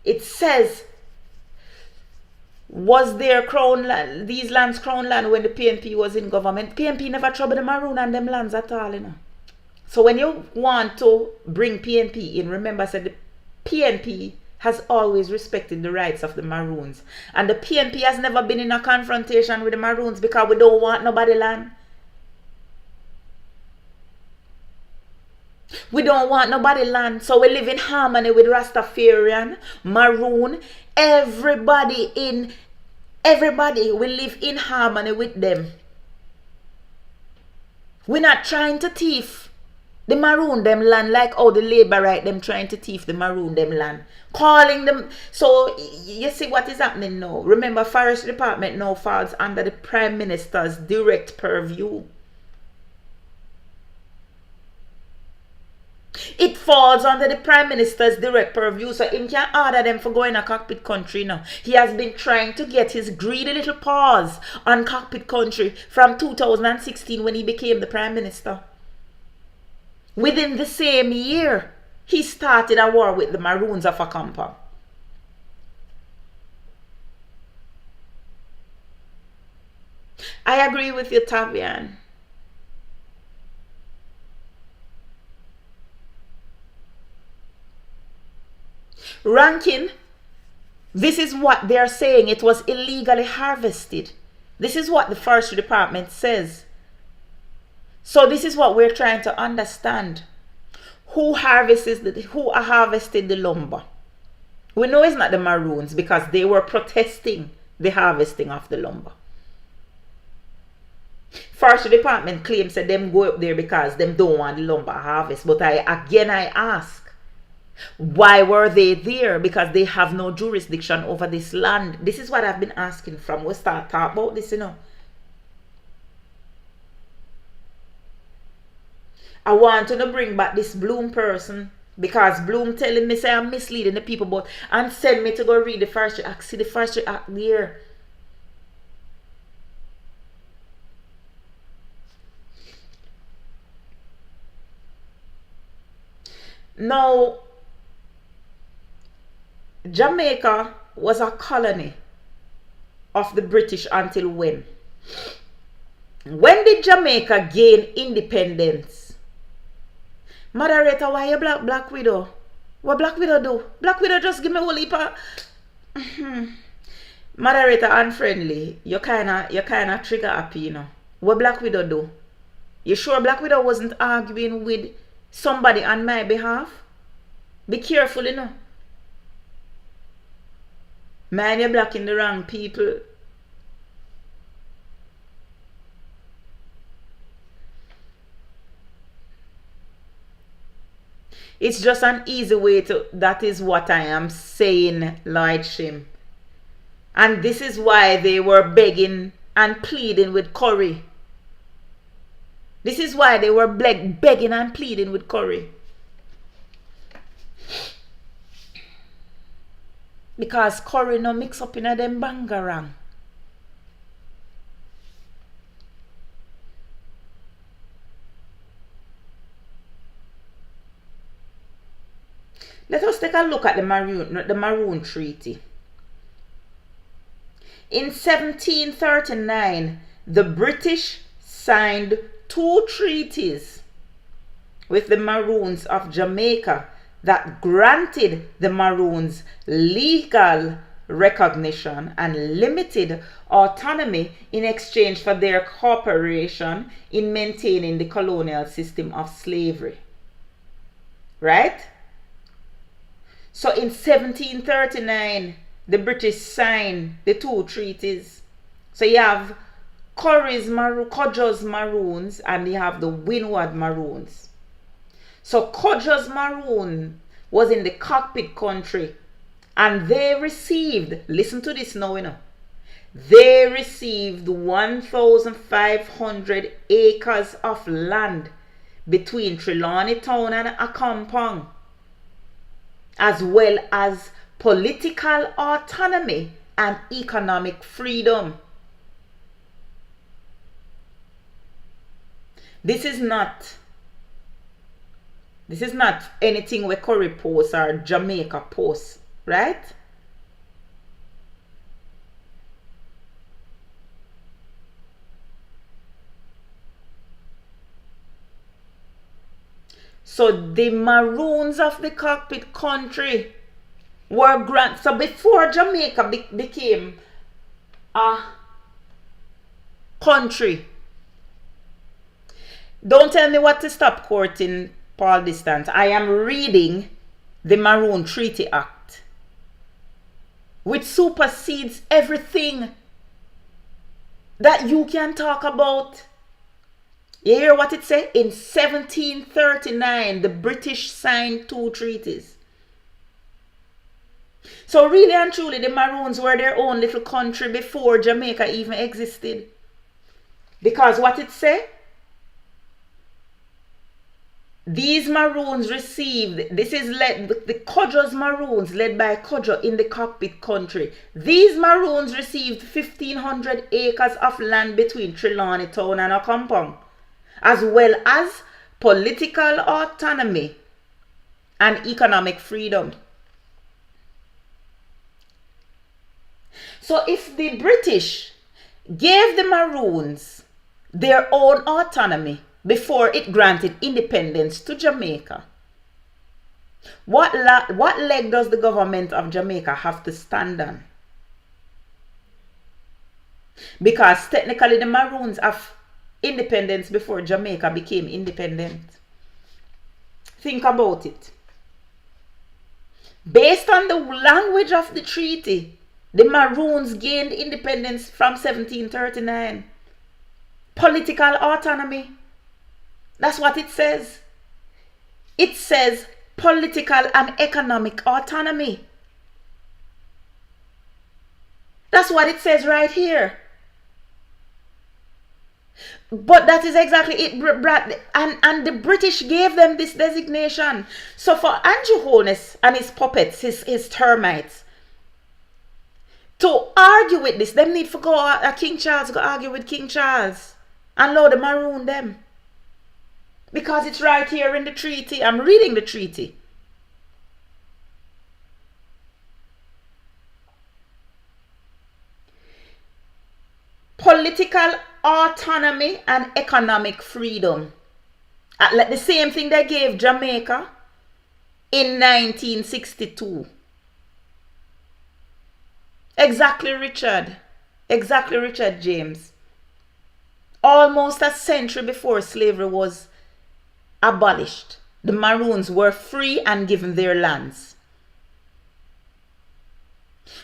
It says, was there crown land, these lands crown land when the PNP was in government? PNP never troubled the Maroon and them lands at all, you know. So when you want to bring PNP in, remember, said the PNP has always respected the rights of the Maroons. And the PNP has never been in a confrontation with the Maroons because we don't want nobody land. We don't want nobody land. So we live in harmony with Rastafarian, Maroon, everybody. We live in harmony with them. We're not trying to thief the Maroon them land like how the Labour right them trying to thief the Maroon them land. Calling them. So you see what is happening now. Remember, Forest Department now falls under the Prime Minister's direct purview. It falls under the Prime Minister's direct purview, so he can order them for going to cockpit country now. He has been trying to get his greedy little paws on cockpit country from 2016 when he became the Prime Minister. Within the same year, he started a war with the Maroons of Akampa. I agree with you, Tavian. Ranking, this is what they're saying. It was illegally harvested. This is what the Forestry Department says. So this is what we're trying to understand. Who harvested the lumber? We know it's not the Maroons because they were protesting the harvesting of the lumber. Forestry Department claims that them go up there because them don't want the lumber harvest. But I ask, why were they there? Because they have no jurisdiction over this land. This is what I've been asking from we start talking about this, you know. I want to bring back this Bloom person because Bloom telling me say I'm misleading the people, but and send me to go read the Forestry Act. See the Forestry Act there. Now, Jamaica was a colony of the British until when? When did Jamaica gain independence? Moderator, why you Black Widow? What Black Widow do? Black Widow just give me a whole heap of... Moderator unfriendly. You kinda trigger happy, you know. What Black Widow do? You sure Black Widow wasn't arguing with somebody on my behalf? Be careful, you know. Man, you're blocking the wrong people. It's just an easy way to, that is what I am saying, Lloyd Shim. And this is why they were begging and pleading with Curry. This is why they were begging and pleading with Curry. Because Curry no mix up in a them bangarang. Let us take a look at the Maroon Treaty. In 1739, the British signed 2 treaties with the Maroons of Jamaica that granted the Maroons legal recognition and limited autonomy in exchange for their cooperation in maintaining the colonial system of slavery. Right? So in 1739, the British signed the 2 treaties. So you have Kodjo's Maroons and you have the Windward Maroons. So Kodjo's Maroon was in the cockpit country and they received, listen to this now, you know, they received 1,500 acres of land between Trelawney Town and Accompong, as well as political autonomy and economic freedom. This is not anything where Curry posts or Jamaica posts, right? So the Maroons of the cockpit country were granted. So before Jamaica became a country, don't tell me what to stop quoting Paul Distance. I am reading the Maroon Treaty Act, which supersedes everything that you can talk about. You hear what it says? In 1739, the British signed 2 treaties. So really and truly, the Maroons were their own little country before Jamaica even existed. Because what it says? These Maroons received, this is led, the Kodjo's Maroons led by Kodjo in the cockpit country. These Maroons received 1,500 acres of land between Trelawney Town and Accompong, as well as political autonomy and economic freedom. So if the British gave the Maroons their own autonomy before it granted independence to Jamaica, what leg does the government of Jamaica have to stand on? Because technically the Maroons have independence before Jamaica became independent. Think about it. Based on the language of the treaty, the Maroons gained independence from 1739. Political autonomy. That's what it says. It says political and economic autonomy. That's what it says right here. But that is exactly it, and the British gave them this designation. So for Andrew Holness and his puppets, his termites, to argue with this, them need to go King Charles, go argue with King Charles and allow them maroon them. Because it's right here in the treaty. I'm reading the treaty. Political autonomy and economic freedom. Like the same thing they gave Jamaica in 1962. Exactly, Richard. Exactly, Richard James. Almost a century before slavery was abolished, the Maroons were free and given their lands.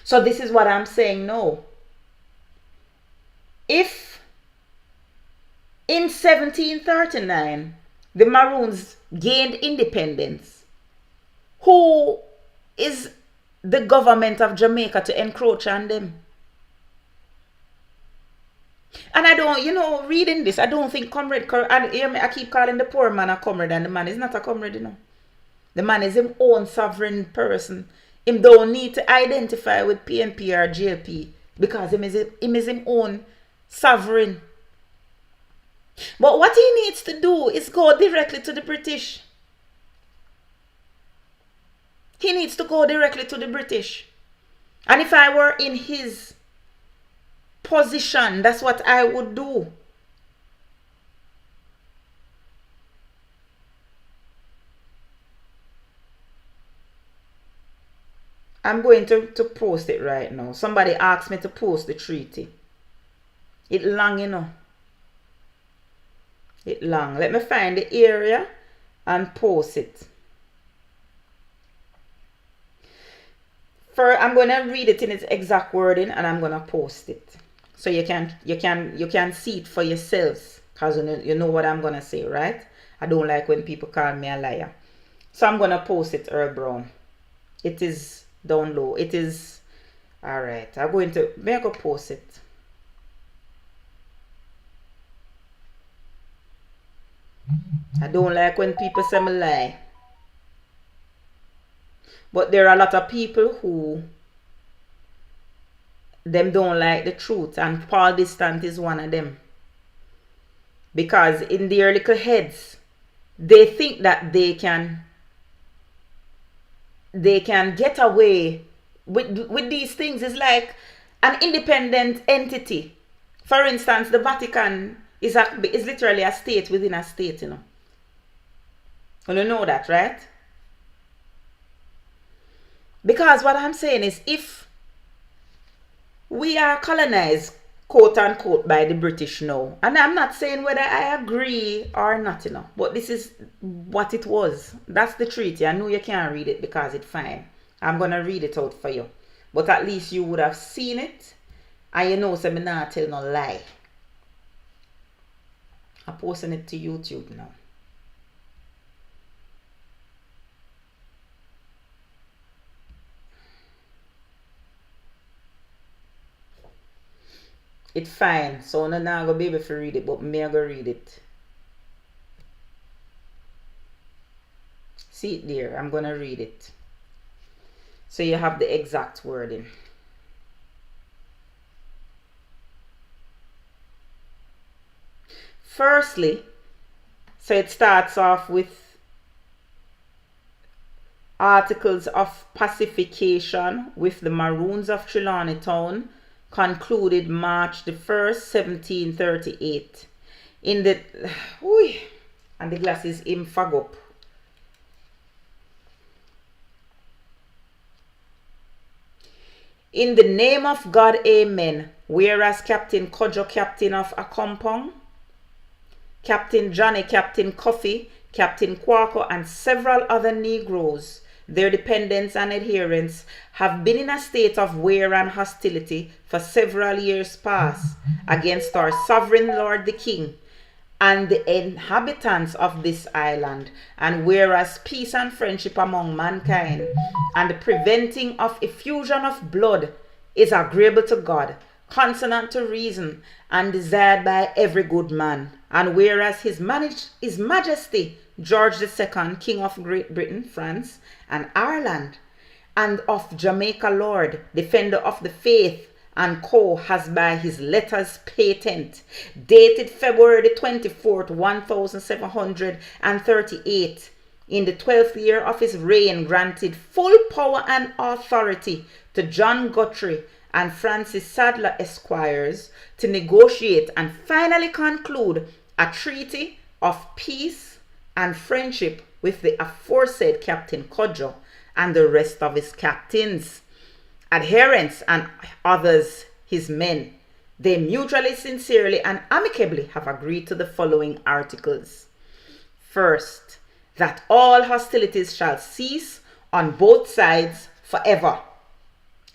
So this is what I'm saying now. If in 1739 the Maroons gained independence, who is the government of Jamaica to encroach on them? And I don't, reading this, I don't think comrade, I keep calling the poor man a comrade, and the man is not a comrade, The man is his own sovereign person. Him don't need to identify with PNP or JLP because him is his own sovereign. But what he needs to do is go directly to the British. He needs to go directly to the British. And if I were in his position, that's what I would do. I'm going to post it right now. Somebody asked me to post the treaty. It long, It long. Let me find the area and post it. First, I'm going to read it in its exact wording and I'm going to post it. So you can see it for yourselves, because you know what I'm going to say, right? I don't like when people call me a liar. So I'm going to post it, Earl Brown. It is down low. It is, all right. I'm going to make a post it. I don't like when people say me lie. But there are a lot of people who them don't like the truth, and Paul Distant is one of them. Because in their little heads, they think that they can get away with these things. It's like an independent entity. For instance, the Vatican is literally a state within a state, You know that, right? Because what I'm saying is, if we are colonized, quote unquote, by the British now, and I'm not saying whether I agree or not, but this is what it was. That's the treaty. I know you can't read it because it's fine. I'm going to read it out for you. But at least you would have seen it, and so I'm not telling no lie. I'm posting it to YouTube now. It's fine. So I'm not going to be able to read it, but me I go read it. See it there. I'm going to read it. So you have the exact wording. Firstly, so it starts off with articles of pacification with the Maroons of Trelawney Town, concluded March the 1st, 1738. In the and the glasses him fag up. In the name of God, amen. Whereas Captain Kojo, captain of a compound, Captain Johnny, Captain Coffee, Captain Quaco, and several other Negroes, their dependents and adherents, have been in a state of war and hostility for several years past against our sovereign Lord the King and the inhabitants of this island. And whereas peace and friendship among mankind and the preventing of effusion of blood is agreeable to God, consonant to reason, and desired by every good man, and whereas his Majesty George II, King of Great Britain, France, and Ireland, and of Jamaica Lord, Defender of the Faith, and co. has by his letters patent, dated February the 24th, 1738, in the 12th year of his reign, granted full power and authority to John Guthrie and Francis Sadler Esquires to negotiate and finally conclude a treaty of peace and friendship with the aforesaid Captain Kojo and the rest of his captains, adherents, and others his men. They mutually, sincerely, and amicably have agreed to the following articles. First, that all hostilities shall cease on both sides forever.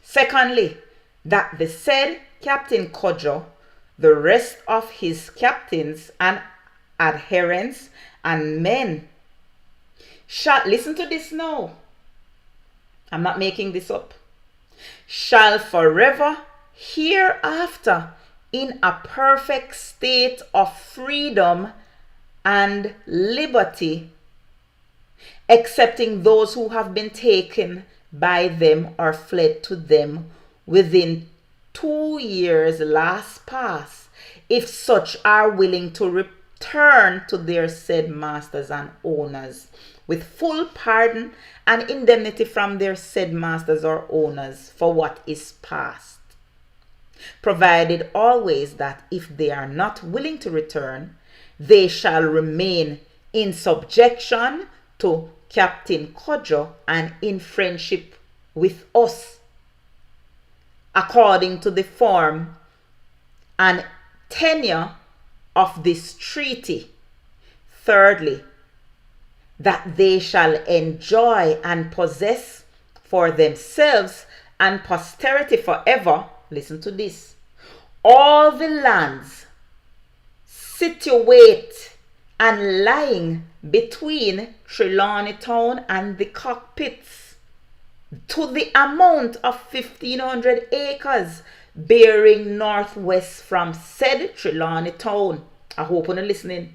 Secondly, that the said Captain Kojo, the rest of his captains and adherents and men shall, listen to this now, I'm not making this up, shall forever hereafter in a perfect state of freedom and liberty, excepting those who have been taken by them or fled to them within 2 years last past, if such are willing to return to their said masters and owners, with full pardon and indemnity from their said masters or owners for what is past, provided always that if they are not willing to return, they shall remain in subjection to Captain Kojo and in friendship with us, according to the form and tenure of this treaty. Thirdly, that they shall enjoy and possess for themselves and posterity forever, listen to this, all the lands situate and lying between Trelawney Town and the cockpits, to the amount of 1,500 acres, bearing northwest from said Trelawney Town. I hope you're listening.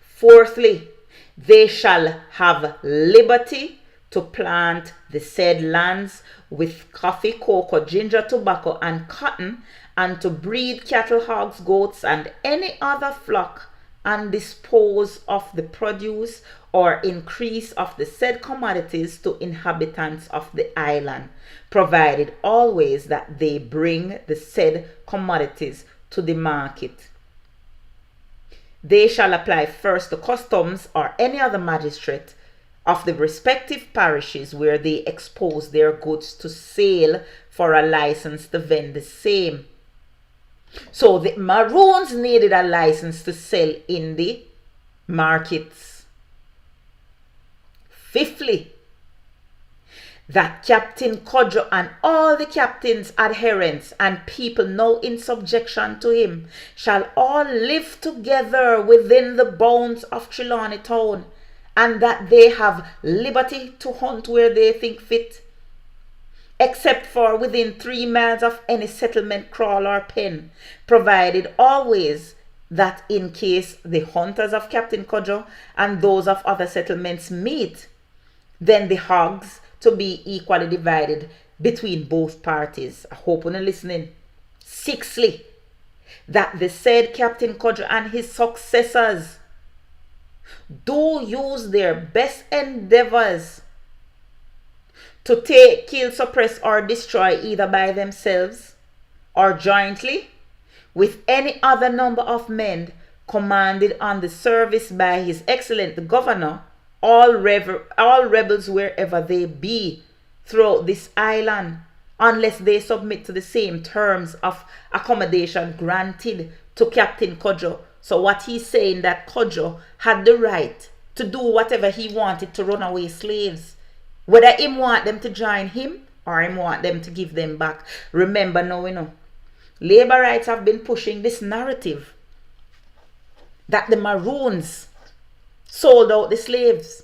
Fourthly, they shall have liberty to plant the said lands with coffee, cocoa, ginger, tobacco, and cotton, and to breed cattle, hogs, goats, and any other flock, and dispose of the produce or increase of the said commodities to inhabitants of the island, provided always that they bring the said commodities to the market. They shall apply first to customs or any other magistrate of the respective parishes where they expose their goods to sale for a license to vend the same. So the Maroons needed a license to sell in the markets. Fifthly, that Captain Kojo and all the captain's adherents and people now in subjection to him shall all live together within the bounds of Trelawney Town, and that they have liberty to hunt where they think fit, except for within 3 miles of any settlement, kraal or pen, provided always that in case the hunters of Captain Kojo and those of other settlements meet, then the hogs to be equally divided between both parties. I hope you're listening. Sixthly, that the said Captain Kojo and his successors do use their best endeavors to take, kill, suppress, or destroy either by themselves or jointly with any other number of men commanded on the service by his excellent the governor, all rebels wherever they be throughout this island, unless they submit to the same terms of accommodation granted to Captain Kojo. So what he's saying, that Kojo had the right to do whatever he wanted to runaway slaves, whether him want them to join him or him want them to give them back. Remember now, labor rights have been pushing this narrative that the Maroons sold out the slaves.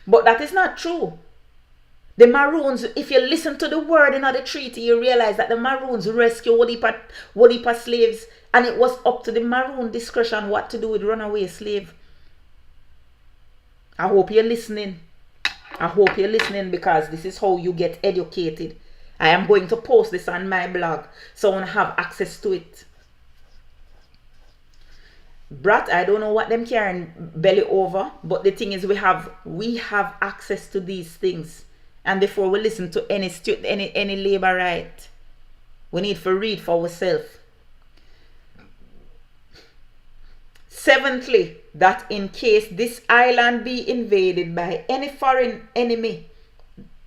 But that is not true. The Maroons, if you listen to the word in the treaty, you realize that the Maroons rescued whole heap of slaves, and it was up to the Maroon discretion what to do with runaway slave. I hope you're listening. I hope you're listening, because this is how you get educated. I am going to post this on my blog, so I want to have access to it. Brat, I don't know what them carrying belly over, but the thing is we have access to these things. And before we listen to any labor right, we need to read for ourselves. Seventhly, that in case this island be invaded by any foreign enemy,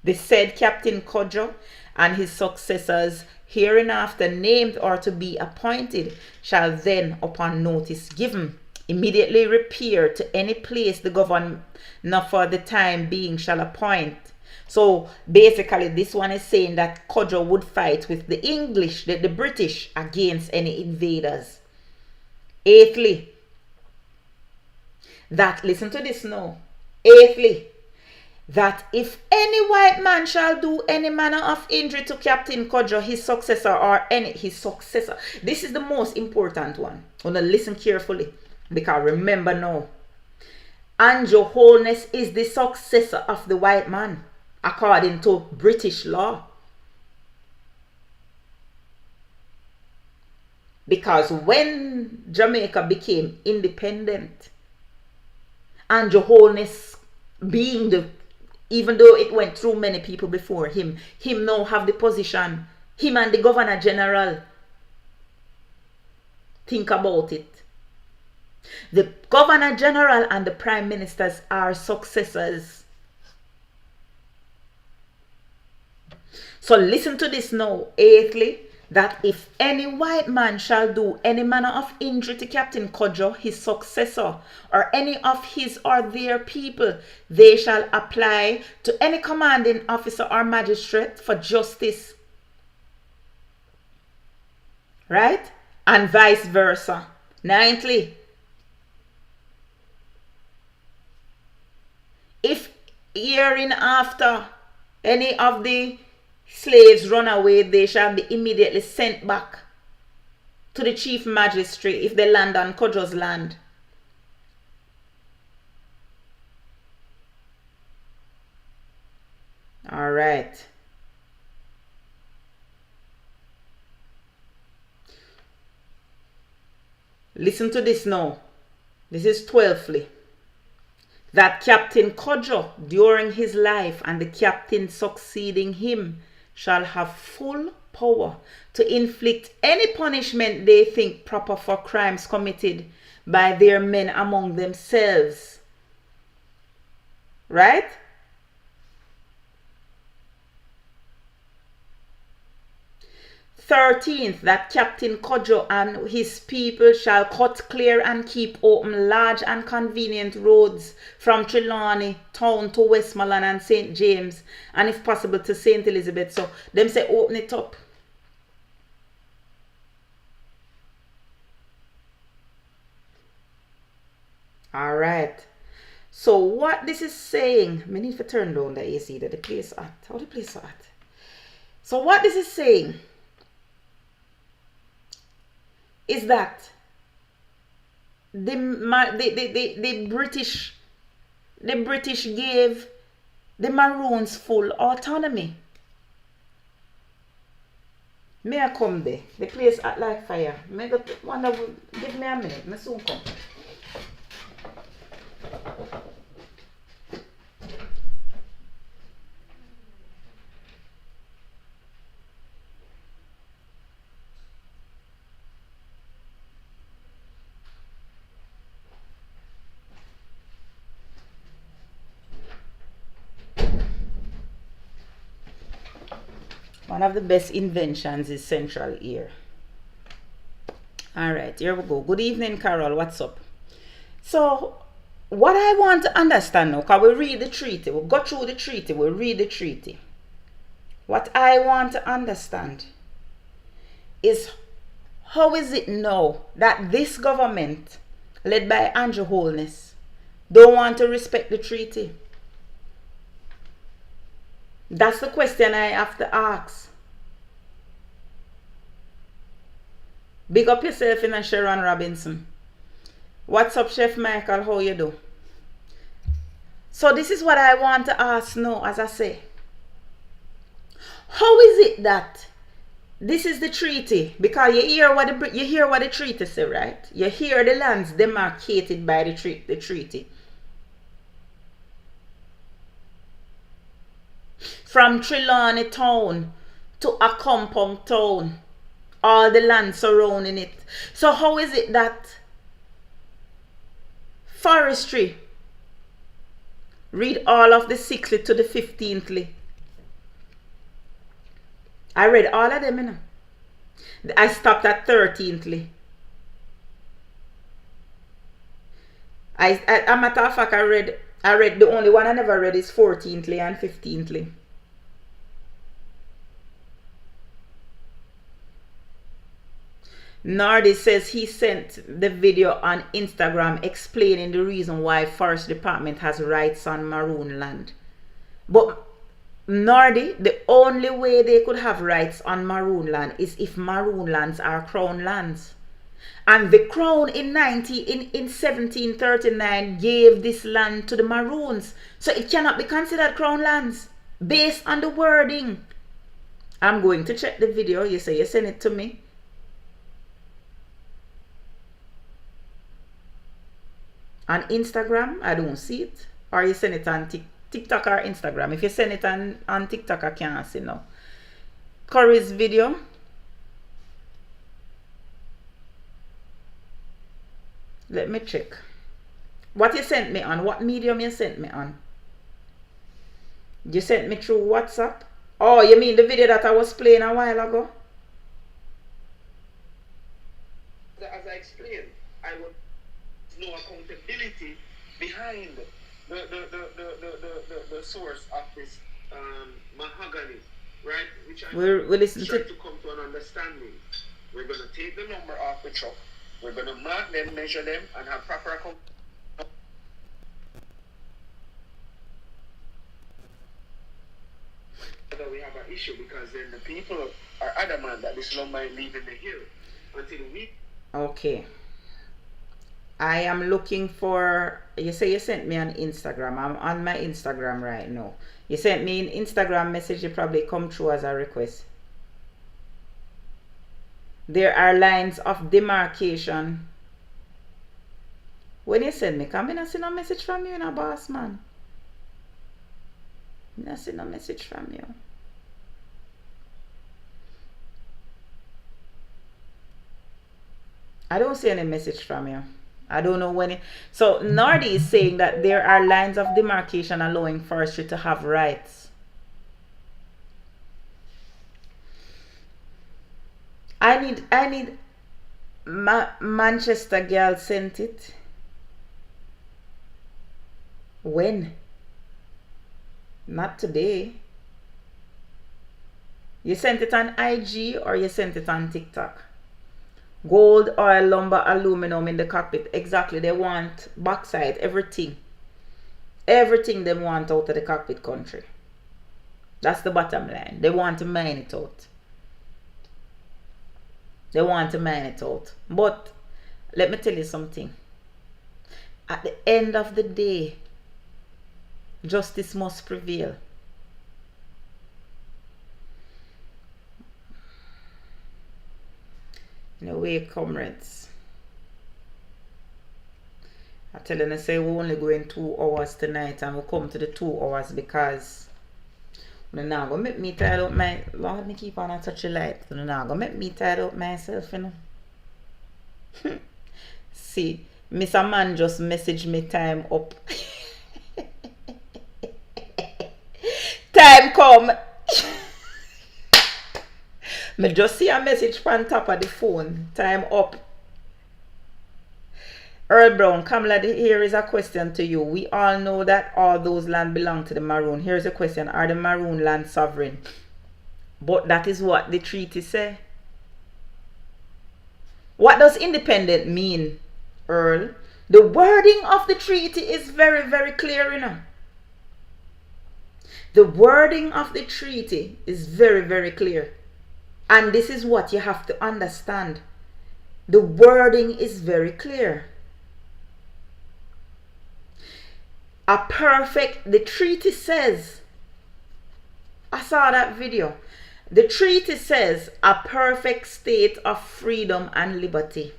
The said Captain Cudjoe and his successors hereinafter named or to be appointed shall then, upon notice given, immediately repair to any place the governor for the time being shall appoint. So basically this one is saying that Cudjoe would fight with the English, the British, against any invaders. Eighthly, that, listen to this now. Eighthly, that if any white man shall do any manner of injury to Captain Cudjoe, his successor, or any his successor. This is the most important one. I'm gonna listen carefully, because remember now, Andrew Holness is the successor of the white man according to British law. Because when Jamaica became independent, Andrew Holness being the, even though it went through many people before him now have the position, him and the Governor General. Think about it. The Governor General and the Prime Ministers are successors. So listen to this now. Eighthly, that if any white man shall do any manner of injury to Captain Cudjoe, his successor, or any of his or their people, they shall apply to any commanding officer or magistrate for justice. Right? And vice versa. Ninthly, if hereinafter any of the slaves run away, they shall be immediately sent back to the chief magistrate if they land on Cudjoe's land. All right. Listen to this now. This is 12thly. That Captain Cudjoe during his life and the captain succeeding him shall have full power to inflict any punishment they think proper for crimes committed by their men among themselves. Right? Thirteenth, that Captain Cudjoe and his people shall cut clear and keep open large and convenient roads from Trelawnny town to Westmoreland and St. James, and if possible to St. Elizabeth. So them say open it up. All right. So what this is saying, I need to turn down the AC that the place at. How the place at? So what this is saying is that the British gave the Maroons full autonomy. May I come there? The place at like fire. May I wonder, give me a minute. I soon come. One of the best inventions is central ear. All right, here we go. Good evening, Carol. What's up? So, what I want to understand now, because we read the treaty, we go through the treaty, we read the treaty. What I want to understand is how is it now that this government, led by Andrew Holness, don't want to respect the treaty? That's the question I have to ask. Big up yourself in a Sharon Robinson. What's up, Chef Michael? How you do? So this is what I want to ask now, as I say. How is it that this is the treaty? Because you hear what the treaty say, right? You hear the lands demarcated by the treaty. From Trelawnny town to Accompong town, all the land surrounding it. So how is it that forestry, read all of the 6th to the 15th, I read all of them, you know. I stopped at 13thly. A matter of fact, I read the only one I never read is 14thly and 15thly. Nardi says he sent the video on Instagram explaining the reason why Forest Department has rights on Maroon land. But Nardi, the only way they could have rights on Maroon land is if Maroon lands are Crown lands. And the Crown in 1739 gave this land to the Maroons. So it cannot be considered Crown lands based on the wording. I'm going to check the video. You say you send it to me. On Instagram, I don't see it. Or you send it on TikTok or Instagram. If you send it on TikTok, I can't see now. Curry's video. Let me check. What you sent me on? What medium you sent me on? You sent me through WhatsApp? Oh, you mean the video that I was playing a while ago? As I explained, I want no accountability behind the source of this mahogany, right? Which we're listening trying to come to an understanding. We're going to take the number off the truck. We're going to mark them, measure them, and have proper account. We have an issue because then the people are adamant that this lumber is leaving the hill until we. Okay. I am looking for. You say you sent me on Instagram. I'm on my Instagram right now. You sent me an Instagram message. You probably come through as a request. There are lines of demarcation. When you send me, come in and see no message from you, no boss man. I see no message from you. I don't see any message from you. I don't know when it. So Nardi is saying that there are lines of demarcation allowing forestry to have rights. I need Manchester girl sent it. When? Not today. You sent it on IG or you sent it on TikTok? Gold, oil, lumber, aluminum in the cockpit. Exactly. They want bauxite, everything. Everything they want out of the cockpit country. That's the bottom line. They want to mine it out. They want to mine it out. But let me tell you something. At the end of the day, justice must prevail. In a way, comrades. I tell them, I say we're only going 2 hours tonight, and we'll come to the 2 hours because we're not going to make me tired up my. Lord, me keep on touch the light. We're not going to make me tired up myself, you know. See, Mr. Man just messaged me time up. Time come. Me just see a message on top of the phone. Time up. Earl Brown, Kamla, here is a question to you. We all know that all those land belong to the Maroon. Here's a question. Are the Maroon land sovereign? But that is what the treaty say. What does independent mean, Earl? The wording of the treaty is very, very clear, you know. The wording of the treaty is very, very clear. And this is what you have to understand. The wording is very clear. The treaty says, I saw that video. The treaty says a perfect state of freedom and liberty.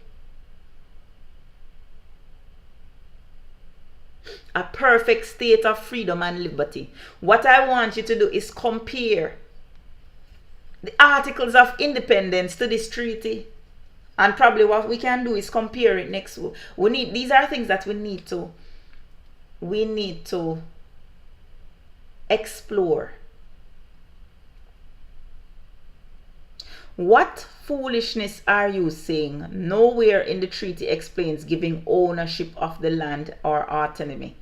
A perfect state of freedom and liberty. What I want you to do is compare the Articles of Independence to this treaty. And probably what we can do is compare it next. These are things that we need to explore. What foolishness are you saying? Nowhere in the treaty explains giving ownership of the land or autonomy.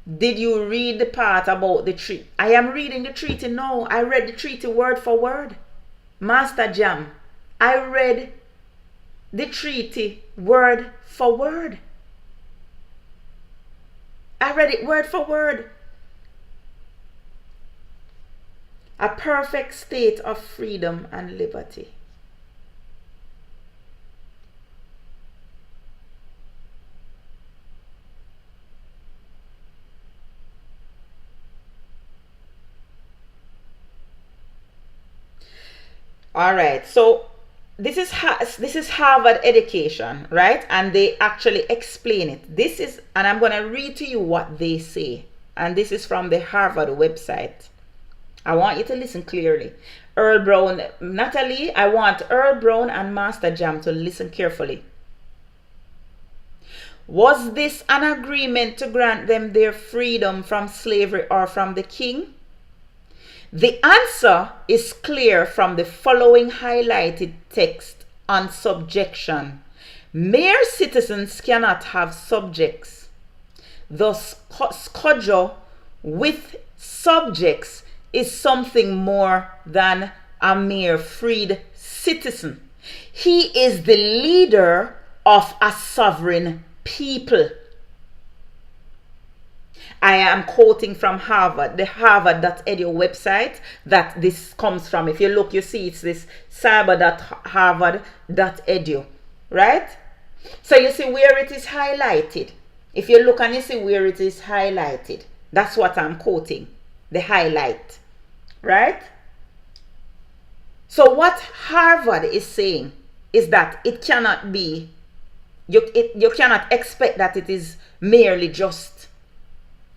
Did you read the part about the treaty? I am reading the treaty now. I read the treaty word for word. Master Jam, I read the treaty word for word. I read it word for word. A perfect state of freedom and liberty. All right, so this is Harvard education, right? And they actually explain it. This is, and I'm going to read to you what they say. And this is from the Harvard website. I want you to listen clearly. Earl Brown, Natalie, I want Earl Brown and Master Jam to listen carefully. Was this an agreement to grant them their freedom from slavery or from the king? The answer is clear from the following highlighted text on subjection. Mere citizens cannot have subjects. Thus, Scojo with subjects is something more than a mere freed citizen. He is the leader of a sovereign people. I am quoting from Harvard, the harvard.edu website that this comes from. If you look, you see it's this cyber.harvard.edu, right? So you see where it is highlighted. If you look and you see where it is highlighted, that's what I'm quoting, the highlight, right? So what Harvard is saying is that it cannot be, you cannot expect that it is merely just,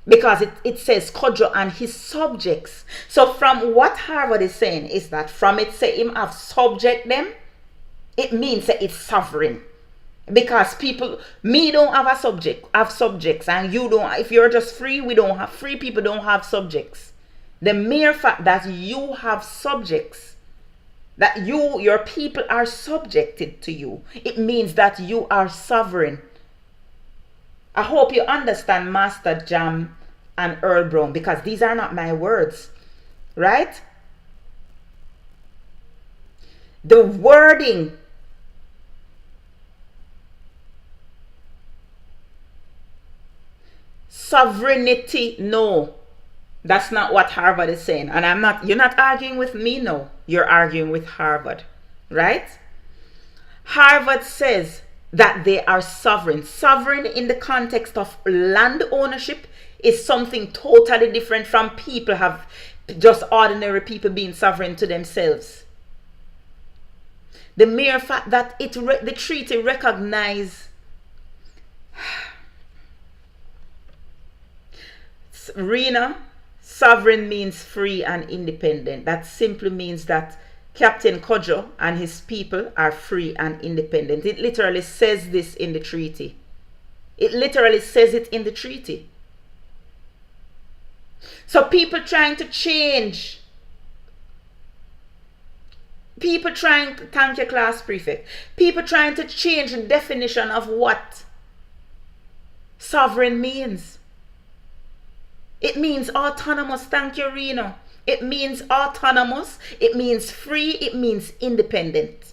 because it says Kodjo and his subjects. So from what Harvard is saying is that from it say him have subject them, it means that it's sovereign. Because me don't have a subject, have subjects, and you don't. If you're just free, we don't have, free people don't have subjects. The mere fact that you have subjects, that your people are subjected to you, it means that you are sovereign. I hope you understand, Master Jam and Earl Brown, because these are not my words, right? The wording sovereignty, no, that's not what Harvard is saying. And you're not arguing with me, no, you're arguing with Harvard, right? Harvard says that they are sovereign. Sovereign in the context of land ownership is something totally different from people have, just ordinary people being sovereign to themselves. The mere fact that the treaty recognizes Rena, sovereign means free and independent. That simply means that Captain Kodjo and his people are free and independent. It literally says this in the treaty. It literally says it in the treaty. So people trying to change, thank you class prefect, people trying to change the definition of what sovereign means. It means autonomous, thank you Reno. It means autonomous, it means free, it means independent.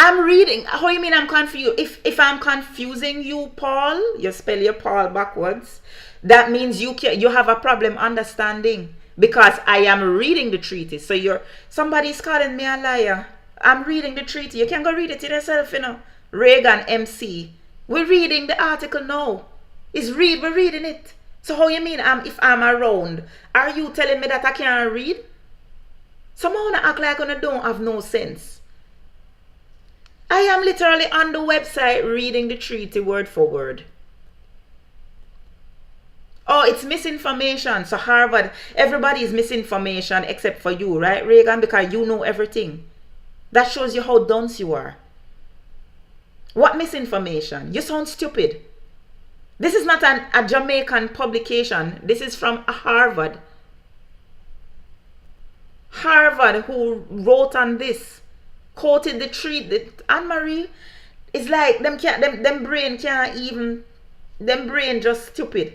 I'm reading, how you mean I'm confused? If I'm confusing you, Paul, you spell your Paul backwards, that means you have a problem understanding, because I am reading the treaty. So somebody's calling me a liar. I'm reading the treaty. You can go read it yourself, you know. Reagan MC. We're reading the article now. We're reading it. So how you mean if I'm around, are you telling me that I can't read? Someone act like I don't have no sense. I am literally on the website reading the treaty word for word. Oh, it's misinformation. So Harvard, everybody is misinformation except for you, right, Reagan? Because you know everything. That shows you how dunce you are. What misinformation? You sound stupid. This is not a Jamaican publication. This is from Harvard. Harvard, who wrote on this, quoted the treat. Anne-Marie, it's like them brain can't even, them brain just stupid.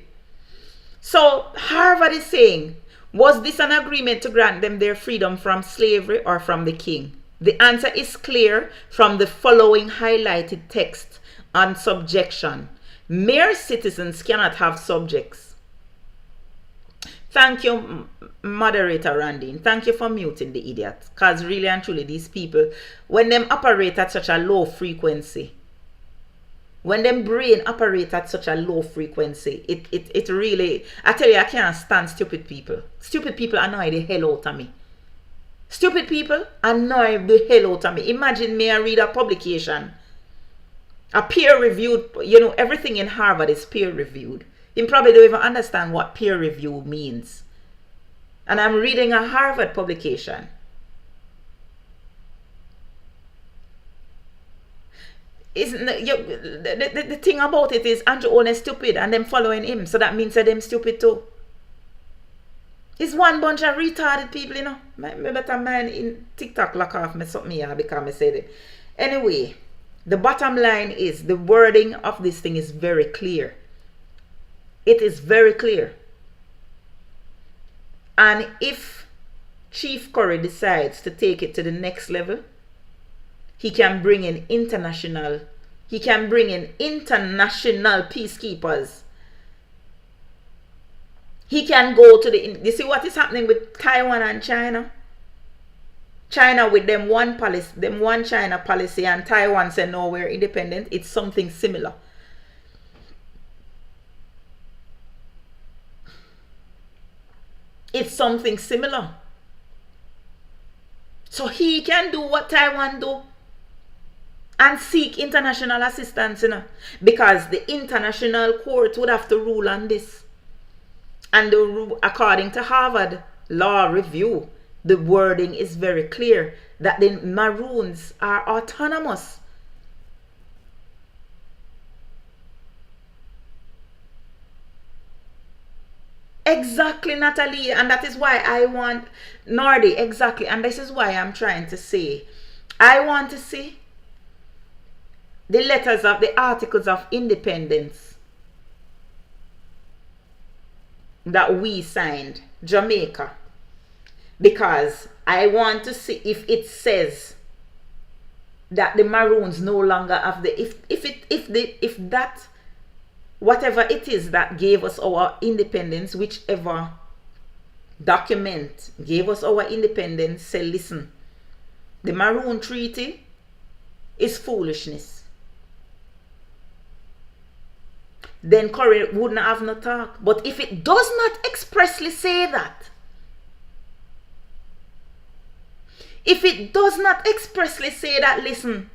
So Harvard is saying, was this an agreement to grant them their freedom from slavery or from the king? The answer is clear from the following highlighted text on subjection. Mere citizens cannot have subjects. Thank you, moderator Randine. Thank you for muting the idiot. Because really and truly, these people, when them operate at such a low frequency, when them brain operate at such a low frequency, it really, I tell you, I can't stand stupid people. Stupid people annoy the hell out of me. Stupid people annoy the hell out of me. Imagine me, I read a publication, a peer-reviewed, you know, everything in Harvard is peer-reviewed. You probably don't even understand what peer review means. And I'm reading a Harvard publication. The thing about it is Andrew Owen is stupid and them following him. So that means that them stupid too. It's one bunch of retarded people, you know. Maybe better man in TikTok lock off me something here because I said it. Anyway, the bottom line is the wording of this thing is very clear. It is very clear. And if Chief Curry decides to take it to the next level, he can bring in international peacekeepers. He can go to the, you see what is happening with Taiwan and China? China with them one policy, them one China policy, and Taiwan say no, we're independent. It's something similar. It's something similar. So he can do what Taiwan do and seek international assistance, you know, because the international court would have to rule on this. And according to Harvard Law Review, the wording is very clear that the Maroons are autonomous. Exactly, Natalie, and that is why I want Nordy, exactly, and this is why I'm trying to say, I want to see the letters of the Articles of Independence that we signed, Jamaica, because I want to see if it says that the Maroons no longer have the, if that, whatever it is that gave us our independence, whichever document gave us our independence, say, listen, the Maroon Treaty is foolishness. Then Curry wouldn't have no talk. But if it does not expressly say that, if it does not expressly say that, listen,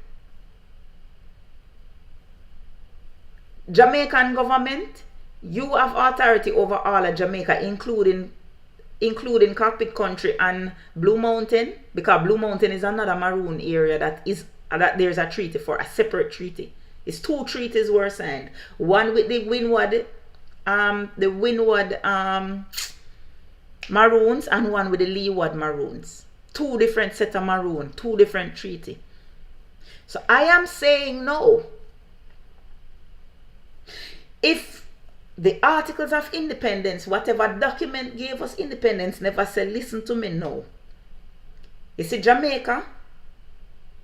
Jamaican government, you have authority over all of Jamaica, including Cockpit Country and Blue Mountain, because Blue Mountain is another maroon area that there's a treaty for, a separate treaty. It's two treaties were signed. One with the Windward Maroons and one with the Leeward Maroons. Two different set of maroon, two different treaty. So I am saying no. If the Articles of Independence, whatever document gave us independence, never said, listen to me, no. You see, Jamaica,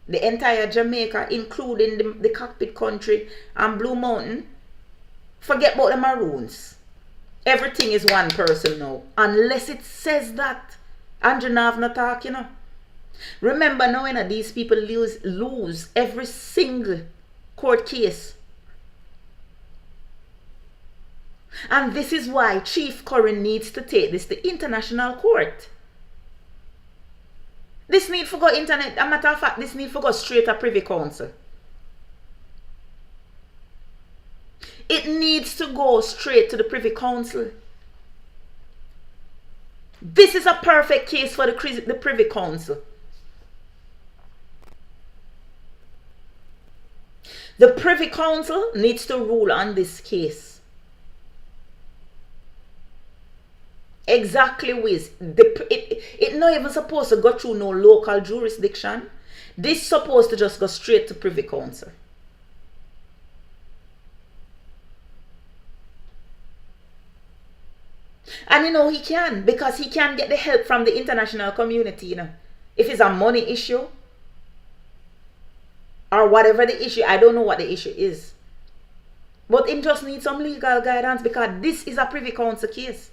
the entire Jamaica, including the Cockpit Country and Blue Mountain, forget about the Maroons. Everything is one person now, unless it says that. Andrew Nav not talk, you know. Remember now, you know, these people lose every single court case. And this is why Chief Curry needs to take this to international court. This need to go internet. As a matter of fact, this need to go straight to Privy Council. It needs to go straight to the Privy Council. This is a perfect case for the Privy Council. The Privy Council needs to rule on this case. Exactly, Wiz. It not even supposed to go through no local jurisdiction. This supposed to just go straight to Privy Council. And you know he can, because he can get the help from the international community, you know. If it's a money issue or whatever the issue, I don't know what the issue is. But him just needs some legal guidance, because this is a Privy Council case.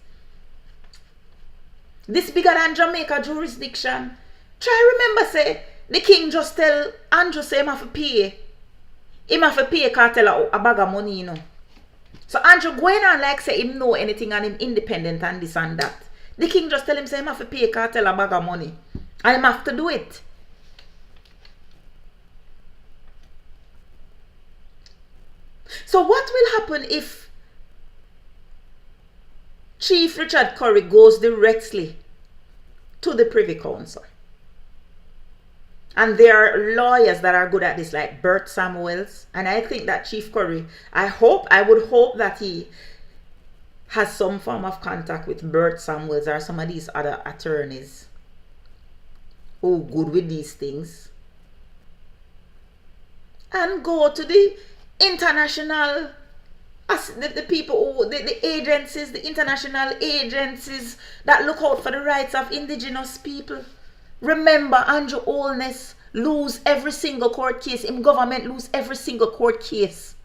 This bigger than Jamaica jurisdiction. Try remember, say, the king just tell Andrew say him have to pay. Him have to pay cartel a bag of money, you know. So Andrew going on like say him know anything and him independent and this and that. The king just tell him say him have to pay cartel a bag of money. And him have to do it. So what will happen if Chief Richard Curry goes directly to the Privy Council? And there are lawyers that are good at this, like Bert Samuels. And I think that Chief Curry, I would hope that he has some form of contact with Bert Samuels or some of these other attorneys who good with these things. And go to the international, the people who, the agencies, the international agencies that look out for the rights of indigenous people. Remember, Andrew Holness lose every single court case. Him government lose every single court case.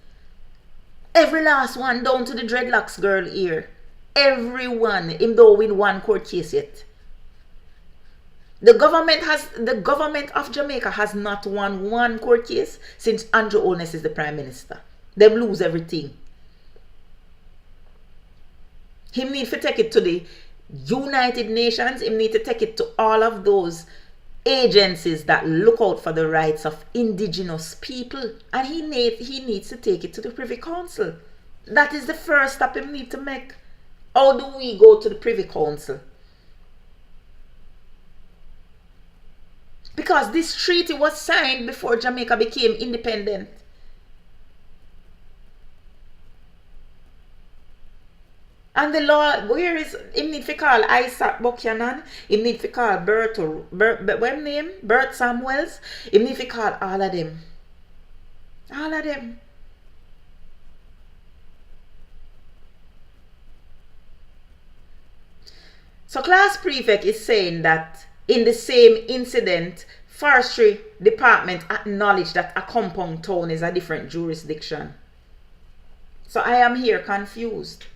Every last one, down to the dreadlocks girl here. Everyone, him don't win one court case yet. The government of Jamaica has not won one court case since Andrew Holness is the Prime Minister. Them lose everything. Him need to take it to the United Nations. Him need to take it to all of those agencies that look out for the rights of indigenous people. And he needs to take it to the Privy Council. That is the first step him need to make. How do we go to the Privy Council? Because this treaty was signed before Jamaica became independent. And the law, where is, him need to call Isaac Buchanan, him need to call Bert Samuels, him need to call all of them. All of them. So class prefect is saying that in the same incident, Forestry Department acknowledged that a compound town is a different jurisdiction. So I am here confused.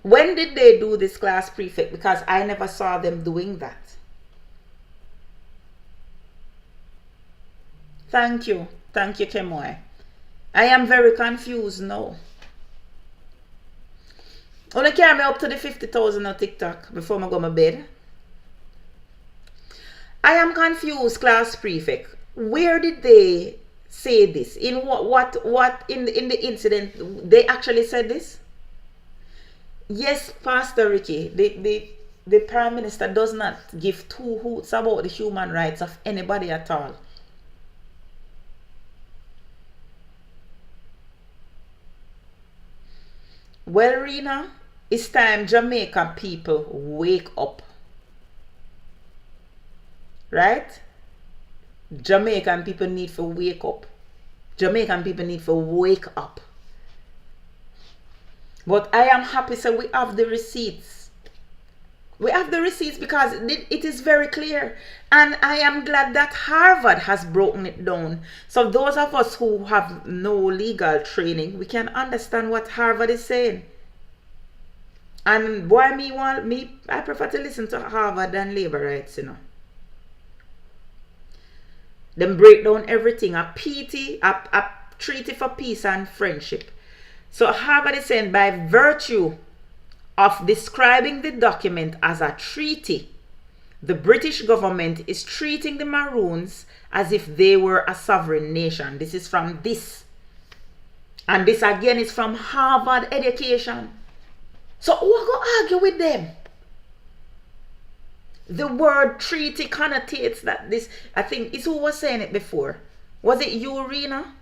When did they do this, class prefect? Because I never saw them doing that. Thank you. Thank you, Kemoy. I am very confused now. Only carry me up to the 50,000 on TikTok before I go to bed. I am confused, class prefect. Where did they say this? In what in the incident they actually said this? Yes, Pastor Ricky, the Prime Minister does not give two hoots about the human rights of anybody at all. Well, Rena, it's time Jamaican people wake up. Right? Jamaican people need to wake up. Jamaican people need to wake up. But I am happy, so we have the receipts. We have the receipts because it is very clear. And I am glad that Harvard has broken it down. So those of us who have no legal training, we can understand what Harvard is saying. And boy, I prefer to listen to Harvard than labor rights, you know. Them break down everything. A treaty for peace and friendship. So Harvard is saying, by virtue of describing the document as a treaty, the British government is treating the Maroons as if they were a sovereign nation. This is from this. And this again is from Harvard Education. So who are going to argue with them? The word treaty connotates that this, I think, is who was saying it before. Was it you, Rena?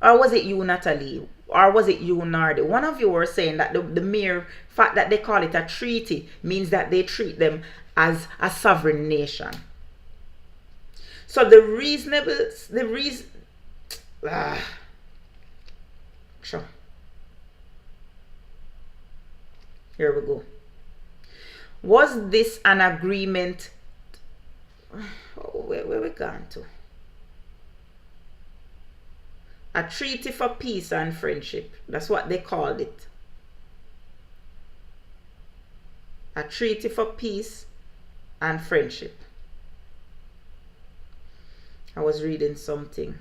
Or was it you, Natalie? or was it you, Nardi? One of you were saying that the mere fact that they call it a treaty means that they treat them as a sovereign nation. So sure. Here we go. Was this an agreement? Where we gone to? A treaty for peace and friendship. That's what they called it. A treaty for peace and friendship. I was reading something.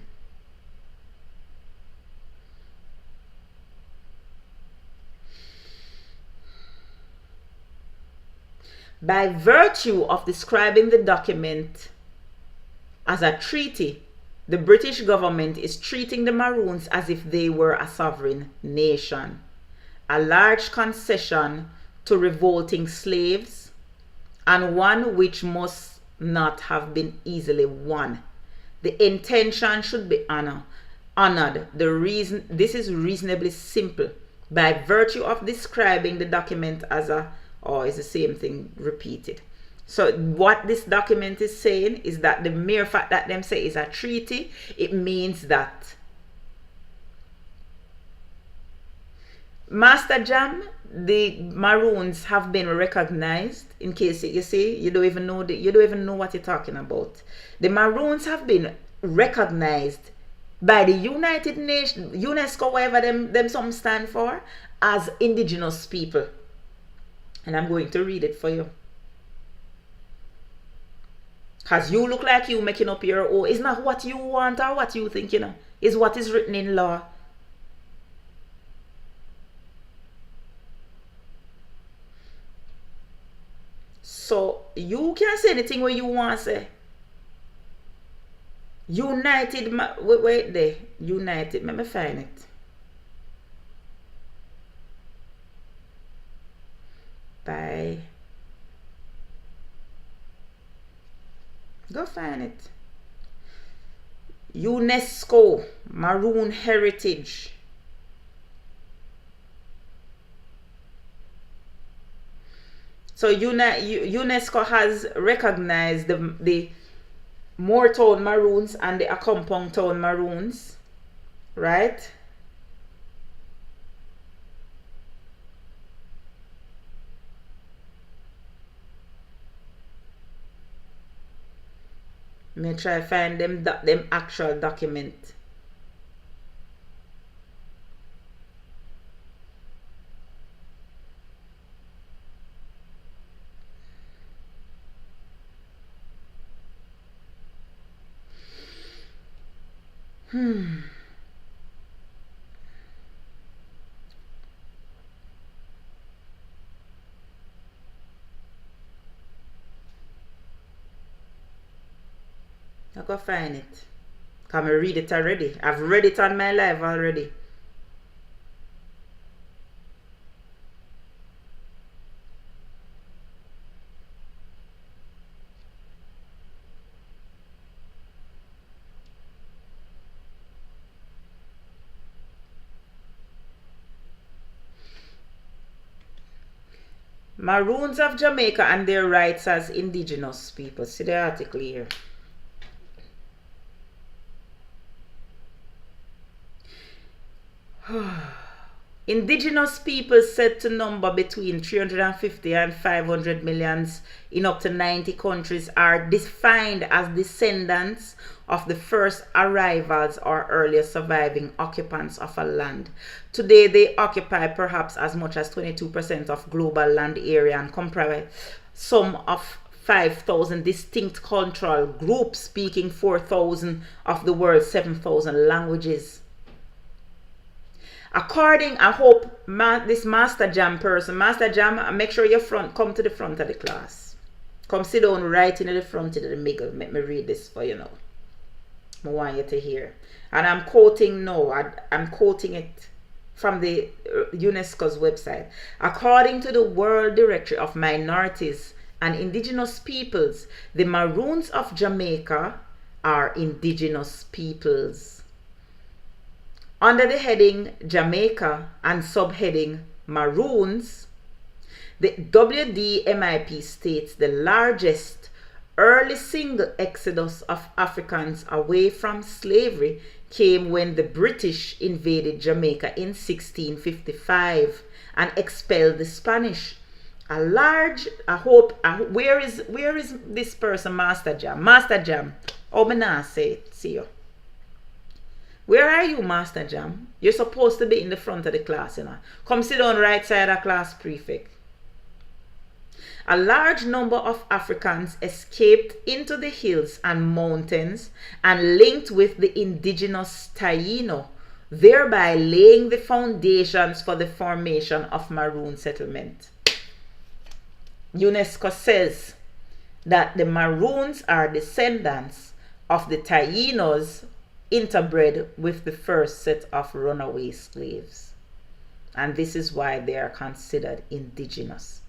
By virtue of describing the document as a treaty, the British government is treating the Maroons as if they were a sovereign nation, a large concession to revolting slaves, and one which must not have been easily won. The intention should be honored. This is reasonably simple. By virtue of describing the document as it's the same thing repeated. So what this document is saying is that the mere fact that them say is a treaty, it means that Master Jam, the Maroons have been recognized. In case you see, you don't even know what you're talking about. The Maroons have been recognized by the United Nations, UNESCO, whatever them some stand for, as indigenous people. And I'm going to read it for you. Because you look like you making up your own. It's not what you want or what you think, It's what is written in law. So you can say anything what you want to say. United, wait there. United, let me find it. By, go find it. UNESCO Maroon Heritage. So UNESCO has recognized the Moortown Maroons and the Accompong Town Maroons, right? Let me try find them actual document. I go find it. Come and read it already. I've read it on my live already. Maroons of Jamaica and their rights as indigenous people. See the article here. Indigenous people said to number between 350 and 500 millions in up to 90 countries are defined as descendants of the first arrivals or earlier surviving occupants of a land. Today they occupy perhaps as much as 22% of global land area and comprise some of 5,000 distinct cultural groups speaking 4,000 of the world's 7,000 languages. According, I hope this Master Jam person, Master Jam, make sure you come to the front of the class. Come sit down right in the front of the middle. Let me read this for you now. I want you to hear. And I'm quoting now. I'm quoting it from the UNESCO's website. According to the World Directory of Minorities and Indigenous Peoples, the Maroons of Jamaica are indigenous peoples. Under the heading Jamaica and subheading Maroons, the WDMIP states the largest early single exodus of Africans away from slavery came when the British invaded Jamaica in 1655 and expelled the Spanish. Where is this person, Master Jam? Master Jam, oh, me nah say it, see you. Where are you, Master Jam? You're supposed to be in the front of the class, you know. Come sit down right side of class, prefect. A large number of Africans escaped into the hills and mountains and linked with the indigenous Taino, thereby laying the foundations for the formation of Maroon settlement. UNESCO says that the Maroons are descendants of the Tainos interbred with the first set of runaway slaves. And this is why they are considered indigenous.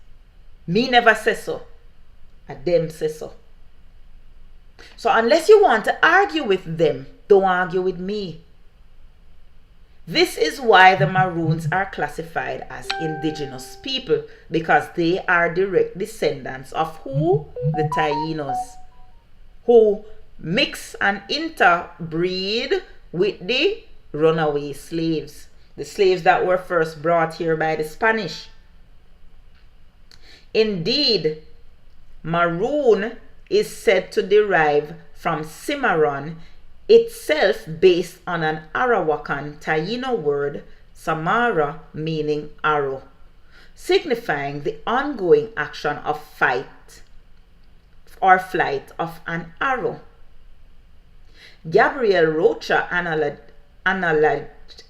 Me never say so. And them say so. So unless you want to argue with them, don't argue with me. This is why the Maroons are classified as indigenous people, because they are direct descendants of who? The Tainos, who mix and interbreed with the runaway slaves, the slaves that were first brought here by the Spanish. Indeed, Maroon is said to derive from Cimarron itself, based on an Arawakan Taino word, Samara, meaning arrow, signifying the ongoing action of fight or flight of an arrow. Gabriel Rocha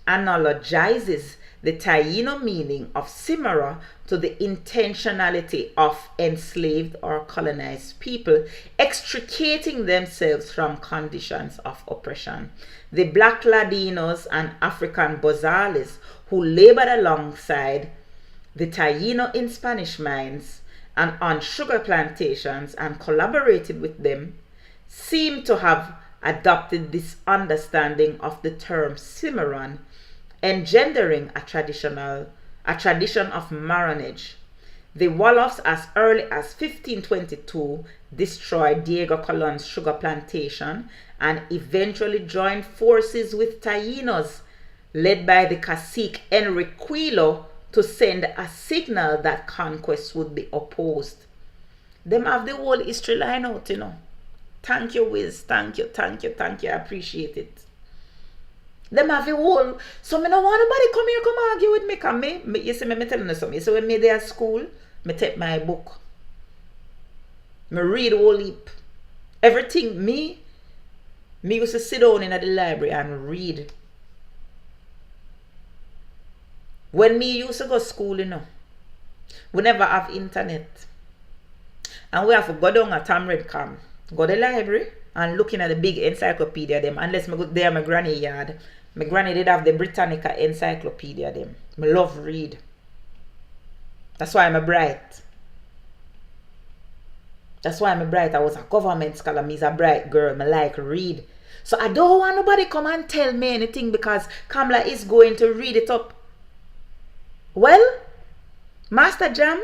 analogizes the Taino meaning of Simara to the intentionality of enslaved or colonized people extricating themselves from conditions of oppression. The Black Ladinos and African Bozales, who labored alongside the Taino in Spanish mines and on sugar plantations and collaborated with them, seem to have adopted this understanding of the term Cimarron, engendering a tradition of marronage. The Wolofs, as early as 1522, destroyed Diego Colon's sugar plantation and eventually joined forces with Tainos, led by the cacique Enriquillo, to send a signal that conquest would be opposed. Them have the whole history line out, you know. Thank you, Wiz. Thank you. I appreciate it. Them have a whole. So me no want nobody come here come argue with me. Cause me you see me telling you something. You see when me there at school, me take my book. Me read whole heap. Everything me used to sit down in the library and read. When me used to go to school, you know, we never have internet. And we have to go down at Tamredcam, go to the library and looking at the big encyclopedia them. Unless me go there my granny yard. My granny did have the Britannica encyclopedia them. Me love read. That's why I'm bright. I was a government scholar. Me is a bright girl. Me like read. So I don't want nobody come and tell me anything because Kamla is going to read it up. Well, Master Jam,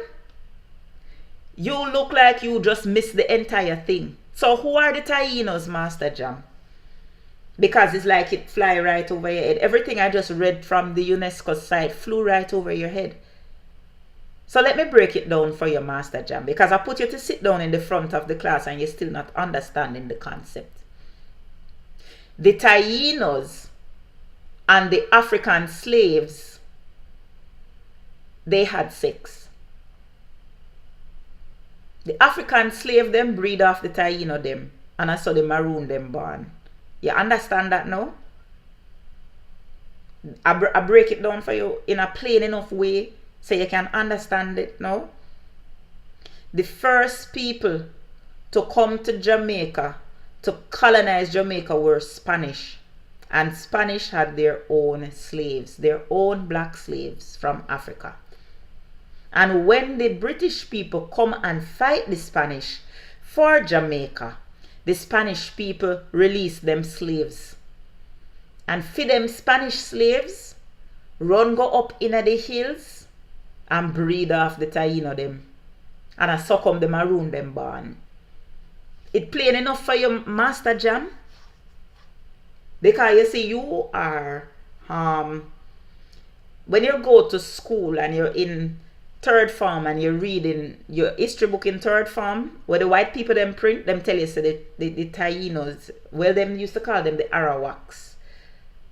you look like you just missed the entire thing. So who are the Tainos, Master Jam? Because it's like it fly right over your head. Everything I just read from the UNESCO site flew right over your head. So let me break it down for you, Master Jam, because I put you to sit down in the front of the class and you're still not understanding the concept. The Tainos and the African slaves, they had sex. The African slave them breed off the Taino them, and I saw the Maroon them born. You understand that now? I break it down for you in a plain enough way so you can understand it now. The first people to come to Jamaica, to colonize Jamaica, were Spanish. And Spanish had their own slaves, their own black slaves from Africa. And when the British people come and fight the Spanish for Jamaica, the Spanish people release them slaves. And for them Spanish slaves run go up in the hills and breed off the Taino them. And I succumb the maroon them born. It plain enough for your Master Jam. Because you see, you are when you go to school and you're in third form and you're reading your history book in third form, where the white people them print, them tell you so the Tainos, well them used to call them the Arawaks,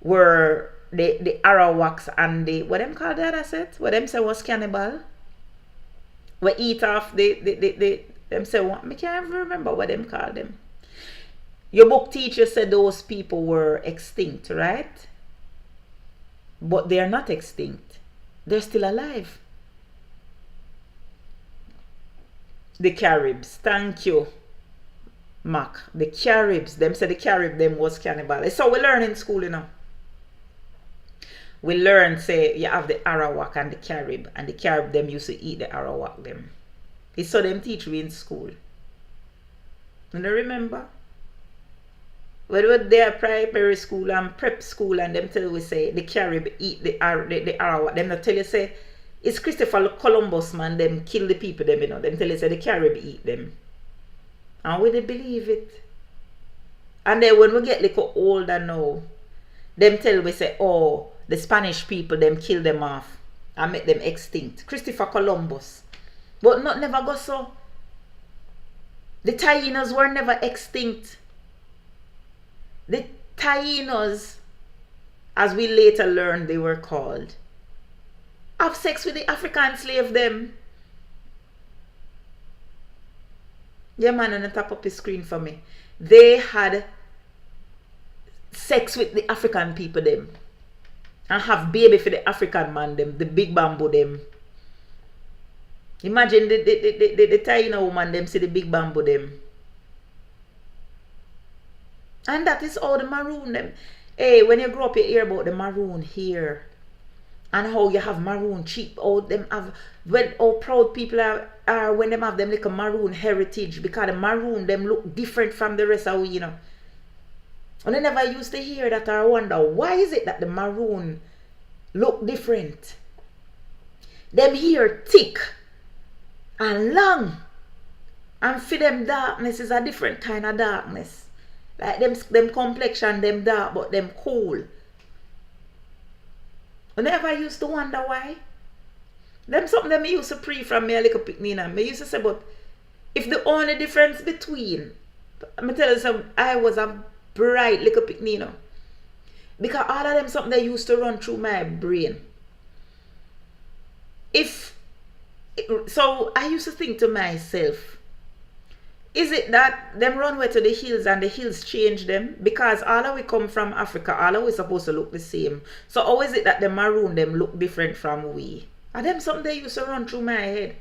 were the Arawaks and the, what them call the other set? What them say was cannibal? We eat off the them say what? I can't even remember what them call them. Your book teacher said those people were extinct, right? But they are not extinct. They're still alive. The Caribs, thank you, Mac. The Caribs, them say the Carib them was cannibal. So we learn in school, you know. We learn, say, you have the Arawak and the Carib, and the Carib them used to eat the Arawak them. It's so them teach we in school. You know, remember? When we were there primary school and prep school and them tell we say the Carib eat the Arawak. Them not tell you say it's Christopher Columbus man them kill the people them, you know. Them tell you say the Carib eat them. And we did believe it. And then when we get little older now, them tell we say, oh, the Spanish people them kill them off and make them extinct. Christopher Columbus. But not never go so. The Tainos were never extinct. The Tainos, as we later learned they were called, have sex with the African slave them. Yeah, man, on the top of the screen for me. They had sex with the African people them. And have baby for the African man them, the big bamboo them. Imagine the Taino woman them see the big bamboo them. And that is how the maroon them. Hey, when you grow up you hear about the maroon here. And how you have maroon cheap. How them have, when how proud people are when them have them like a maroon heritage. Because the maroon them look different from the rest of we, you know. And I never used to hear that or wonder why is it that the maroon look different. Them hair thick and long. And for them darkness is a different kind of darkness. Like them complexion, them dark, but them cool. I never used to wonder why. Them something that me used to pray from me a little picnina. Me used to say, but if the only difference between, I'm tell you something, I was a bright little picnina. Because all of them something that used to run through my brain. So I used to think to myself, is it that them run way to the hills and the hills change them? Because all of we come from Africa, all of we supposed to look the same. So how is it that the maroon them look different from we? Are them something that used to run through my head?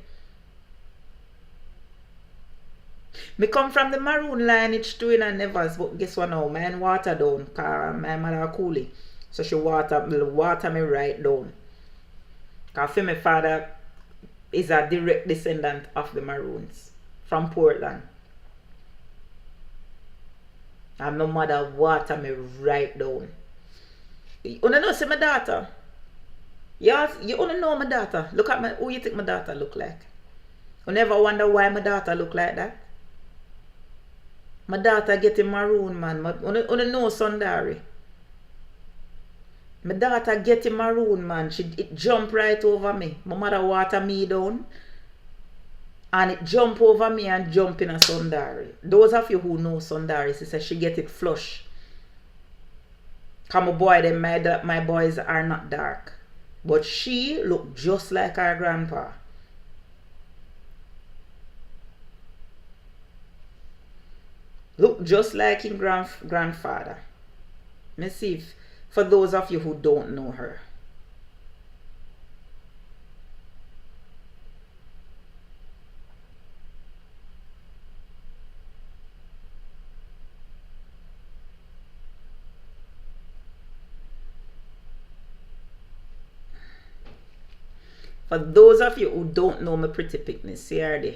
Me come from the maroon lineage too in a Nevers, but guess what now? Mine water down, cause my mother coolie. So she water me right down. Cause for my father is a direct descendant of the Maroons from Portland. And my mother water me right down. You wanna know see my daughter? You wanna know my daughter? Look at me, who you think my daughter look like? You never wonder why my daughter look like that? My daughter getting maroon, man. You know Sundari? My daughter getting maroon, man. It jump right over me. My mother water me down. And it jump over me and jump in a Sundari. Those of you who know Sundari, she says she get it flush. Come on, boy, them my boys are not dark. But she look just like her grandpa. Look just like his grandfather. Let me see if, for those of you who don't know her. For those of you who don't know my pretty picnic, see her there.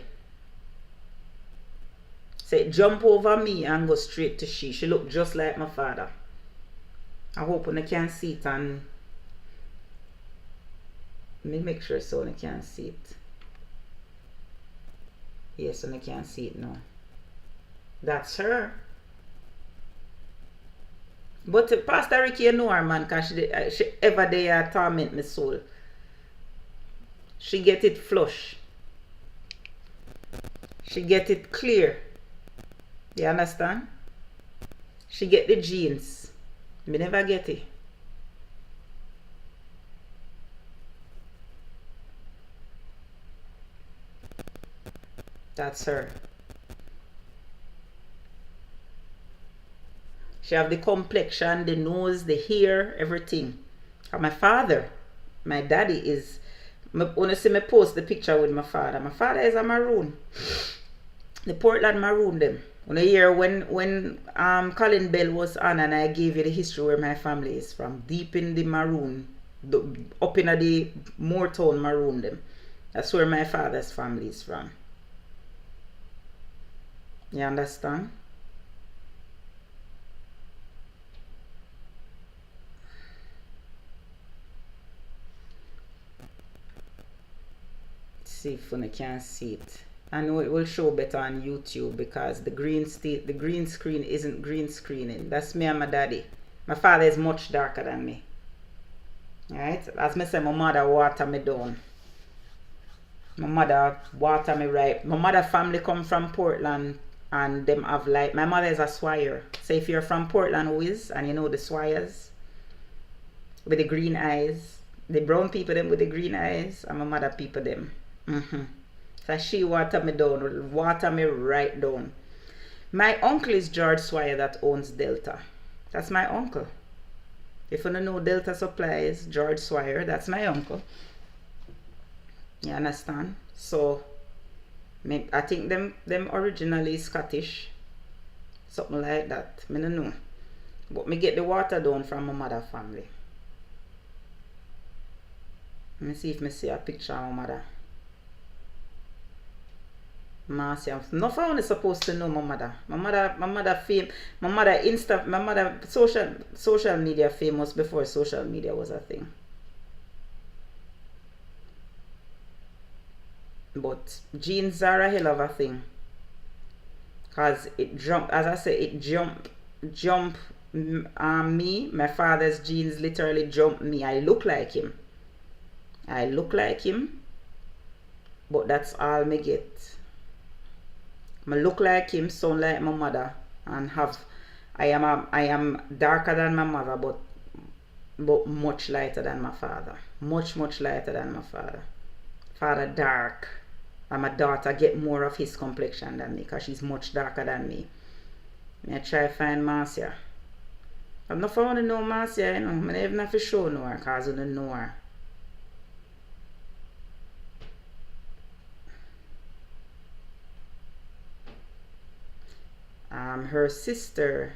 Say jump over me and go straight to she. She look just like my father. I hope you can see it, and let me make sure so you can see it. Yes, you can see it now. That's her. But Pastor Ricky, you know her, man, because she ever there torment my soul. She get it flush. She get it clear. You understand? She get the jeans. Me never get it. That's her. She have the complexion, the nose, the hair, everything. And my father, my daddy is, when you see me post the picture with my father is a maroon. The Portland maroon them. When you hear when Colin Bell was on and I gave you the history where my family is from, deep in the maroon, up in the Moortown maroon them. That's where my father's family is from. You understand? See if you can see it. I know it will show better on YouTube because the green screen isn't green screening. That's me and my daddy. My father is much darker than me. Right? As me say, my mother water me down. My mother water me right. My mother family come from Portland and them have like, my mother is a Swire. So if you're from Portland, Wiz, and you know the Swires with the green eyes, the brown people them with the green eyes, and my mother people them. So she water me down, water me right down. My uncle is George Swire that owns Delta. That's my uncle. If you don't know Delta Supplies, George Swire, that's my uncle. You understand? So I think them originally Scottish. Something like that. I don't know. But me get the water down from my mother family. Let me see if I see a picture of my mother. Marcia. Not for only supposed to know my mother. My mother social media famous before social media was a thing. But jeans are a hell of a thing. Cause it jump, as I say, it jump me. My father's jeans literally jump me. I look like him. But that's all me get. I look like him, sound like my mother, and I am darker than my mother, but much lighter than my father. Much lighter than my father. Father dark, and my daughter get more of his complexion than me, because she's much darker than me. I try to find Marcia. I'm not found to know Marcia, you know. I don't even have to show her, because I don't know her. Her sister,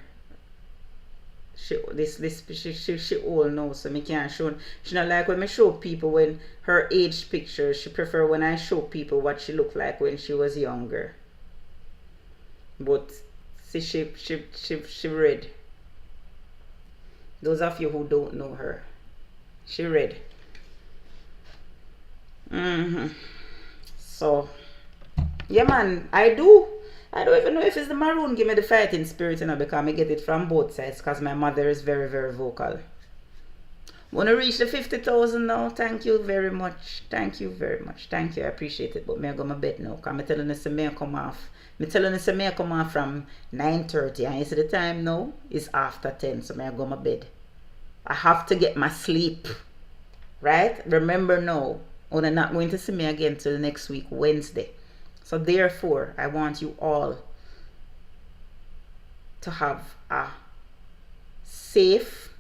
she all knows, so me can't show. She not like when me show people when her age pictures. She prefer when I show people what she looked like when she was younger. But see, she read. Those of you who don't know her, she read. So yeah, man, I don't even know if it's the maroon give me the fighting spirit, you know, because I get it from both sides, because my mother is very, very vocal. Wanna reach the 50,000 now? Thank you very much. Thank you very much. Thank you. I appreciate it. But me I go my bed now, because I'm telling you me I come off. Me telling you me I come off from 9:30, and you see the time now is after 10, so me I go my bed. I have to get my sleep. Right? Remember now, you're not going to see me again till next week, Wednesday. So therefore, I want you all to have a safe,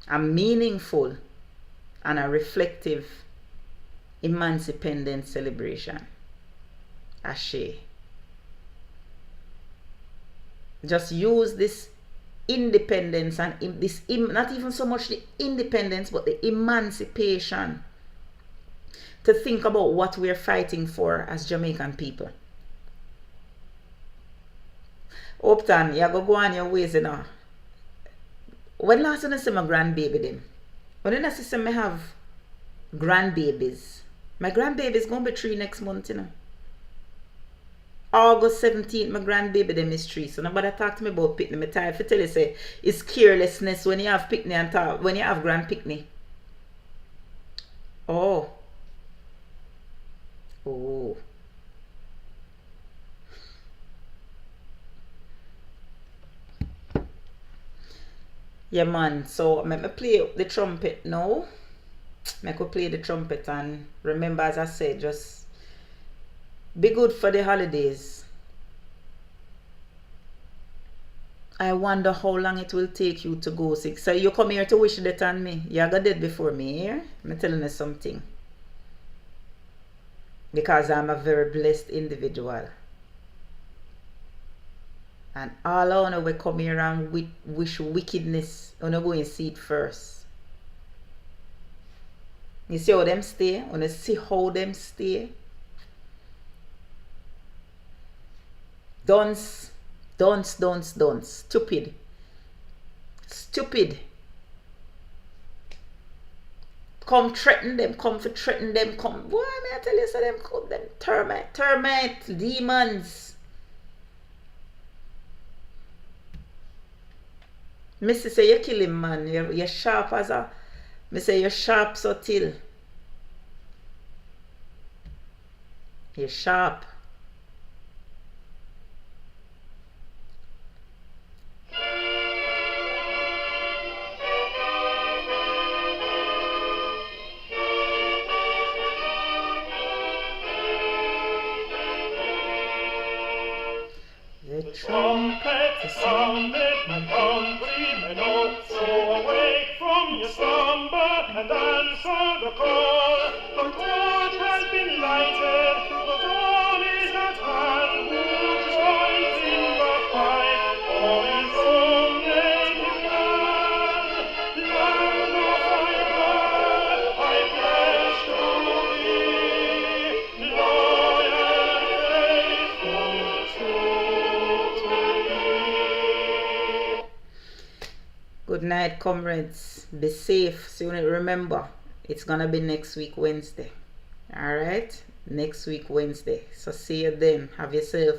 a meaningful, and a reflective Emancipendence celebration. Ashe. Just use this independence and not even so much the independence, but the emancipation to think about what we're fighting for as Jamaican people. Upton, you go on your ways, you know. when last time I see my grandbaby them? When I see me have grandbabies. My grandbaby is gonna be 3 next month, you know. August 17th, my grandbaby them is 3. So nobody talk to me about picnic. Me tired to tell you say it's carelessness when you have picnic and talk when you have grand picnic. Oh. Oh. Yeah, man. So let me play the trumpet now. I could play the trumpet, and remember, as I said, just be good for the holidays. I wonder how long it will take you to go sick. So you come here to wish that on me. You got dead before me here. I'm telling you something. Because I'm a very blessed individual. And all I wanna we come here and wish wickedness. I wanna go and see it first. You see how them stay? I wanna see how them stay. Dunce. Stupid. Come threaten them, come for threaten them, come. Boy, may I tell you, so them come, them termite, demons. Missy say you kill him, man. You're sharp as a. Me say you're sharp so till. You're sharp. The Trumpet sounded, my countrymen all, so awake from your slumber and answer the call. The torch has been lighted, the dawn is at hand. Who joins in the fight? All is home native land. Land of my birth, I pledge to thee, loyal and faithful to thee. Good night, comrades. Be safe. So remember, it's gonna be next week Wednesday. Alright? Next week Wednesday. So see you then. Have yourself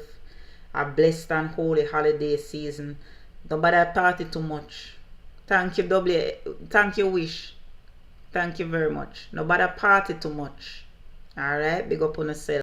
a blessed and holy holiday season. Don't bother party too much. Thank you, W. Thank you, Wish. Thank you very much. No bother party too much. Alright? Big up on yourself.